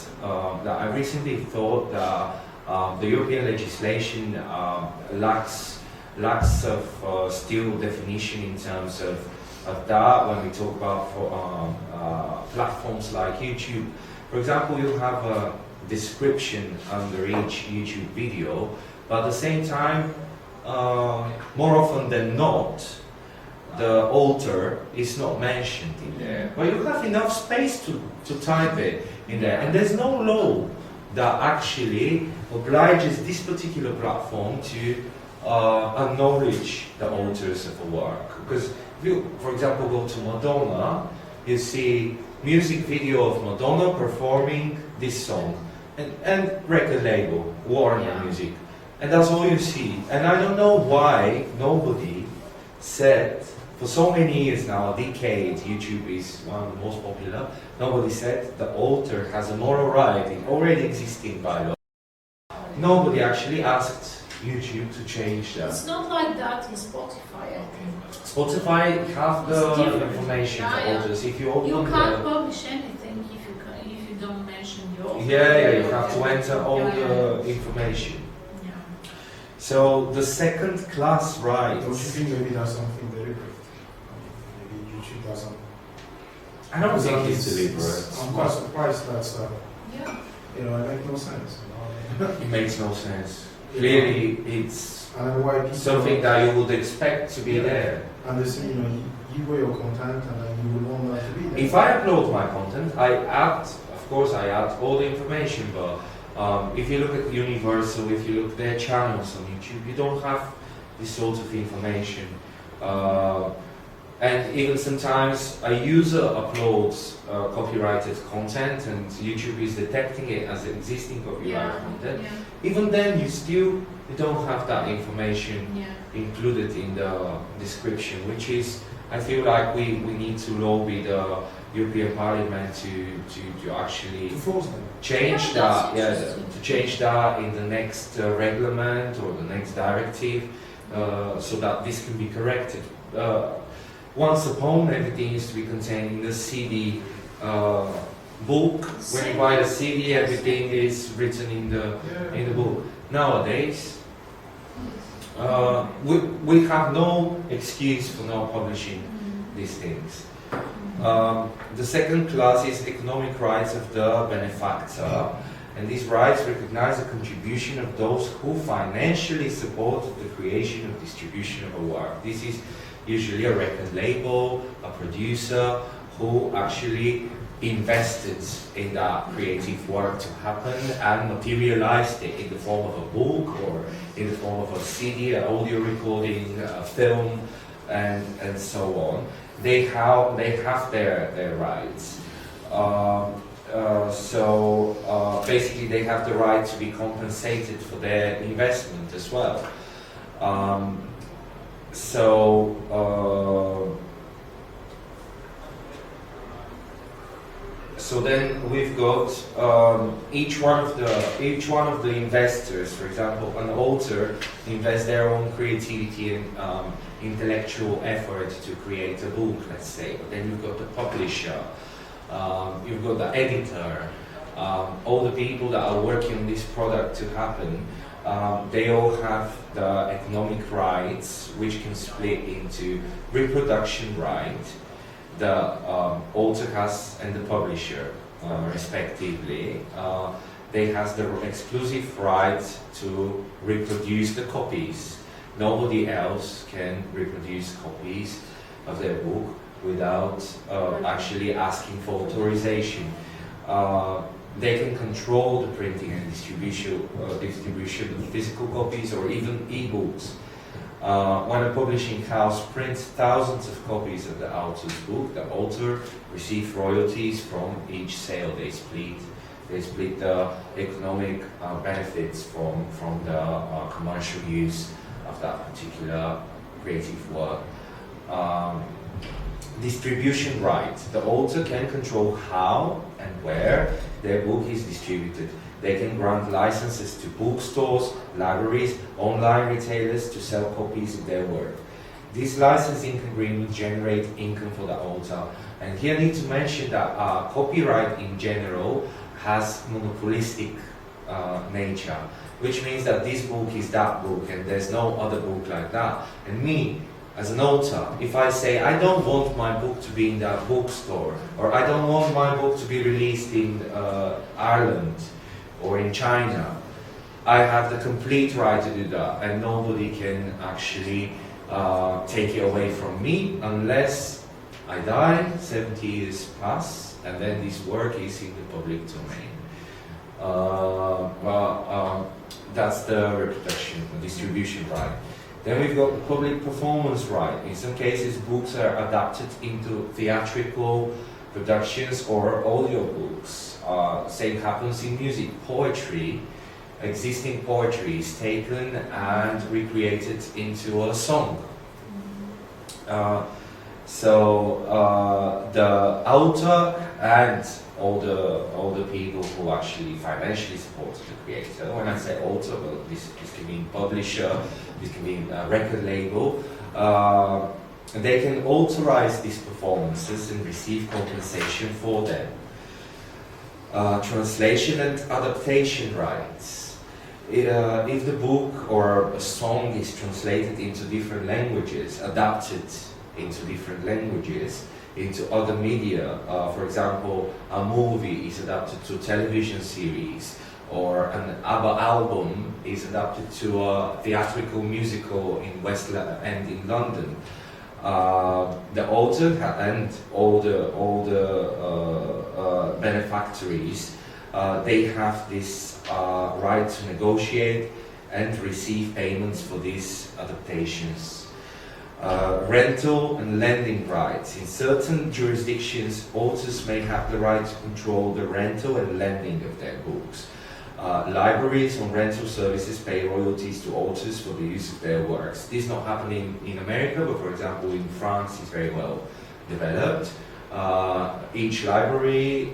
that I recently thought that the European legislation lacks of still definition in terms of that when we talk about platforms like YouTube. For example, you have a description under each YouTube video, but at the same time, more often than not, the author is not mentioned in there. But you have enough space to type it in there. And there's no law that actually obliges this particular platform to acknowledge the authors of a work. Because if you, for example, go to Madonna, you see music video of Madonna performing this song. And record label, Warner Music. And that's all you see. And I don't know why nobody said, for so many years now, a decade, YouTube is one of the most popular, nobody said the author has a moral right in already existing by law. Nobody actually asked YouTube to change that. It's not like that in Spotify, I think. Spotify have the information for authors. If you open You can't publish anything if you don't mention your author. Yeah, you have to enter all the information. Yeah. So the second class rights. Don't you think maybe that's something deliberate? Maybe YouTube doesn't. I don't think it's deliberate. I'm quite surprised that Yeah. it makes no sense. It makes no sense. Clearly, it's And why people something that you would expect to be there. And they say, you wear your content and then you would want that to be there. If I upload my content, of course I add all the information, but if you look at Universal, if you look at their channels on YouTube, you don't have this sort of information. And even sometimes a user uploads copyrighted content and YouTube is detecting it as existing copyrighted content. Even then, you don't have that information included in the description, which is, I feel like we need to lobby the European Parliament to actually To force them. change Yeah, that, that's interesting. to change that in the next regulament or the next directive, so that this can be corrected. Once upon, everything used to be contained in the CD book. When you buy the CD, everything is written in the book. Nowadays, we have no excuse for not publishing these things. The second class is economic rights of the benefactor, and these rights recognize the contribution of those who financially support the creation or distribution of a work. This is usually a record label, a producer who actually invested in that creative work to happen and materialized it in the form of a book or in the form of a CD, an audio recording, a film, and so on. They have their rights. Basically, they have the right to be compensated for their investment as well. So then we've got each one of the investors. For example, an author invests their own creativity and intellectual effort to create a book, let's say. But then you've got the publisher, you've got the editor, all the people that are working on this product to happen. They all have the economic rights, which can split into reproduction right, the author has, and the publisher, respectively. They have the exclusive right to reproduce the copies. Nobody else can reproduce copies of their book without actually asking for authorization. They can control the printing and distribution of physical copies or even e-books. When a publishing house prints thousands of copies of the author's book, the author receives royalties from each sale. They split the economic benefits from the commercial use of that particular creative work. Distribution rights. The author can control how and where their book is distributed. They can grant licenses to bookstores, libraries, online retailers to sell copies of their work. These licensing agreements generate income for the author. And here I need to mention that copyright in general has monopolistic nature, which means that this book is that book and there's no other book like that. And me, as an author, if I say I don't want my book to be in that bookstore, or I don't want my book to be released in Ireland or in China, I have the complete right to do that, and nobody can actually take it away from me unless I die, 70 years pass, and then this work is in the public domain. That's the reproduction, the distribution right. Then we've got the public performance right. In some cases, books are adapted into theatrical productions or audio books. Same happens in music. Poetry, existing poetry is taken and recreated into a song. The author and all the people who actually financially support the creator. When I say author, well, this can mean publisher, this can mean a record label. And they can authorize these performances and receive compensation for them. Translation and adaptation rights. If the book or a song is translated into different languages, adapted into different languages, into other media, for example, a movie is adapted to a television series, or an ABBA album is adapted to a theatrical musical in West End in London. The author and all the benefactories, they have this right to negotiate and receive payments for these adaptations. rental and lending rights. In certain jurisdictions, authors may have the right to control the rental and lending of their books. Libraries on rental services pay royalties to authors for the use of their works. This is not happening in America, but for example in France it's very well developed. Each library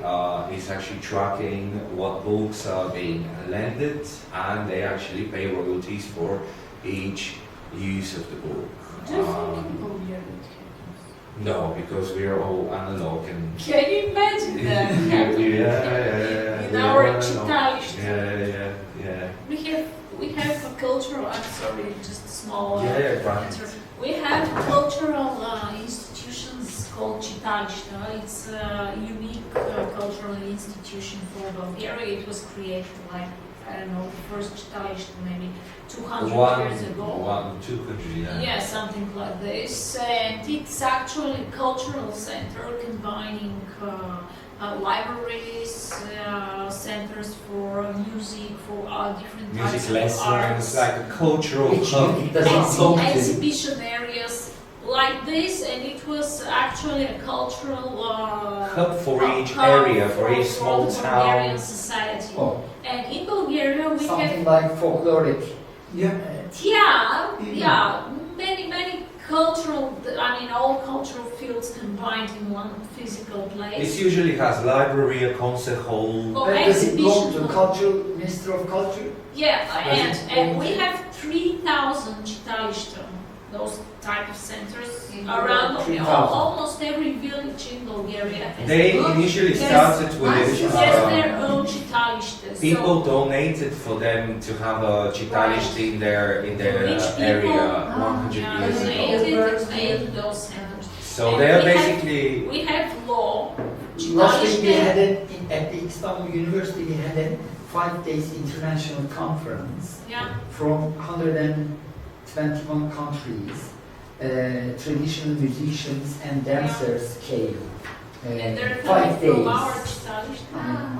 is actually tracking what books are being lended, and they actually pay royalties for each use of the book. Do you think in Bulgaria it No, because we are all analog and happens? Can you imagine that? yeah, In our yeah, Chitalish. yeah. We have a cultural, I'm sorry, just a small Yeah, right. answer. We have cultural institutions called Chitališta. It's a unique cultural institution for Bulgaria. It was created like, I don't know, the first Chitališta maybe 200 years ago. 200, yeah. Yeah, something like this. And it's actually a cultural center combining libraries, centers for music, for different types Music of lessons, arts, like a cultural Which hub. it doesn't belong to. exhibition areas like this, and it was actually a cultural Hub for each hub area, for each small the Bulgarian town. society. Oh, And in Bulgaria we something have like folkloric. Yeah. many cultural, I mean all cultural fields combined in one physical It place. usually has library, a concert hall. Oh, Does it belong to exhibition. cultural, Minister of Culture? Yeah, and we belong have 3,000 Chitališta, those type of centers around 3,000. almost every village in Bulgaria. has They their own- initially Yes. started with has their own Chitališta. people donated for them to have a Chitalište in their Rich people, area 100 years ago. made those centers. So And they are we have- basically We have law. Last week we had Chitalište, at the Istanbul University, we had a 5 days international conference yeah, from 121 countries. Traditional musicians and dancers came. and they're 5 coming days. from our Chitalište.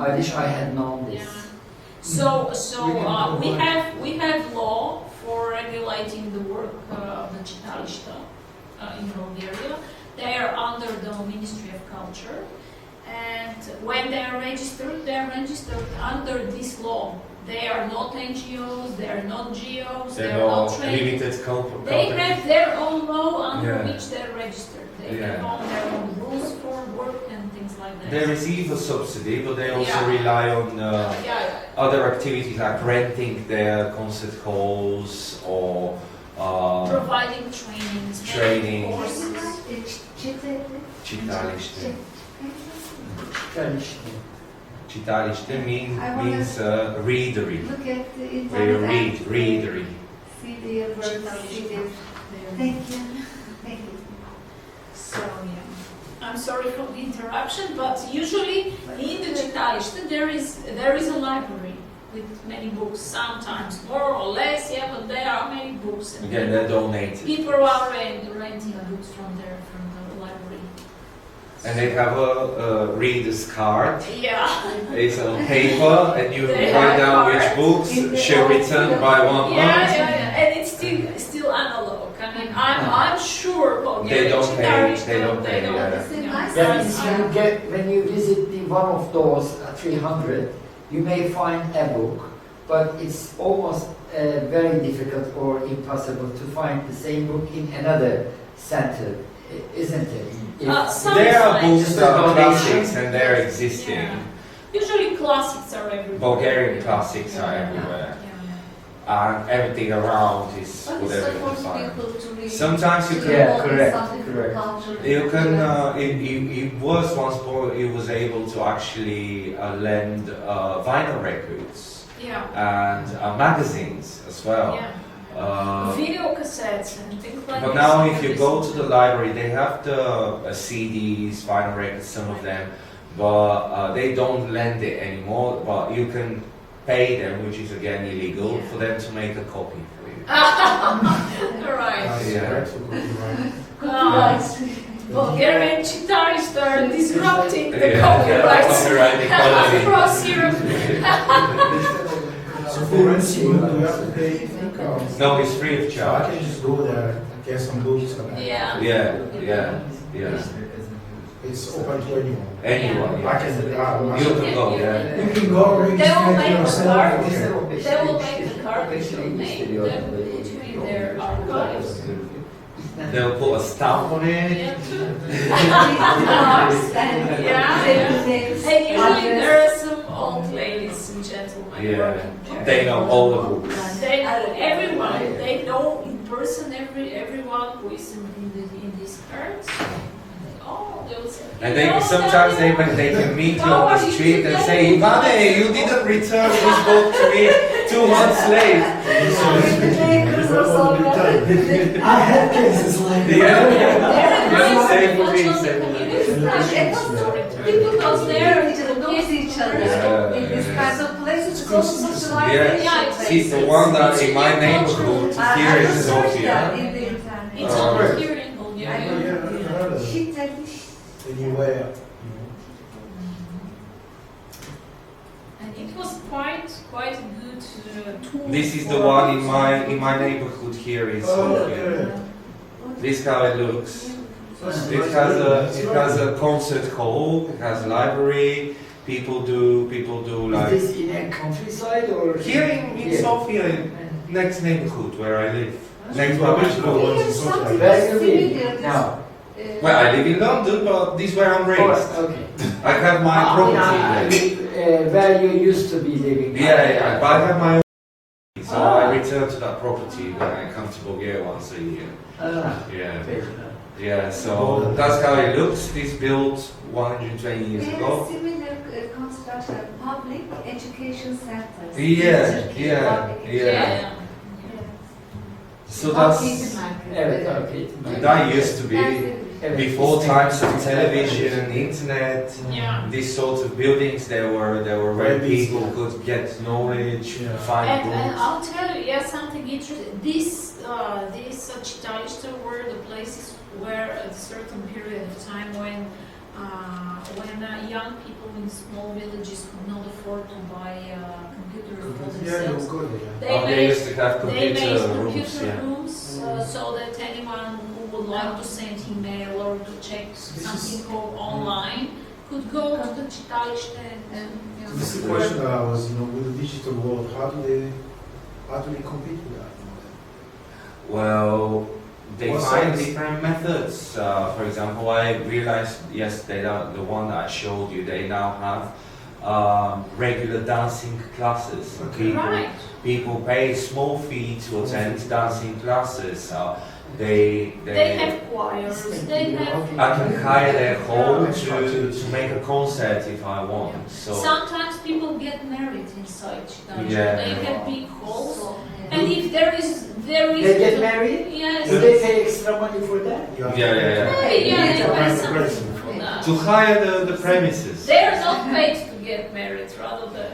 I wish I had known this. Yeah. So We can we have law for regulating the work of the Chitališta in Bulgaria. They are under the Ministry of Culture, and when they are registered under this law. They are not NGOs, they are not GOs, they they're are not not trade. limited They companies. have their own law under Yeah. which they're registered. They Yeah. have all their own rules for work and things like that. They receive a subsidy, but they also Yeah. rely on yeah. other activities like renting their concert halls or Providing trainings, Training. courses. Chitalište. Traditional. Chitalište I wanna- means readery. Look at the Where you internet. readery. See the words, see the... There. Thank you. Thank you. So yeah, I'm sorry for the interruption, but usually in the Chitalište there is a library with many books. Sometimes more or less, yeah, but there are many books. And Again, they're donated. people are renting books from the library. And they have a reader's card. Yeah. It's on paper, and you They write have down which cards. books shall return by 1 Yeah, month. yeah, and it's still analog. I mean, I'm sure Bulgarian They don't pay, Chitalište, they don't pay, yeah. Is it nice? That means when you visit one of those 300, you may find a book, but it's almost very difficult or impossible to find the same book in another center, isn't it? There are books Sometimes. that are Donation. classics and they're existing. Yeah. Usually classics are everywhere. Bulgarian classics are everywhere. And everything around is But whatever it's you can supposed find. people to read. Sometimes you can. Yeah, correct, Something for correct. culture. You can. It was once more. It was able to actually lend vinyl records Yeah. and magazines as well. Yeah. Uh, Video cassettes and things like But this. now, if you go to the library, they have the CDs, vinyl records, some of them, but they don't lend it anymore. But you can pay them, which is again illegal, Yeah. for them to make a copy for you. Right. Yeah. Right, so copyright. Right. Bulgarian Chitalists are disrupting the Yeah, copyrights copyright equality. across Europe. So currency, do you have to pay? No, it's free of So I charge. can just go there, get some books, and Yeah. Yeah. it's open to anyone. Anyone, I yeah. can, You can go, yeah. You can go They will register make a yourself. card. Okay. They will make the card with your name. They will put you in their archives. They'll put a stamp on it. Yeah. Yeah. And usually there are some old ladies and gentlemen Yeah. working there. They know all the books. They know everyone. They know in person everyone who is in these cards. Oh, they will say. And they sometimes they can meet you on the street and say, Ivane, you didn't return this book to me 2 months late. I have cases like that. Yeah. Same for me, same for me. Because they're knows each other Yeah. in these kinds of places. It's also socialization. Yeah, see, the one that in my neighborhood here in Sofia. In the internet. it's all here in Bulgaria. She said, Anywhere, And it was quite a good tool. This is the for- one in my neighborhood here in Sofia. This is how it looks. It has a concert hall. It has a library. People do Is like this in a countryside or? here in Yeah. Sofia, next neighborhood where I live. Next Well, public which school. one? "Here's something Where you similar." live now? Well, I live in London, but this is where I'm raised. Okay. I have my property there. Where you used to be living. Yeah, but I have my own. So I return to that property when I come to Bulgaria once a year. Yeah. Fair enough. Yeah, so that's how it looks. This built 120 years Very ago. similar construction, public education centers. Yeah, Turkey, yeah, public yeah. So that's Evet, okay. that used to be Evet. before times of television, internet. Yeah. These sorts of buildings, they were where Very busy. people could get knowledge, Yeah. find And books. I'll tell you, yeah, something interesting. These Chitalište were the places where at a certain period of time when young people in small villages could not afford to buy computers for Yeah, themselves. you go there. They They made, used to have they made computer rooms, computer yeah. rooms so that anyone who would like to send email or to check something online could go to the Chitalište and So this is the question that I was, with the digital world, how do they compete with that? Well, they What find sense? different methods. For example, I realized yesterday that the one that I showed you, they now have regular dancing classes. Okay. right. People pay a small fee to attend dancing classes. They have choirs. They have. I can hire their hall to make a concert if I want. So Sometimes people get married inside Chitalište. Yeah. They have big halls, and if there is They get married? Yes. Do they pay extra money for that? You have Yeah, to- yeah, yeah. They to pay rent the something place. for that. to hire the premises. They are not paid to get married, rather than.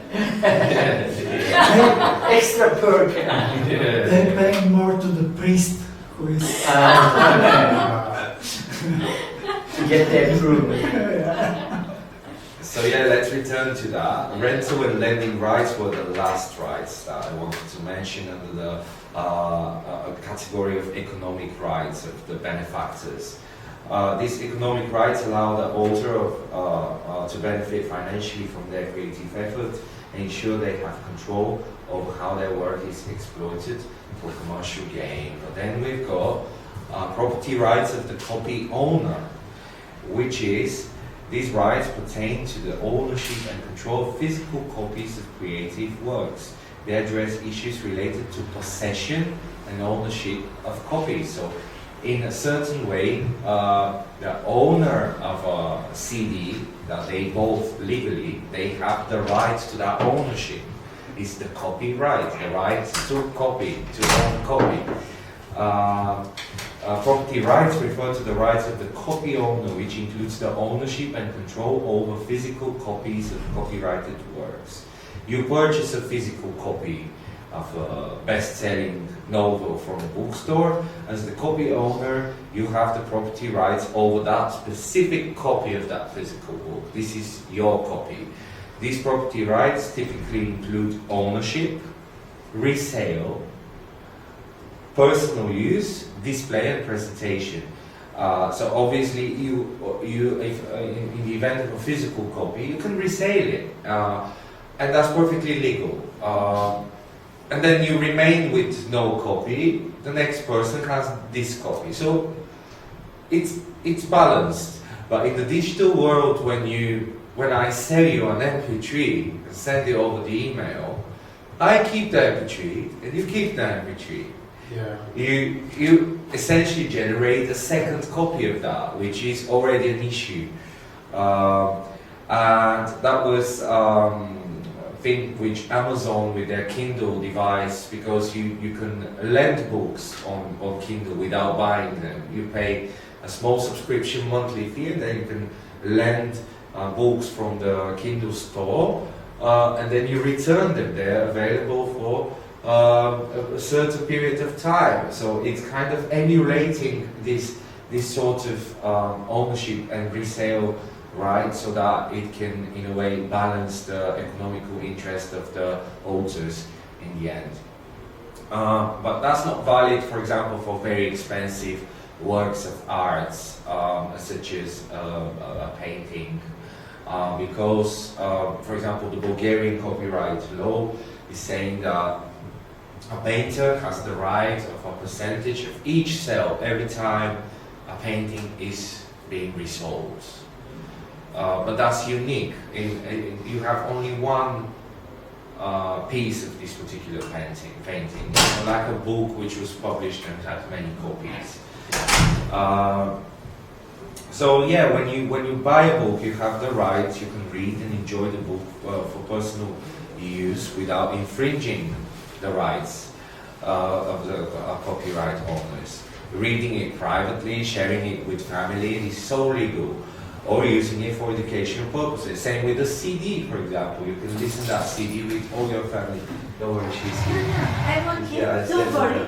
Extra perk. Yeah. They're paying more to the priest who is. To get the approval. So yeah, let's return to that. Rental and lending rights were the last rights that I wanted to mention under the category of economic rights of the benefactors. These economic rights allow the author to benefit financially from their creative effort and ensure they have control over how their work is exploited for commercial gain. But then we've got property rights of the copy owner, which is these rights pertain to the ownership and control of physical copies of creative works. They address issues related to possession and ownership of copies. So, in a certain way, the owner of a CD that they both legally, they have the right to that ownership. It's the copyright, the right to copy, to own copy. Property rights refer to the rights of the copy owner, which includes the ownership and control over physical copies of copyrighted works. You purchase a physical copy of a best-selling novel from a bookstore. As the copy owner, you have the property rights over that specific copy of that physical book. This is your copy. These property rights typically include ownership, resale, personal use, display and presentation. So obviously if in the event of a physical copy, you can resale it, and that's perfectly legal. And then you remain with no copy, the next person has this copy. So it's balanced. But in the digital world, when I sell you an MP3 and send it over the email, I keep the MP3 and you keep the MP3. Yeah. You essentially generate a second copy of that, which is already an issue. And that was a thing which Amazon with their Kindle device, because you can lend books on Kindle without buying them. You pay a small subscription monthly fee, and then you can lend books from the Kindle store, and then you return them. They're available for a certain period of time. So it's kind of emulating this sort of ownership and resale right, so that it can in a way balance the economical interest of the authors in the end. But that's not valid, for example, for very expensive works of art, such as a painting, because, for example, the Bulgarian copyright law is saying that a painter has the right of a percentage of each sale every time a painting is being resold. But that's unique. You have only one piece of this particular painting, like a book which was published and had many copies. So yeah, when you buy a book, you have the right, you can read and enjoy the book for personal use without infringing the rights of the copyright owners. Reading it privately, sharing it with family is so legal, or using it for educational purposes. Same with a CD, for example. You can listen to that CD with all your family. Don't worry, she's here. I want him. Yeah, Don't worry.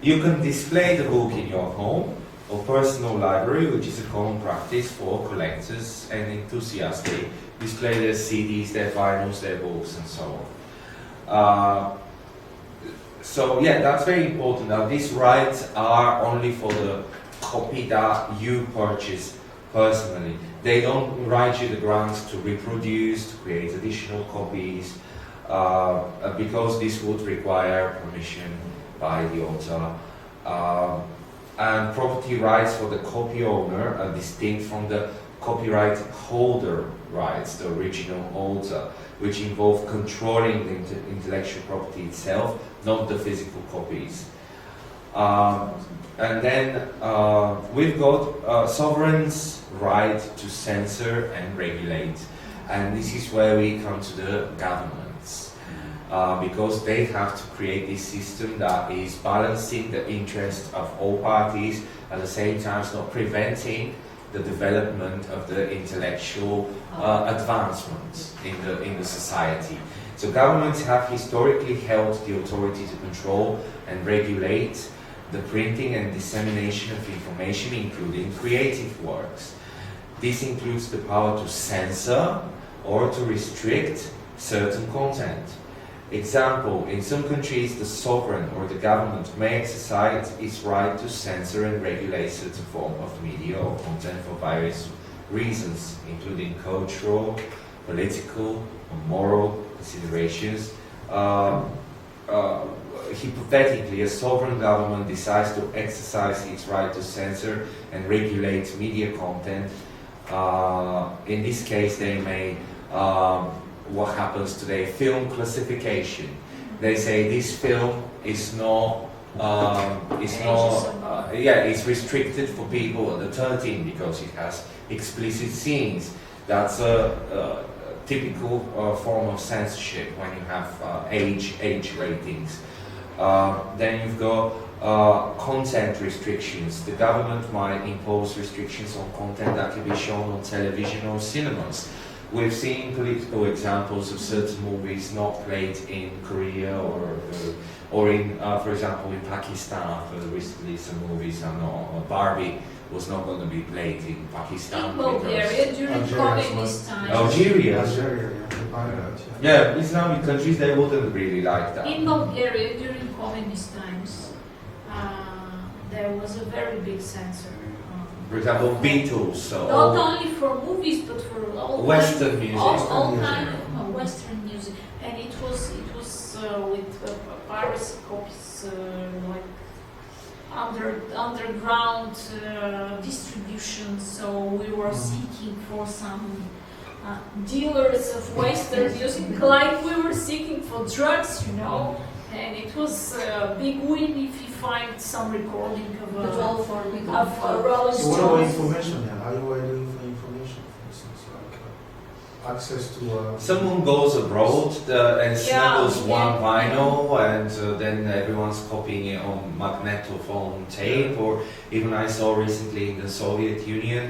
You can display the book in your home or personal library, which is a common practice for collectors and enthusiasts. They display their CDs, their vinyls, their books, and so on. So yeah, that's very important. Now, these rights are only for the copy that you purchase personally. They don't write you the grants to reproduce, to create additional copies, because this would require permission by the author. And property rights for the copy owner are distinct from the copyright holder rights, the original author, which involve controlling the intellectual property itself, not the physical copies. And then we've got sovereign's right to censor and regulate. And this is where we come to the governments, because they have to create this system that is balancing the interest of all parties, at the same time not preventing the development of the intellectual advancement in the society. So governments have historically held the authority to control and regulate the printing and dissemination of information, including creative works. This includes the power to censor or to restrict certain content. Example, in some countries the sovereign or the government may exercise its right to censor and regulate certain form of media or content for various reasons, including cultural, political, or moral considerations. Hypothetically, a sovereign government decides to exercise its right to censor and regulate media content. In this case, they may, what happens today, film classification. They say this film is not, it's restricted for people under 13 because it has explicit scenes. That's a typical form of censorship when you have age ratings. Then you've got content restrictions. The government might impose restrictions on content that can be shown on television or cinemas. We've seen political examples of certain movies not played in Korea or in, for example, in Pakistan. Recently, some movies are not. Barbie was not going to be played in Pakistan. In Bulgaria during Algeria as well. communist times. Algeria. Algeria, yeah. pilot. Yeah, Islamic countries, they wouldn't really like that. In Bulgaria, during communist times, there was a very big censor. For example, Beatles, so Not only for movies, but for all Western music. all music. kind of Western music, and it was with piracy copies, like underground distribution. So we were seeking for some dealers of Western music, like we were seeking for drugs, you know. And it was a big win if you find some recording of Rolling So what about Stones. information then? How you are doing for information, for instance, like access to Someone goes abroad and snuggles Yeah. one vinyl, and then everyone's copying it on magnetophone tape. Or even I saw recently in the Soviet Union,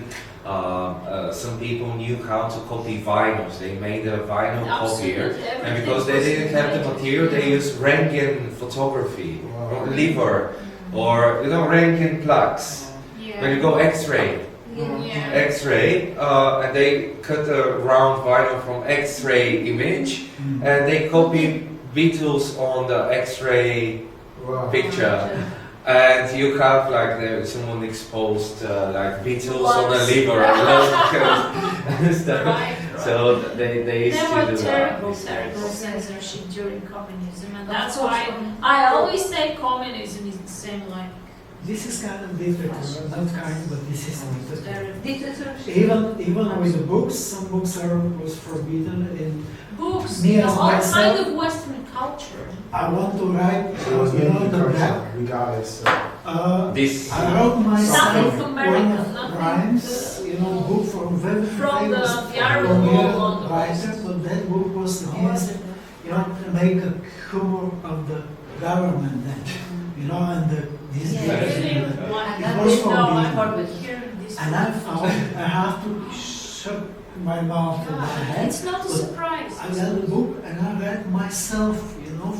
some people knew how to copy vinyls. They made a vinyl copier, Absolutely, and because they didn't have the material, they used Röntgen photography, or liver, or Röntgen plugs. When you go X-ray. Yeah. X-ray, and they cut a round vinyl from X-ray image, and they copy Beatles on the X-ray wow. picture, and you have like someone exposed like Beatles on a liver and stuff. Right. So they used There to were do terrible that. censorship during communism, and that's why I always say communism is the same like This is kind of dictator, not kind, but this is dictator. Dictatorship. Even with the books, some books was forbidden. In books, Me as all kind myself- of Western culture. I want to write, So it was mainly the black. culture, regardless. This I wrote myself South America, one of nothing, rhymes, book from very From the famous Arab Romanian world on the writer, West. but that book was against, to make a humor of the government then, and this Yeah. Really? direction. What? It was No, I forbidden. heard here this. And I found I have to shut my mouth to my head. It's not a But surprise. I got the book and I read myself,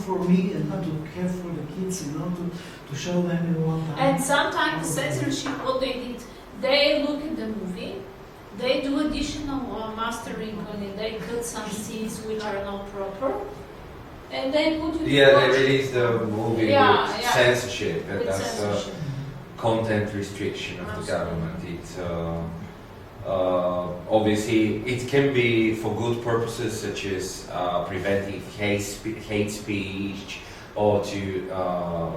for me and not to care for the kids, to show them in one time. And sometimes the censorship, what they did, they look at the movie, they do additional mastering on it, they cut some scenes which are not proper, and they put you to Yeah, they watch released the movie Yeah, with yeah. censorship, and with that's censorship. content restriction of the Absolutely. government. Obviously, it can be for good purposes, such as preventing hate speech, or to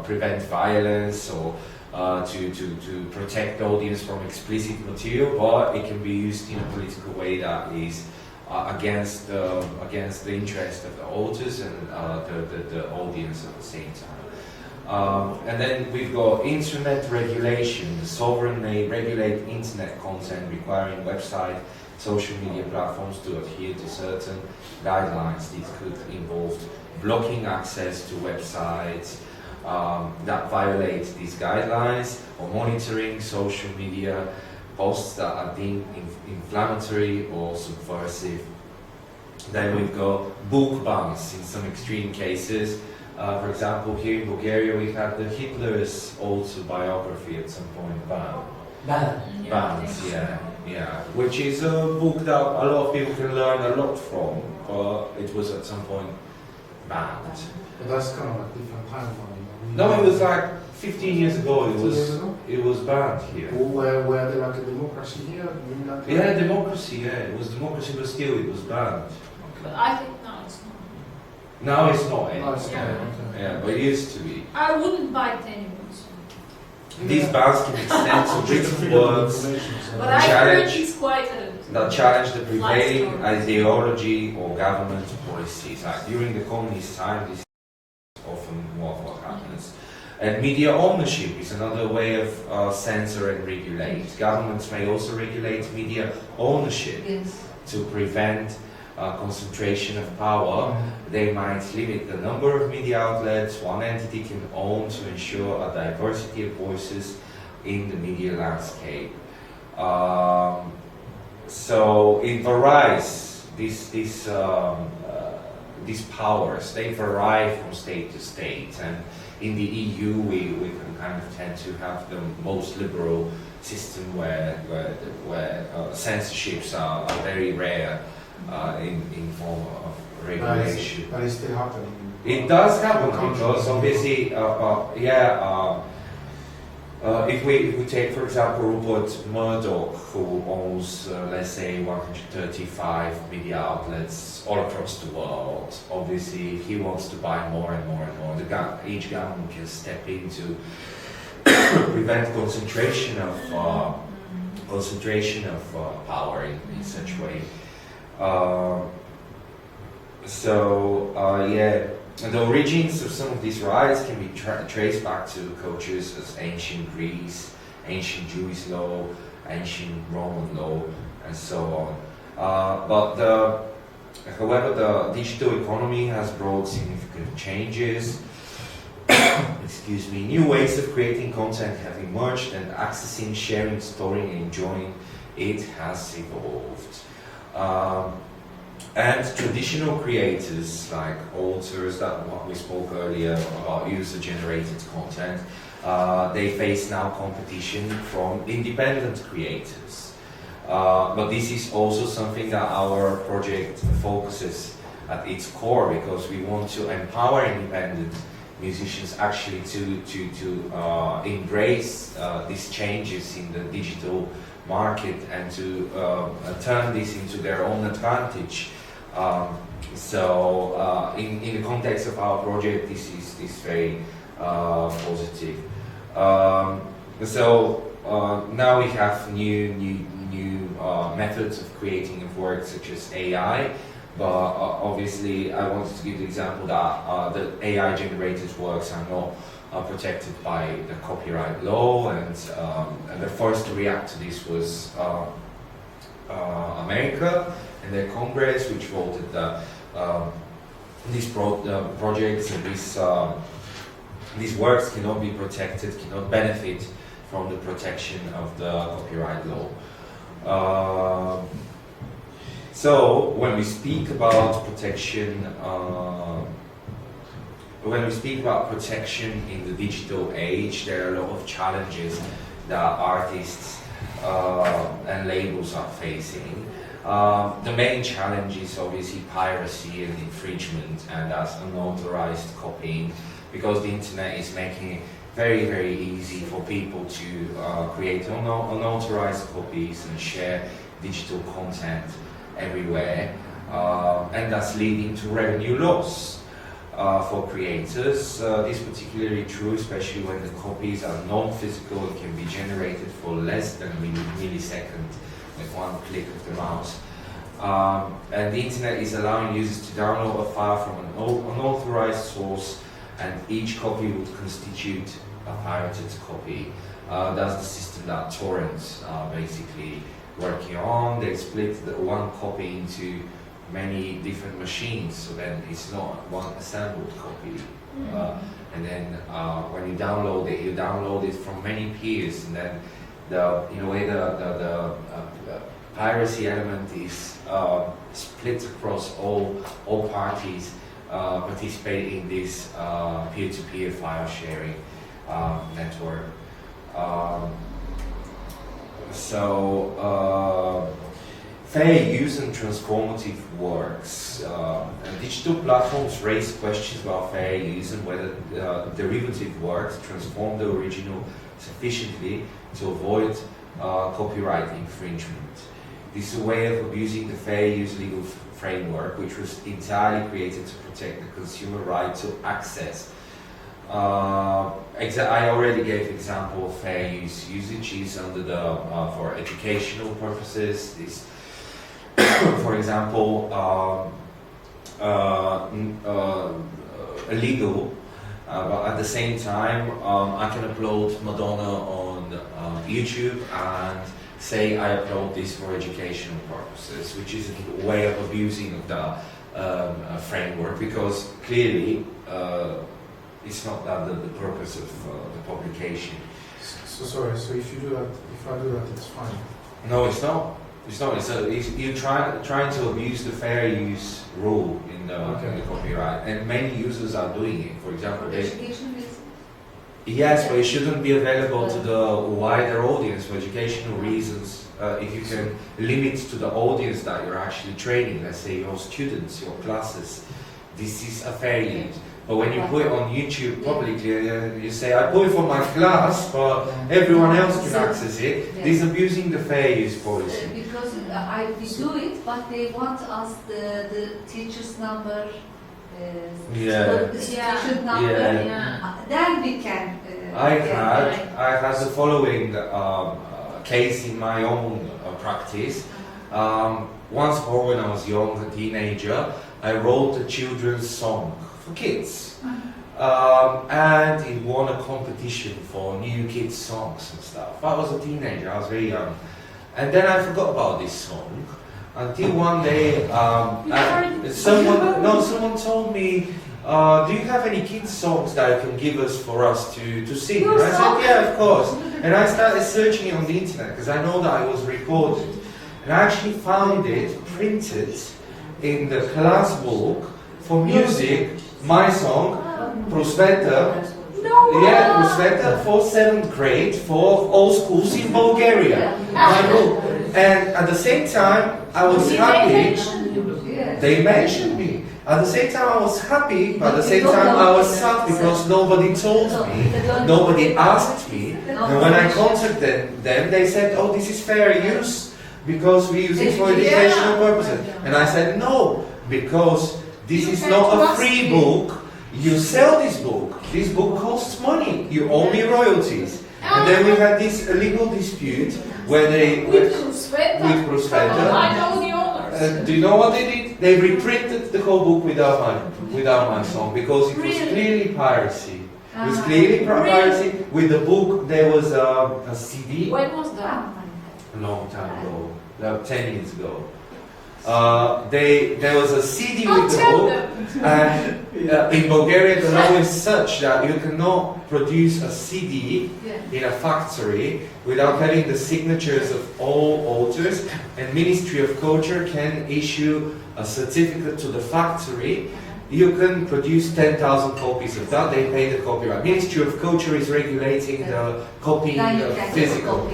prevent violence, or to protect the audience from explicit material, but it can be used in a political way that is against the interest of the authors and the audience at the same time. And then we've got internet regulation. The sovereign may regulate internet content, requiring website, social media platforms to adhere to certain guidelines. These could involve blocking access to websites that violate these guidelines, or monitoring social media posts that are deemed inflammatory or subversive. Then we've got book bans in some extreme cases. For example, here in Bulgaria, we have the Hitler's autobiography at some point banned. Banned, yeah. Which is a book that a lot of people can learn a lot from, but it was at some point banned. But that's kind of like different time for me. No, it was like 15 years ago. It was banned here. Were there like a democracy here? During that time? Yeah, democracy. Yeah, it was democracy, but still it was banned. But I think now it's not. Now it's not Oh, anymore. it's Yeah. not, okay. Yeah, but it used to be. I wouldn't buy it anymore. So. These bans can extend to Just written freedom of works information, so- But I heard challenge it's quite a that challenge the prevailing Lifestyle. ideology or government policies. Like during the communist time, this is often what happens. And media ownership is another way of censor and regulate. Governments may also regulate media ownership Yes. to prevent concentration of power. They might limit the number of media outlets one entity can own to ensure a diversity of voices in the media landscape. So it varies. These powers, they vary from state to state, and in the EU we can kind of tend to have the most liberal system where censorships are very rare. in form of regulation. But it's still happening. It does happen because obviously, if we take, for example, Rupert Murdoch, who owns, let's say, 135 media outlets all across the world, obviously, if he wants to buy more and more and more, each government can step in to prevent concentration of power in such way. The origins of some of these riots can be traced back to cultures as ancient Greece, ancient Jewish law, ancient Roman law, and so on. However, the digital economy has brought significant changes. Excuse me. New ways of creating content have emerged, and accessing, sharing, storing, and enjoying it has evolved. And traditional creators like authors, that what we spoke earlier about user-generated content, they face now competition from independent creators. But this is also something that our project focuses at its core, because we want to empower independent musicians actually to embrace these changes in the digital market and to turn this into their own advantage. In the context of our project, this is very positive. Now we have new methods of creating work, such as AI. But obviously, I wanted to give the example that the AI-generated works are not protected by the copyright law, and the first to react to this was America and their Congress, which voted that these projects and these works cannot be protected, cannot benefit from the protection of the copyright law. So when we speak about protection, in the digital age, there are a lot of challenges that artists and labels are facing. The main challenge is obviously piracy and infringement, and that's unauthorized copying, because the internet is making it very, very easy for people to create unauthorized copies and share digital content everywhere, and that's leading to revenue loss for creators. This is particularly true, especially when the copies are non-physical and can be generated for less than a millisecond with one click of the mouse. And the internet is allowing users to download a file from an unauthorized source, and each copy would constitute a pirated copy. That's the system that torrents basically working on. They split the one copy into many different machines, so then it's not one assembled copy. And then when you download it from many peers, and then in a way the piracy element is split across all parties participating in this peer-to-peer file sharing network. Fair use and transformative works. Digital platforms raise questions about fair use and whether derivative works transform the original sufficiently to avoid copyright infringement. This is a way of abusing the fair use legal framework, which was entirely created to protect the consumer right to access. I already gave example of fair use usages under the for educational purposes. This, for example, illegal, but at the same time, I can upload Madonna on YouTube and say I upload this for educational purposes, which is a way of abusing of the framework, because clearly it's not that the purpose of the publication. So if you do that, if I do that, it's fine. No, it's not. It's not. You're trying to abuse the fair use rule in the copyright, and many users are doing it. For example, yes, but it shouldn't be available to the wider audience for educational reasons. if you can limit to the audience that you're actually training, let's say your students, your classes, this is a fair use. But when you put it on YouTube publicly, you say, I put it for my class, but everyone else can access it. This is abusing the fair use policy. Because we do it, but they want us the teacher's number, the student number. Yeah. Then we can. I had the following case in my own practice. Once more when I was young, a teenager, I wrote a children's song for kids. And it won a competition for new kids songs and stuff. I was a teenager, I was very young. And then I forgot about this song until one day someone told me, do you have any kids songs that you can give us for us to sing? And I said, yeah, of course. And I started searching it on the internet because I know that it was recorded. And I actually found it printed in the class book for music, my song, Prosveta. Yeah, Prosveta for 7th grade for all schools in Bulgaria. My book. And at the same time, I was happy. They mentioned me. At the same time, I was happy, but at the same time, I was sad because nobody told me, nobody asked me. And when I contacted them, they said, oh, this is fair use because we use it for educational purposes. And I said, no, because this is not a free book. You sell this book. This book costs money. You owe me royalties. And then we had this legal dispute where they... With Prosveta? With Prosveta. I know the owners. Do you know what they did? They reprinted the whole book without my song because it was clearly piracy. It was clearly piracy. With the book there was a CD. When was that? A long time ago, about 10 years ago. There was a CD with the book, and in Bulgaria the law is such that you cannot produce a CD in a factory without having the signatures of all authors, and Ministry of Culture can issue a certificate to the factory. You can produce 10,000 copies of that, they pay the copyright. Ministry of Culture is regulating the copying of physical.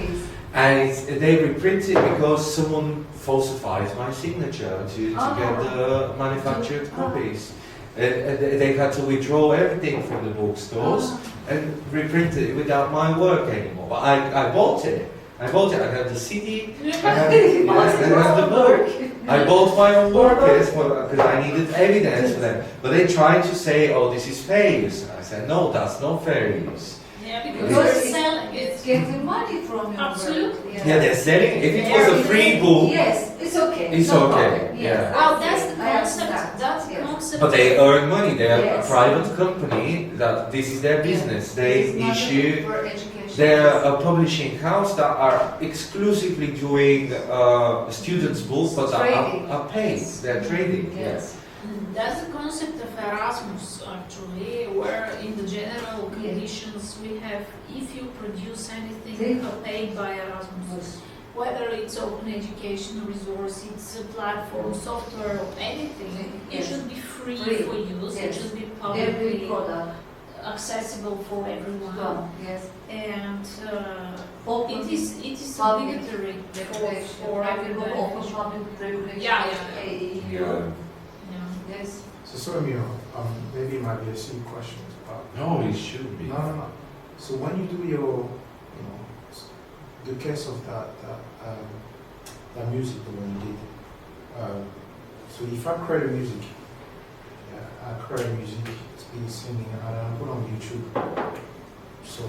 And they reprint it because someone falsified my signature to get the manufactured copies. They had to withdraw everything from the bookstores and reprint it without my work anymore. But I bought it. I had the CD, I had the book. I bought my own work because I needed evidence for them. But they tried to say, oh, this is fair use. And I said, no, that's not fair use. Yeah, because they're selling it. It's getting money from you. Absolutely. Yeah, they're selling. If it was a free book, yes, it's okay. It's no okay, problem. yeah. Yes, Well, that's the I concept. understand. That's the Yes. concept. but they earn money. They are Yes. a private company that this is their business. They It's not issue. for education. They're a publishing house that are exclusively doing students' books, but Trading. are paid. They're trading. Yes. That's the concept of Erasmus, actually, where in the general conditions we have, if you produce anything paid by Erasmus, whether it's open educational resource, it's a platform, software, or anything, it should be free for use, it should be Every publicly product. accessible for everyone. Yes. And Open it is public obligatory regulation. for everyone. Open public regulation. Yeah. Yeah. Yes. So sorry, Mio, maybe it might be a silly question, but No, it should be. no. So when you do your, the case of that music, the one you did. So if I create music, I create music, it's been singing, and I put on YouTube. So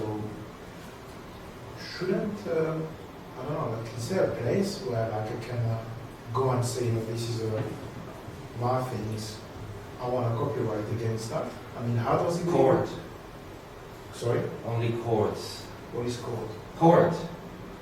shouldn't I don't know? Like, is there a place where like I can go and say, this is my things, I want to copyright against that? I mean, how does it Court. work? Sorry? Only courts. What is called? Court.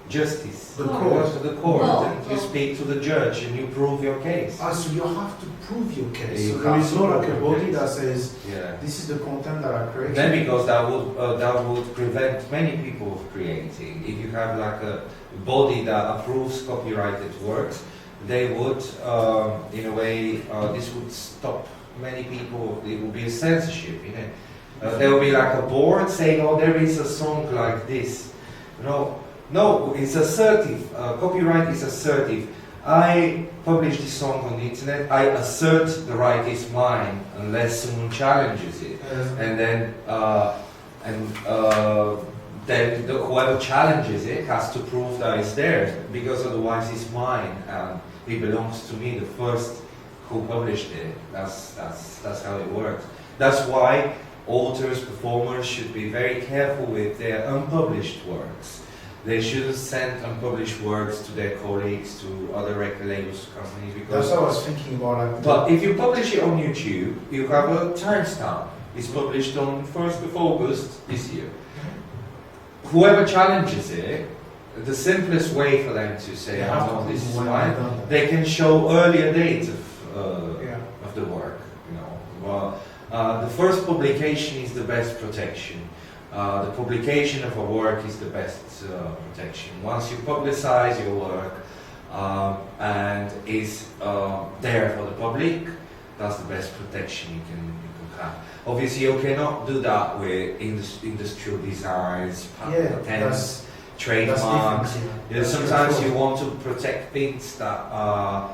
Justice. The You court. go to the court No. and you speak to the judge and you prove your case. So you have to prove your case. You So there have is to not like prove a your body case. that says, Yeah. this is the content that I created. Then because that would prevent many people of creating. If you have like a body that approves copyrighted works, they would, in a way, this would stop many people. It would be a censorship, you know. There will be like a board saying, oh, there is a song like this. No, it's assertive. Copyright is assertive. I publish this song on the internet. I assert the right is mine unless someone challenges it, and then whoever challenges it has to prove that it's theirs, because otherwise it's mine and it belongs to me, the first who published it. That's how it works. That's why authors, performers should be very careful with their unpublished works. They shouldn't send unpublished works to their colleagues, to other record labels, companies, because. That's what I was thinking about. But if you publish it on YouTube, you have a timestamp. It's published on 1st of August this year. Whoever challenges it, the simplest way for them to say, Yeah, "Oh, this is when mine," I've done that. they can show earlier dates Yeah. of the work. You know, the first publication is the best protection. The publication of a work is the best protection. Once you publicize your work and is there for the public, that's the best protection you can have. Obviously, you cannot do that with industrial designs, patents, That's trademarks. different, You know, sometimes you want to protect things that are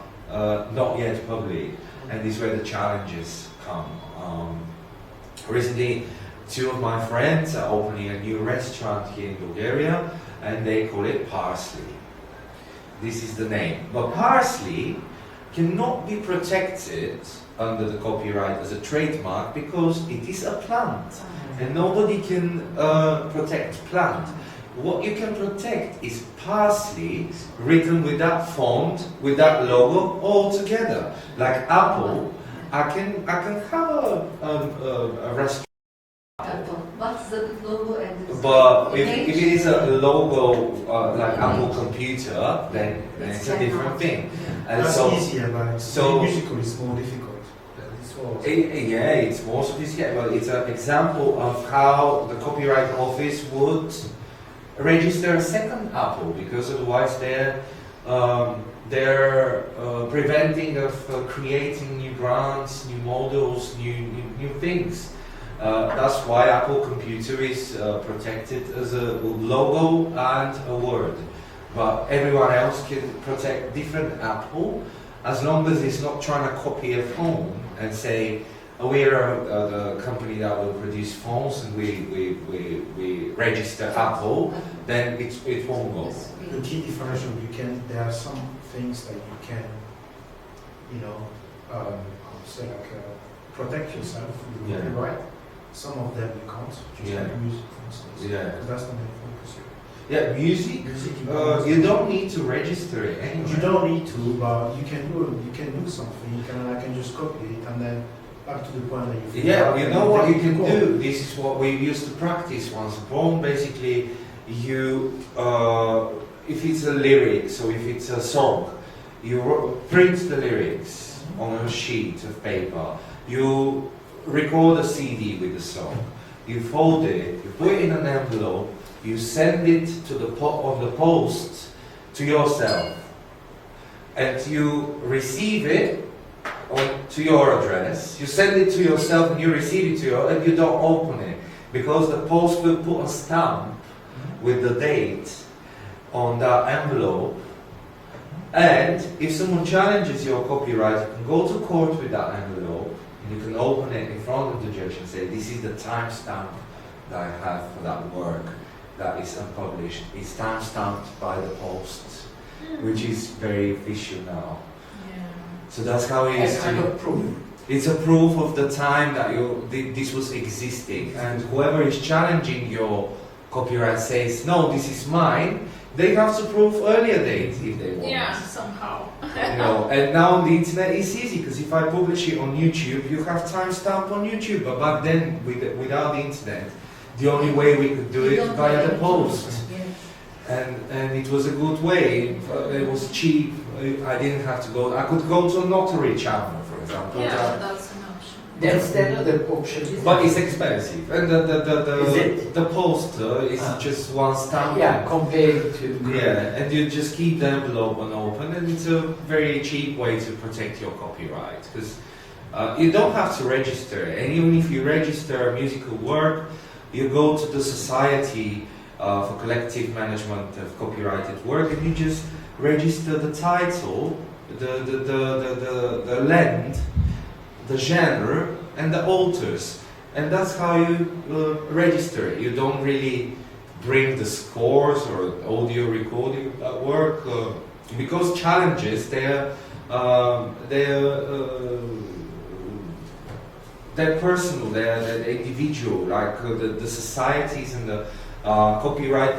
not yet public, and this is where the challenges come. Recently, two of my friends are opening a new restaurant here in Bulgaria, and they call it Parsley. This is the name. But parsley cannot be protected under the copyright as a trademark because it is a plant, and nobody can protect plant. What you can protect is parsley written with that font, with that logo all together. Like Apple, I can have a restaurant. Apple. What's the logo and the But if image? it is a logo like Apple Computer, then it's a different thing. And That's so, easier, but so- musical is more difficult. It's more- yeah, it's more sophisticated, but it's an example of how the Copyright Office would register a second Apple, because otherwise they're preventing of creating new brands, new models, new things. That's why Apple Computer is protected as a logo and a word. But everyone else can protect different Apple as long as it's not trying to copy a phone and say, oh, we are the company that will produce phones and we register Apple, then it won't go. The key differential, there are some things that you can, I would say protect yourself with the Yeah. copyright. Some of them you can't, just Yeah. like music, for instance. Yeah. Because that's the main focus here. Yeah, music, Music, you don't need to register it anyway. You don't need to, but you can do something. I can just copy it and then back to the point that you figure Yeah, out you and know what then you can go. do. This is what we used to practice once upon. Basically, you, if it's a lyric, so if it's a song, you print the lyrics on a sheet of paper. You record a CD with the song. You fold it. You put it in an envelope. You send it to the post to yourself, and you receive it to your address. You send it to yourself, and you receive it and you don't open it, because the post will put a stamp with the date on that envelope. And if someone challenges your copyright, you can go to court with that envelope, and you can open it in front of the judge and say, this is the timestamp that I have for that work that is unpublished. It's time-stamped by the post, which is very official now. Yeah. So that's how it As is. kind of proof. It's a proof of the time that this was existing, and whoever is challenging your copyright says, no, this is mine, they have to prove earlier date if they want. Yeah, somehow. And now on the internet it's easy, because if I publish it on YouTube, you have timestamp on YouTube. But back then, without the internet, the only way we could do it via the post. And it was a good way. It was cheap. I didn't have to go. I could go to a notary channel, for example. Yeah, that's an option. That's the other option. Isn't But it? it's expensive, and Is it? the poster is just one stamp. Yeah, compared to. Yeah, and you just keep the envelope unopened, and it's a very cheap way to protect your copyright, because you don't have to register. And even if you register a musical work, you go to the society for collective management of copyrighted work, and you just register the title, the length, the genre, and the authors, and that's how you register it. You don't really bring the scores or audio recording work because challenges they're personal, they're individual, like the societies and the copyright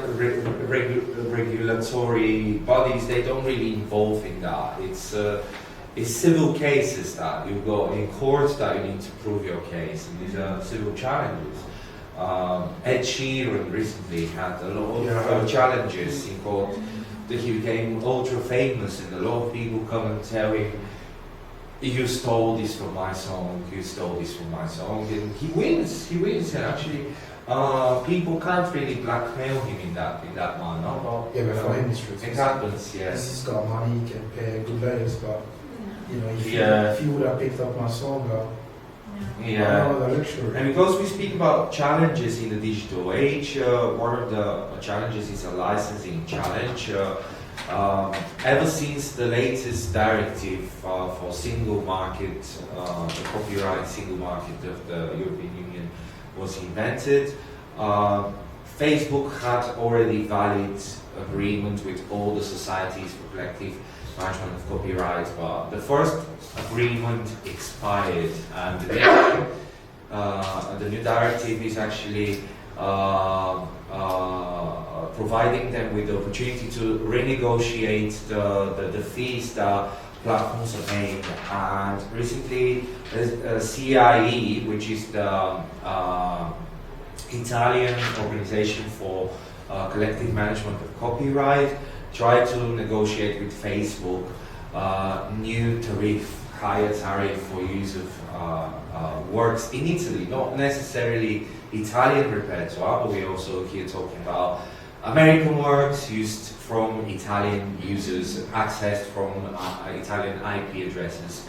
regulatory bodies, they don't really involve in that. It's civil cases that you go in court that you need to prove your case, and these are civil challenges. Ed Sheeran recently had a lot of challenges in court. He became ultra famous, and a lot of people come and tell him, "You stole this from my song, you stole this from my song," and he wins, and actually people can't really blackmail him in that manner. Yeah, but for him it's true. It happens, yeah. He's got money, he can pay good lawyers, but you know, if he would have picked up my song, Yeah. the luxury. And because we speak about challenges in the digital age, one of the challenges is a licensing challenge. Ever since the latest directive for single market, the copyright single market of the European Union was invented, Facebook had already valid agreement with all the societies for collective management of copyright, but the first agreement expired, and the new directive is actually providing them with the opportunity to renegotiate the fees that platforms are paying. And recently, CIE, which is the Italian organization for collective management of copyright, tried to negotiate with Facebook new higher tariff for use of works in Italy, not necessarily Italian repertoire, but we're also here talking about American works used from Italian users, accessed from Italian IP addresses.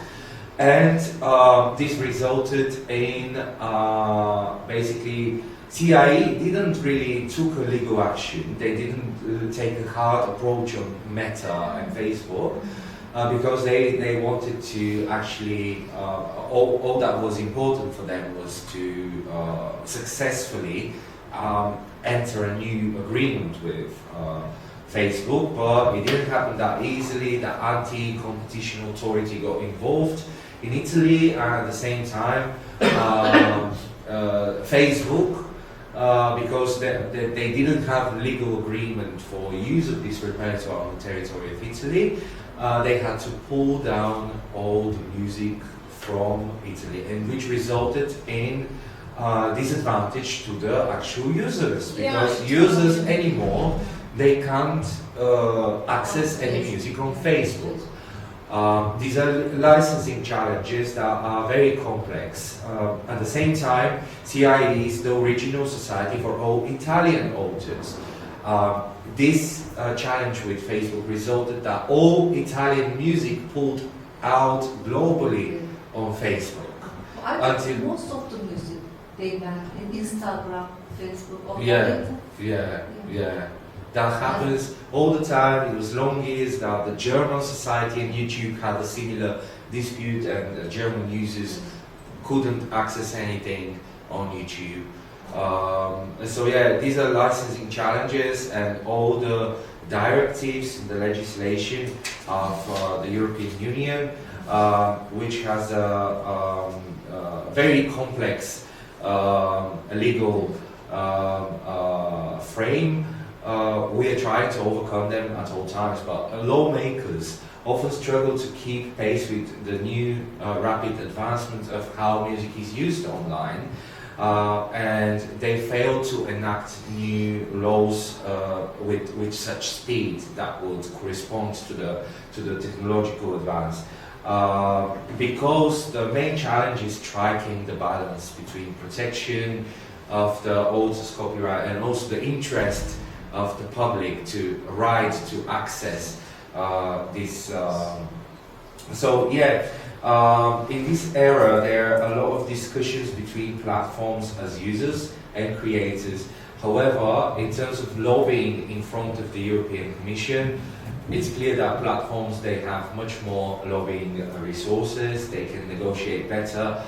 And this resulted in basically CIE didn't really took a legal action. They didn't take a hard approach on Meta and Facebook because they wanted to actually, all that was important for them was to successfully enter a new agreement with Facebook, but it didn't happen that easily. The anti-competition authority got involved in Italy, and at the same time Facebook, because they didn't have legal agreement for use of this repertoire on the territory of Italy, they had to pull down all the music from Italy, and which resulted in disadvantage to the actual users, because users anymore, they can't access any music on Facebook. These are licensing challenges that are very complex. At the same time, CIE is the original society for all Italian authors. This challenge with Facebook resulted that all Italian music pulled out globally on Facebook. I think most of the music they ban in Instagram, Facebook, or Yeah. That happens all the time. It was long years that the German society and YouTube had a similar dispute, and the German users couldn't access anything on YouTube. So yeah, these are licensing challenges, and all the directives and the legislation of the European Union, which has a very complex legal frame. We are trying to overcome them at all times, but lawmakers often struggle to keep pace with the new rapid advancement of how music is used online, and they fail to enact new laws with such speed that would correspond to the technological advance. Because the main challenge is striking the balance between protection of the author's copyright and also the interest of the public to right to access this. In this era, there are a lot of discussions between platforms as users and creators, However, in terms of lobbying in front of the European Commission, it's clear that platforms, they have much more lobbying resources, they can negotiate better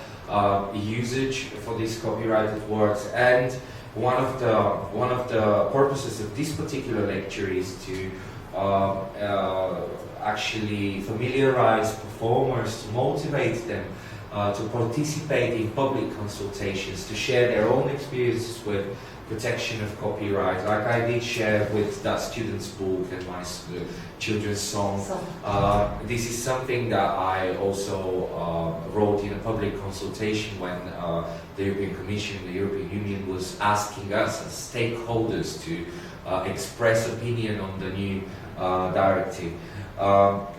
usage for these copyrighted works, and one of the purposes of this particular lecture is to actually familiarize performers, to motivate them to participate in public consultations, to share their own experiences with protection of copyright, like I did share with that student's book and my children's song. This is something that I also wrote in a public consultation when the European Commission, the European Union was asking us as stakeholders to express opinion on the new directive.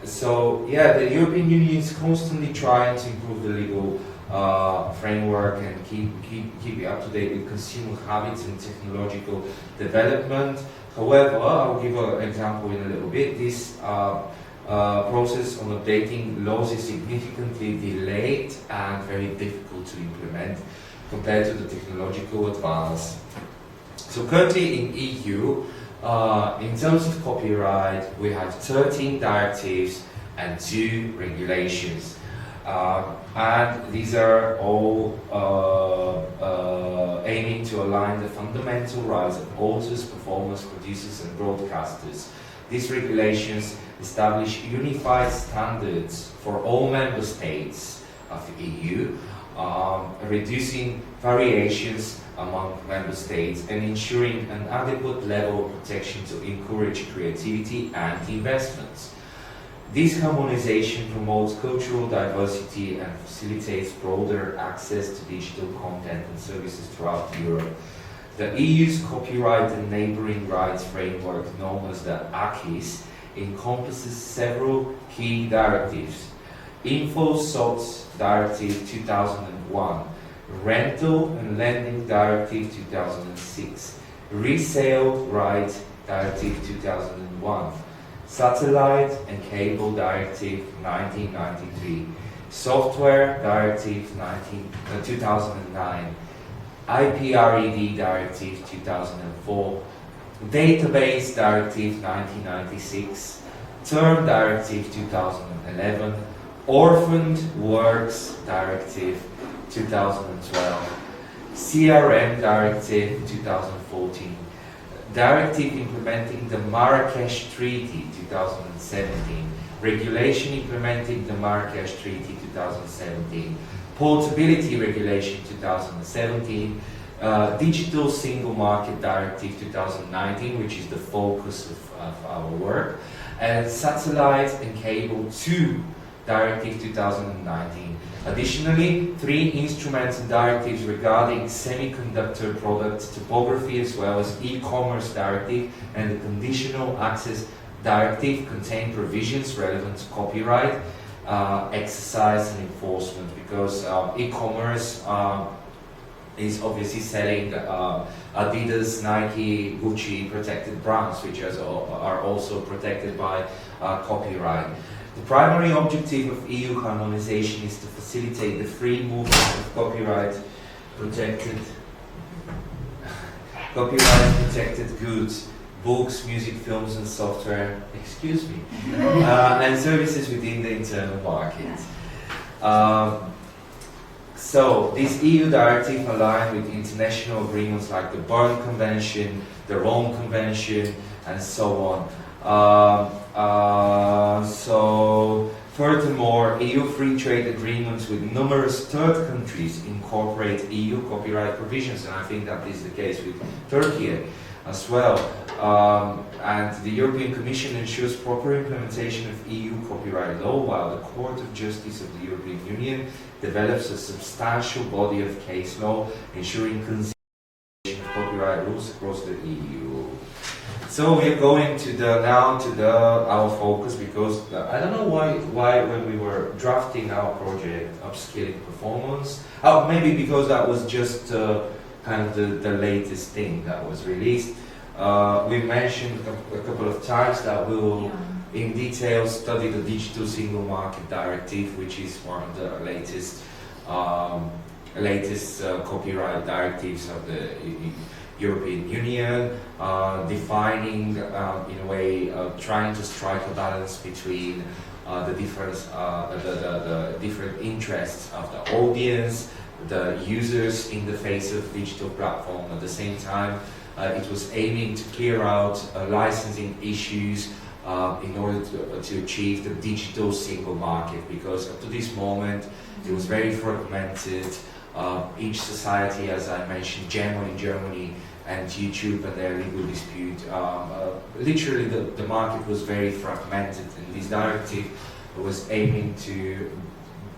So yeah, the European Union is constantly trying to improve the legal framework and keep it up to date with consumer habits and technological development. However, I'll give an example in a little bit. This process on updating laws is significantly delayed and very difficult to implement compared to the technological advance. So currently in EU, in terms of copyright, we have 13 directives and 2 regulations. And these are all aiming to align the fundamental rights of authors, performers, producers and broadcasters. These regulations establish unified standards for all member states of the EU, reducing variations among member states and ensuring an adequate level of protection to encourage creativity and investments. This harmonization promotes cultural diversity and facilitates broader access to digital content and services throughout Europe. The EU's copyright and neighboring rights framework, known as the ACIS, encompasses several key directives. InfoSoc Directive 2001, Rental and Lending Directive 2006, Resale Rights Directive 2001, Satellite and Cable Directive 1993, Software Directive 2009, IPRED Directive 2004, Database Directive 1996, Term Directive 2011, Orphaned Works Directive 2012, CRM Directive 2014, Directive implementing the Marrakesh Treaty 2017, Regulation implementing the Marrakesh Treaty 2017, Portability Regulation 2017, Digital Single Market Directive 2019, which is the focus of our work, and Satellite and Cable 2 Directive 2019. Additionally, 3 instruments and directives regarding semiconductor product typography, as well as e-commerce directive and the conditional access directive, contain provisions relevant to copyright exercise and enforcement, because e-commerce is obviously selling Adidas, Nike, Gucci protected brands, which are also protected by copyright. The primary objective of EU harmonization is to facilitate the free movement of copyright protected goods, books, music, films and software, and services within the internal market. So this EU directive aligns with international agreements like the Berne Convention, the Rome Convention, and so on. So furthermore, EU free trade agreements with numerous third countries incorporate EU copyright provisions, and I think that is the case with Turkey as well. And the European Commission ensures proper implementation of EU copyright law, while the Court of Justice of the European Union develops a substantial body of case law, ensuring consideration of copyright rules across the EU. So we're going to our focus, because I don't know why when we were drafting our project, Upskilling Performance, maybe because that was just kind of the latest thing that was released. We mentioned a couple of times that we will in detail study the Digital Single Market Directive, which is one of the latest copyright directives of the European Union, defining, in a way, trying to strike a balance between the different interests of the audience, the users in the face of digital platform. At the same time, it was aiming to clear out licensing issues in order to achieve the digital single market, because up to this moment it was very fragmented. Each society, as I mentioned, Gmail in Germany and YouTube and their legal dispute, literally the market was very fragmented, and this directive was aiming to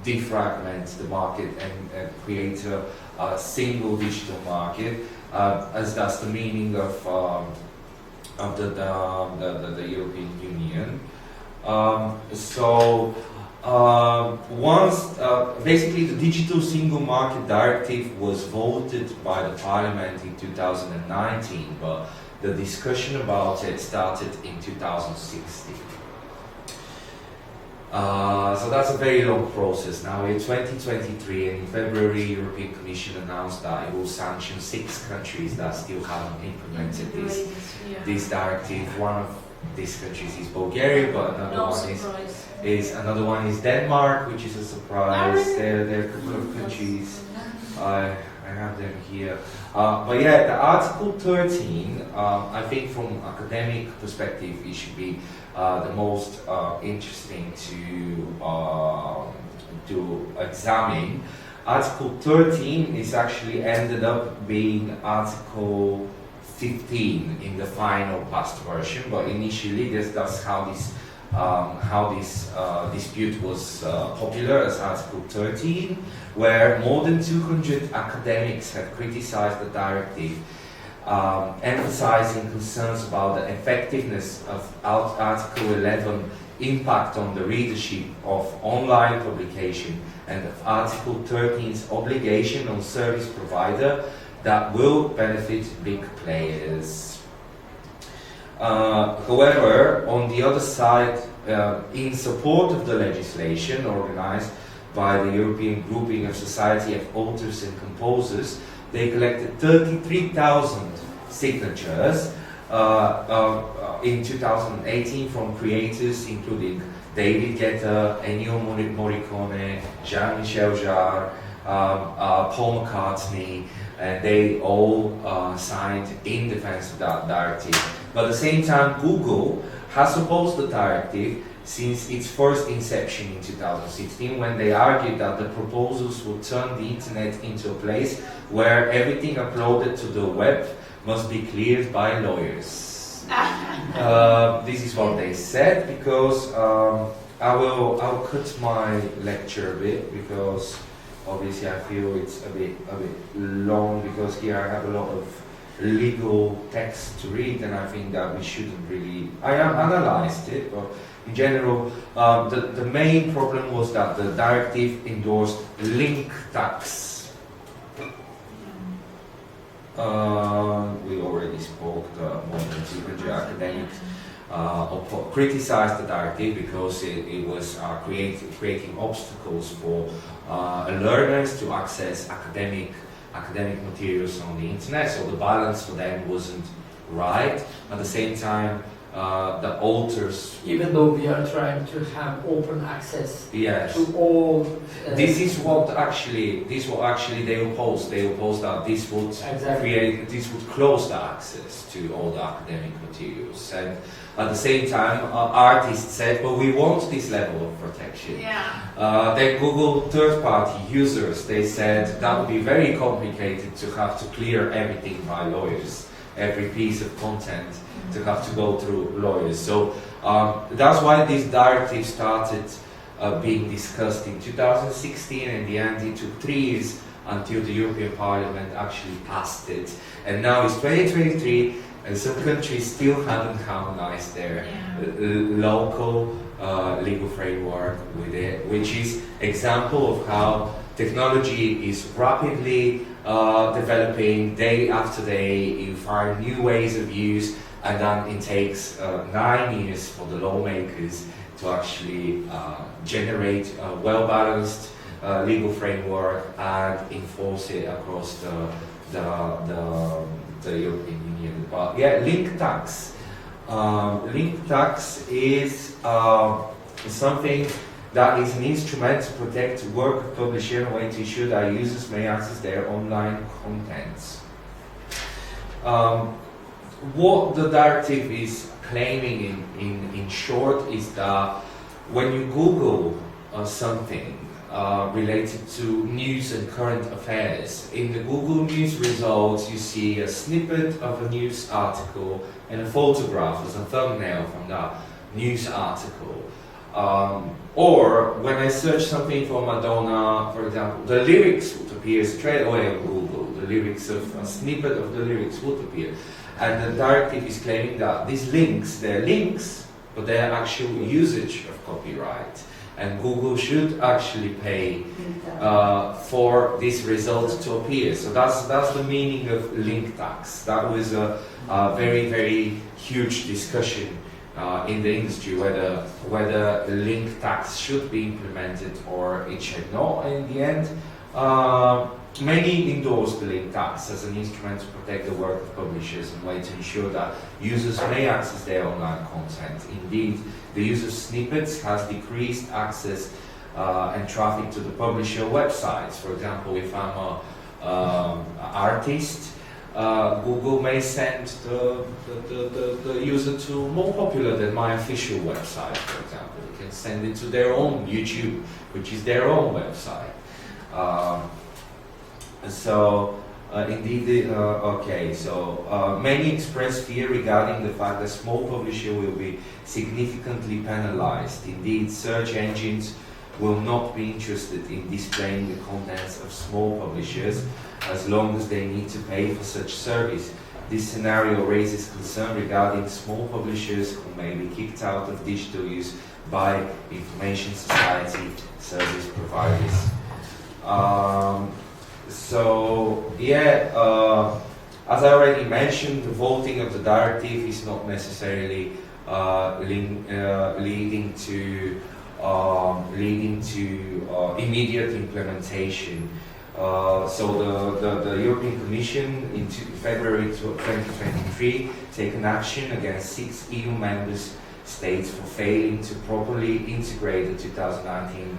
defragment the market and create a single digital market, as that's the meaning of the European Union. Once basically the Digital Single Market Directive was voted by the Parliament in 2019, but the discussion about it started in 2016. So that's a very long process. Now in 2023, and in February, European Commission announced that it will sanction 6 countries that still haven't implemented this directive. One of these countries is Bulgaria, but another one is Denmark, which is a surprise. There are a couple of countries. I have them here. But yeah, the Article 13, I think from academic perspective, it should be the most interesting to examine. Article 13 is actually ended up being Article 15 in the final past version, but initially that's how this dispute was popular as Article 13, where more than 200 academics have criticized the directive, emphasizing concerns about the effectiveness of Article 11 impact on the readership of online publication, and of Article 13's obligation on service provider that will benefit big players. However, on the other side, in support of the legislation organized by the European Grouping of Society of Authors and Composers, they collected 33,000 signatures in 2018 from creators including David Guetta, Ennio Morricone, Jean-Michel Jarre, Paul McCartney, and they all signed in defense of that directive. But at the same time, Google has opposed the directive since its first inception in 2016, when they argued that the proposals would turn the internet into a place where everything uploaded to the web must be cleared by lawyers. This is what they said, because I'll cut my lecture a bit, because obviously I feel it's a bit long, because here I have a lot of legal text to read, and I think that we shouldn't really. I analyzed it, but in general, the main problem was that the directive endorsed link tax. We already spoke, more than 200 academics criticized the directive because it was creating obstacles for learners to access academic materials on the internet, so the balance for them wasn't right. At the same time, the authors, even though we are trying to have open access, yes, to all, this is what actually they oppose. They oppose that this would close the access to all the academic materials, and at the same time, artists said, "Well, we want this level of protection." Yeah. Then Google third-party users, they said that would be very complicated to have to clear everything by lawyers, every piece of content to have to go through lawyers. So that's why this directive started being discussed in 2016, and in the end it took 3 years until the European Parliament actually passed it. And now it's 2023, and some countries still haven't harmonized their local legal framework with it, which is example of how technology is rapidly developing day after day. You find new ways of use, and then it takes 9 years for the lawmakers to actually generate a well-balanced legal framework and enforce it across the the European Union. But yeah, link tax. Link tax is something that is an instrument to protect work of publisher and a way to ensure that users may access their online contents. What the directive is claiming in short is that when you Google something related to news and current affairs, in the Google News results you see a snippet of a news article and a photograph as a thumbnail from that news article. Or when I search something for Madonna, for example, the lyrics would appear straight away on Google. The lyrics of a snippet of the lyrics would appear. And the directive is claiming that these links, they're links, but they're actual usage of copyright. And Google should actually pay for this result to appear. So that's the meaning of link tax. That was a very, very huge discussion in the industry whether link tax should be implemented or it should not. In the end, many endorsed the link tax as an instrument to protect the work of publishers and way to ensure that users may access their online content. Indeed, the use of snippets has decreased access and traffic to the publisher websites. For example, if I'm an artist, Google may send the user to more popular than my official website, for example. They can send it to their own YouTube, which is their own website. Many express fear regarding the fact that small publisher will be significantly penalized. Indeed, search engines will not be interested in displaying the contents of small publishers as long as they need to pay for such service. This scenario raises concern regarding small publishers who may be kicked out of digital use by information society service providers. As I already mentioned, the voting of the directive is not necessarily leading to immediate implementation. The European Commission in February 2023 taken action against 6 EU member states for failing to properly integrate the 2019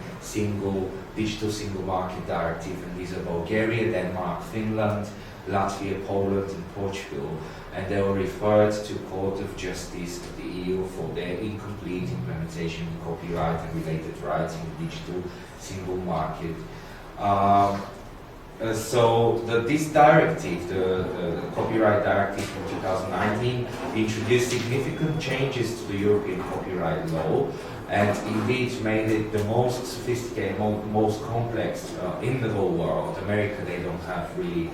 Digital Single Market Directive, and these are Bulgaria, Denmark, Finland, Latvia, Poland and Portugal, and they were referred to Court of Justice of the EU for their incomplete implementation of copyright and related rights in the digital single market. This directive, the Copyright Directive from 2019, introduced significant changes to the European copyright law, and indeed made it the most sophisticated, most complex in the whole world. America, they don't have really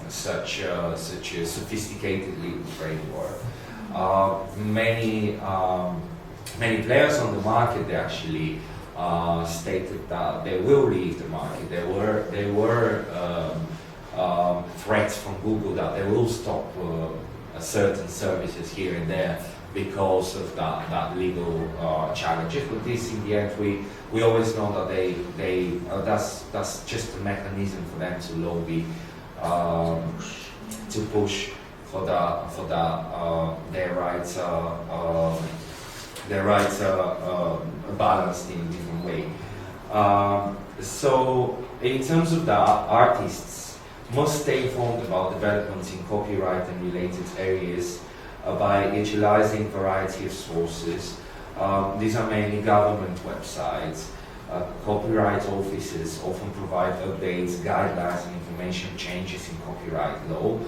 such a sophisticated legal framework. Many players on the market, they actually stated that they will leave the market. There were threats from Google that they will stop certain services here and there because of that legal challenges. But this, in the end, we always know that that's just a mechanism for them to lobby, to push for their rights. Their rights are balanced in a different way. In terms of the artists, must stay informed about developments in copyright and related areas by utilizing a variety of sources. These are mainly government websites. Copyright offices often provide updates, guidelines and information changes in copyright law.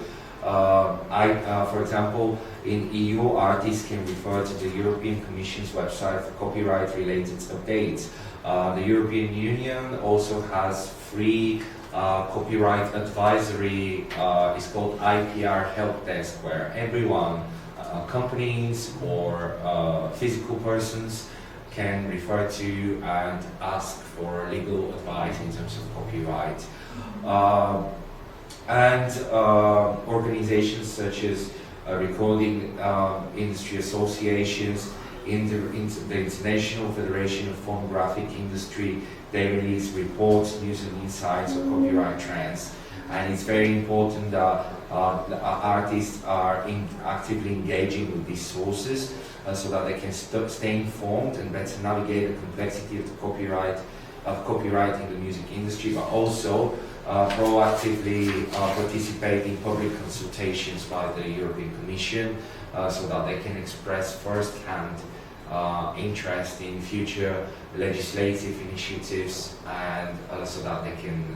For example, in EU, artists can refer to the European Commission's website for copyright-related updates. The European Union also has free copyright advisory. It's called IPR Help Desk, where everyone, companies or physical persons, can refer to and ask for legal advice in terms of copyright. Organizations such as recording industry associations, the International Federation of Phonographic Industry, they release reports, news and insights on copyright trends. and it's very important that the artists are actively engaging with these sources so that they can stay informed and better navigate the complexity of the copyright in the music industry, but also proactively participate in public consultations by the European Commission so that they can express first-hand interest in future legislative initiatives, and so that they can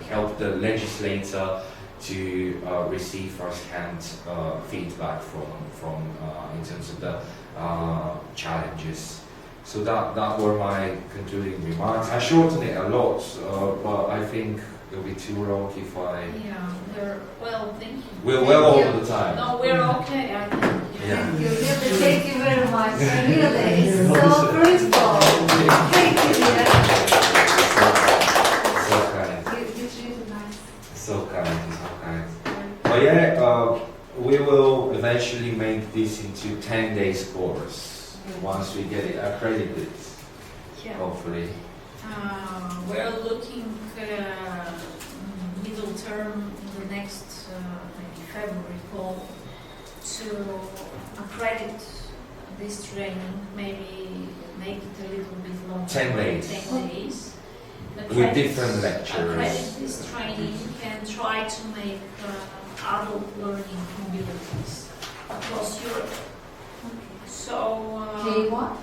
help the legislator to receive first-hand feedback from in terms of the challenges. So that were my concluding remarks. I shortened it a lot, but I think it'll be too long if I... Yeah, well, thank you. We're well over the time. No, we're okay, I think. Yeah. Thank you. Really, thank you very much. Really, it's so fruitful. Thank you. So kind. It's really nice. So kind, so kind. But yeah, we will eventually make this into 10 days course once we get it accredited, Yeah. hopefully. We're looking middle term in the next maybe February fall to accredit this training, maybe make it a little bit longer. 10 days. 10 days. With different lecturers. Accredit this training and try to make adult learning mobilities across Europe. So K1?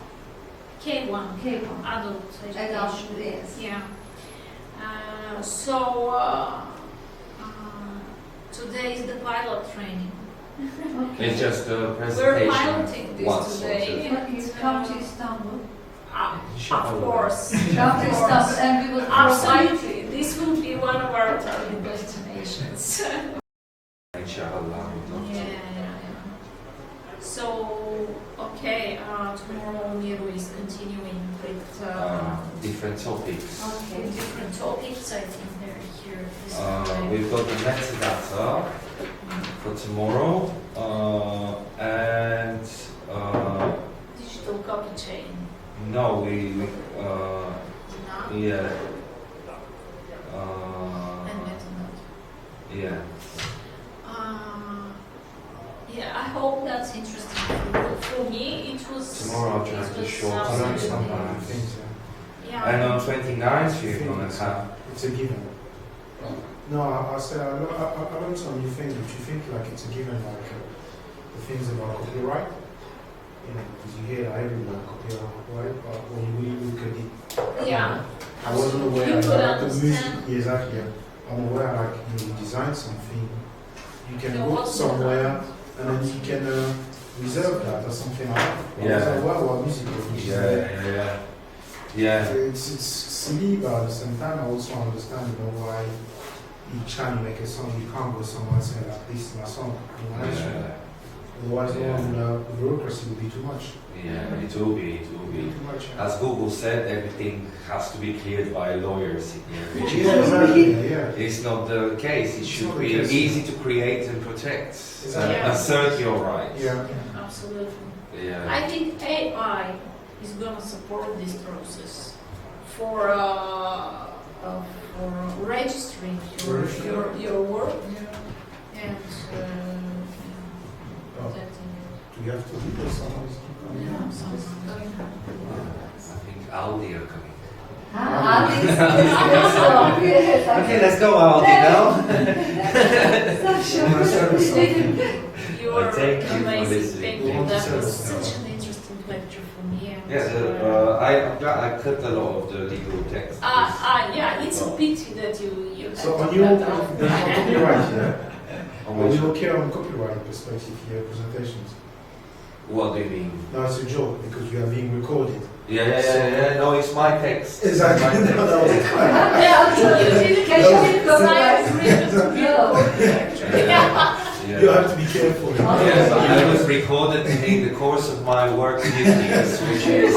K1, K1. adult education. Adult, yes. Yeah. Today is the pilot training. Okay. It's just a We're presentation. piloting this once or today. two. Okay, come to Istanbul. Of course. Come to Istanbul and we will provide. Absolutely. This will be one of our target destinations. Inshallah. Yeah. So, okay, tomorrow Miro is continuing with Different topics. Okay. different topics. I think they're here this time. We've got the metadata for tomorrow, and Digital copy chain. no, we No? yeah, And metanote. yeah. Yeah, I hope that's interesting for me. It was. Tomorrow I'll try it to was short I learned some absolutely- things. Yeah. And on 29th we're gonna have. It's a given. No, I said I learned some new things which you think like it's a given, like the things about copyright. You know, because you hear everyone copyright, but when you really look at it, Yeah. I wasn't aware You could that the music. understand. Yeah, exactly. I'm aware like you design something, you can There go was somewhere and then you can reserve that or something like that. I was Yeah. aware what music was. Which is, Yeah. It's silly, but at the same time, I also understand, you know, why each time you make a song, you can't go somewhere and say, like, this is my song. You know, Yeah. otherwise, Yeah. the bureaucracy will be too much. Yeah. It will be. Too much. As Google said, everything has to be cleared by lawyers here, which Yeah, exactly. Yeah. is not the case. It should not the be case. easy to create and protect, Exactly. Yeah. assert your rights. Yeah. Absolutely. Yeah. I think AI is going to support this process for registering your work and protecting it. Do you have to do someone is coming? Yeah, sounds I think Aldi are coming. Ah, this is so yes. Okay, let's go Aldi now. You are Thank you for amazing. listening. Thank We you. want to That sell was it. such an interesting lecture for me. And, Yeah, I cut a lot of the legal text. yeah, it's a pity that you So had on to your cut out. copyright, yeah? On Are which- you okay on copyright perspective here, presentations? What do you mean? No, it's a joke because you are being recorded. Yeah. No, it's my text. Exactly. It's my text. No, that was Yeah, so you didn't Can catch you it because I copyright? agreed to be recorded actually. Yeah. You have to be careful. Yes, I was recorded in the course of my work duties, which is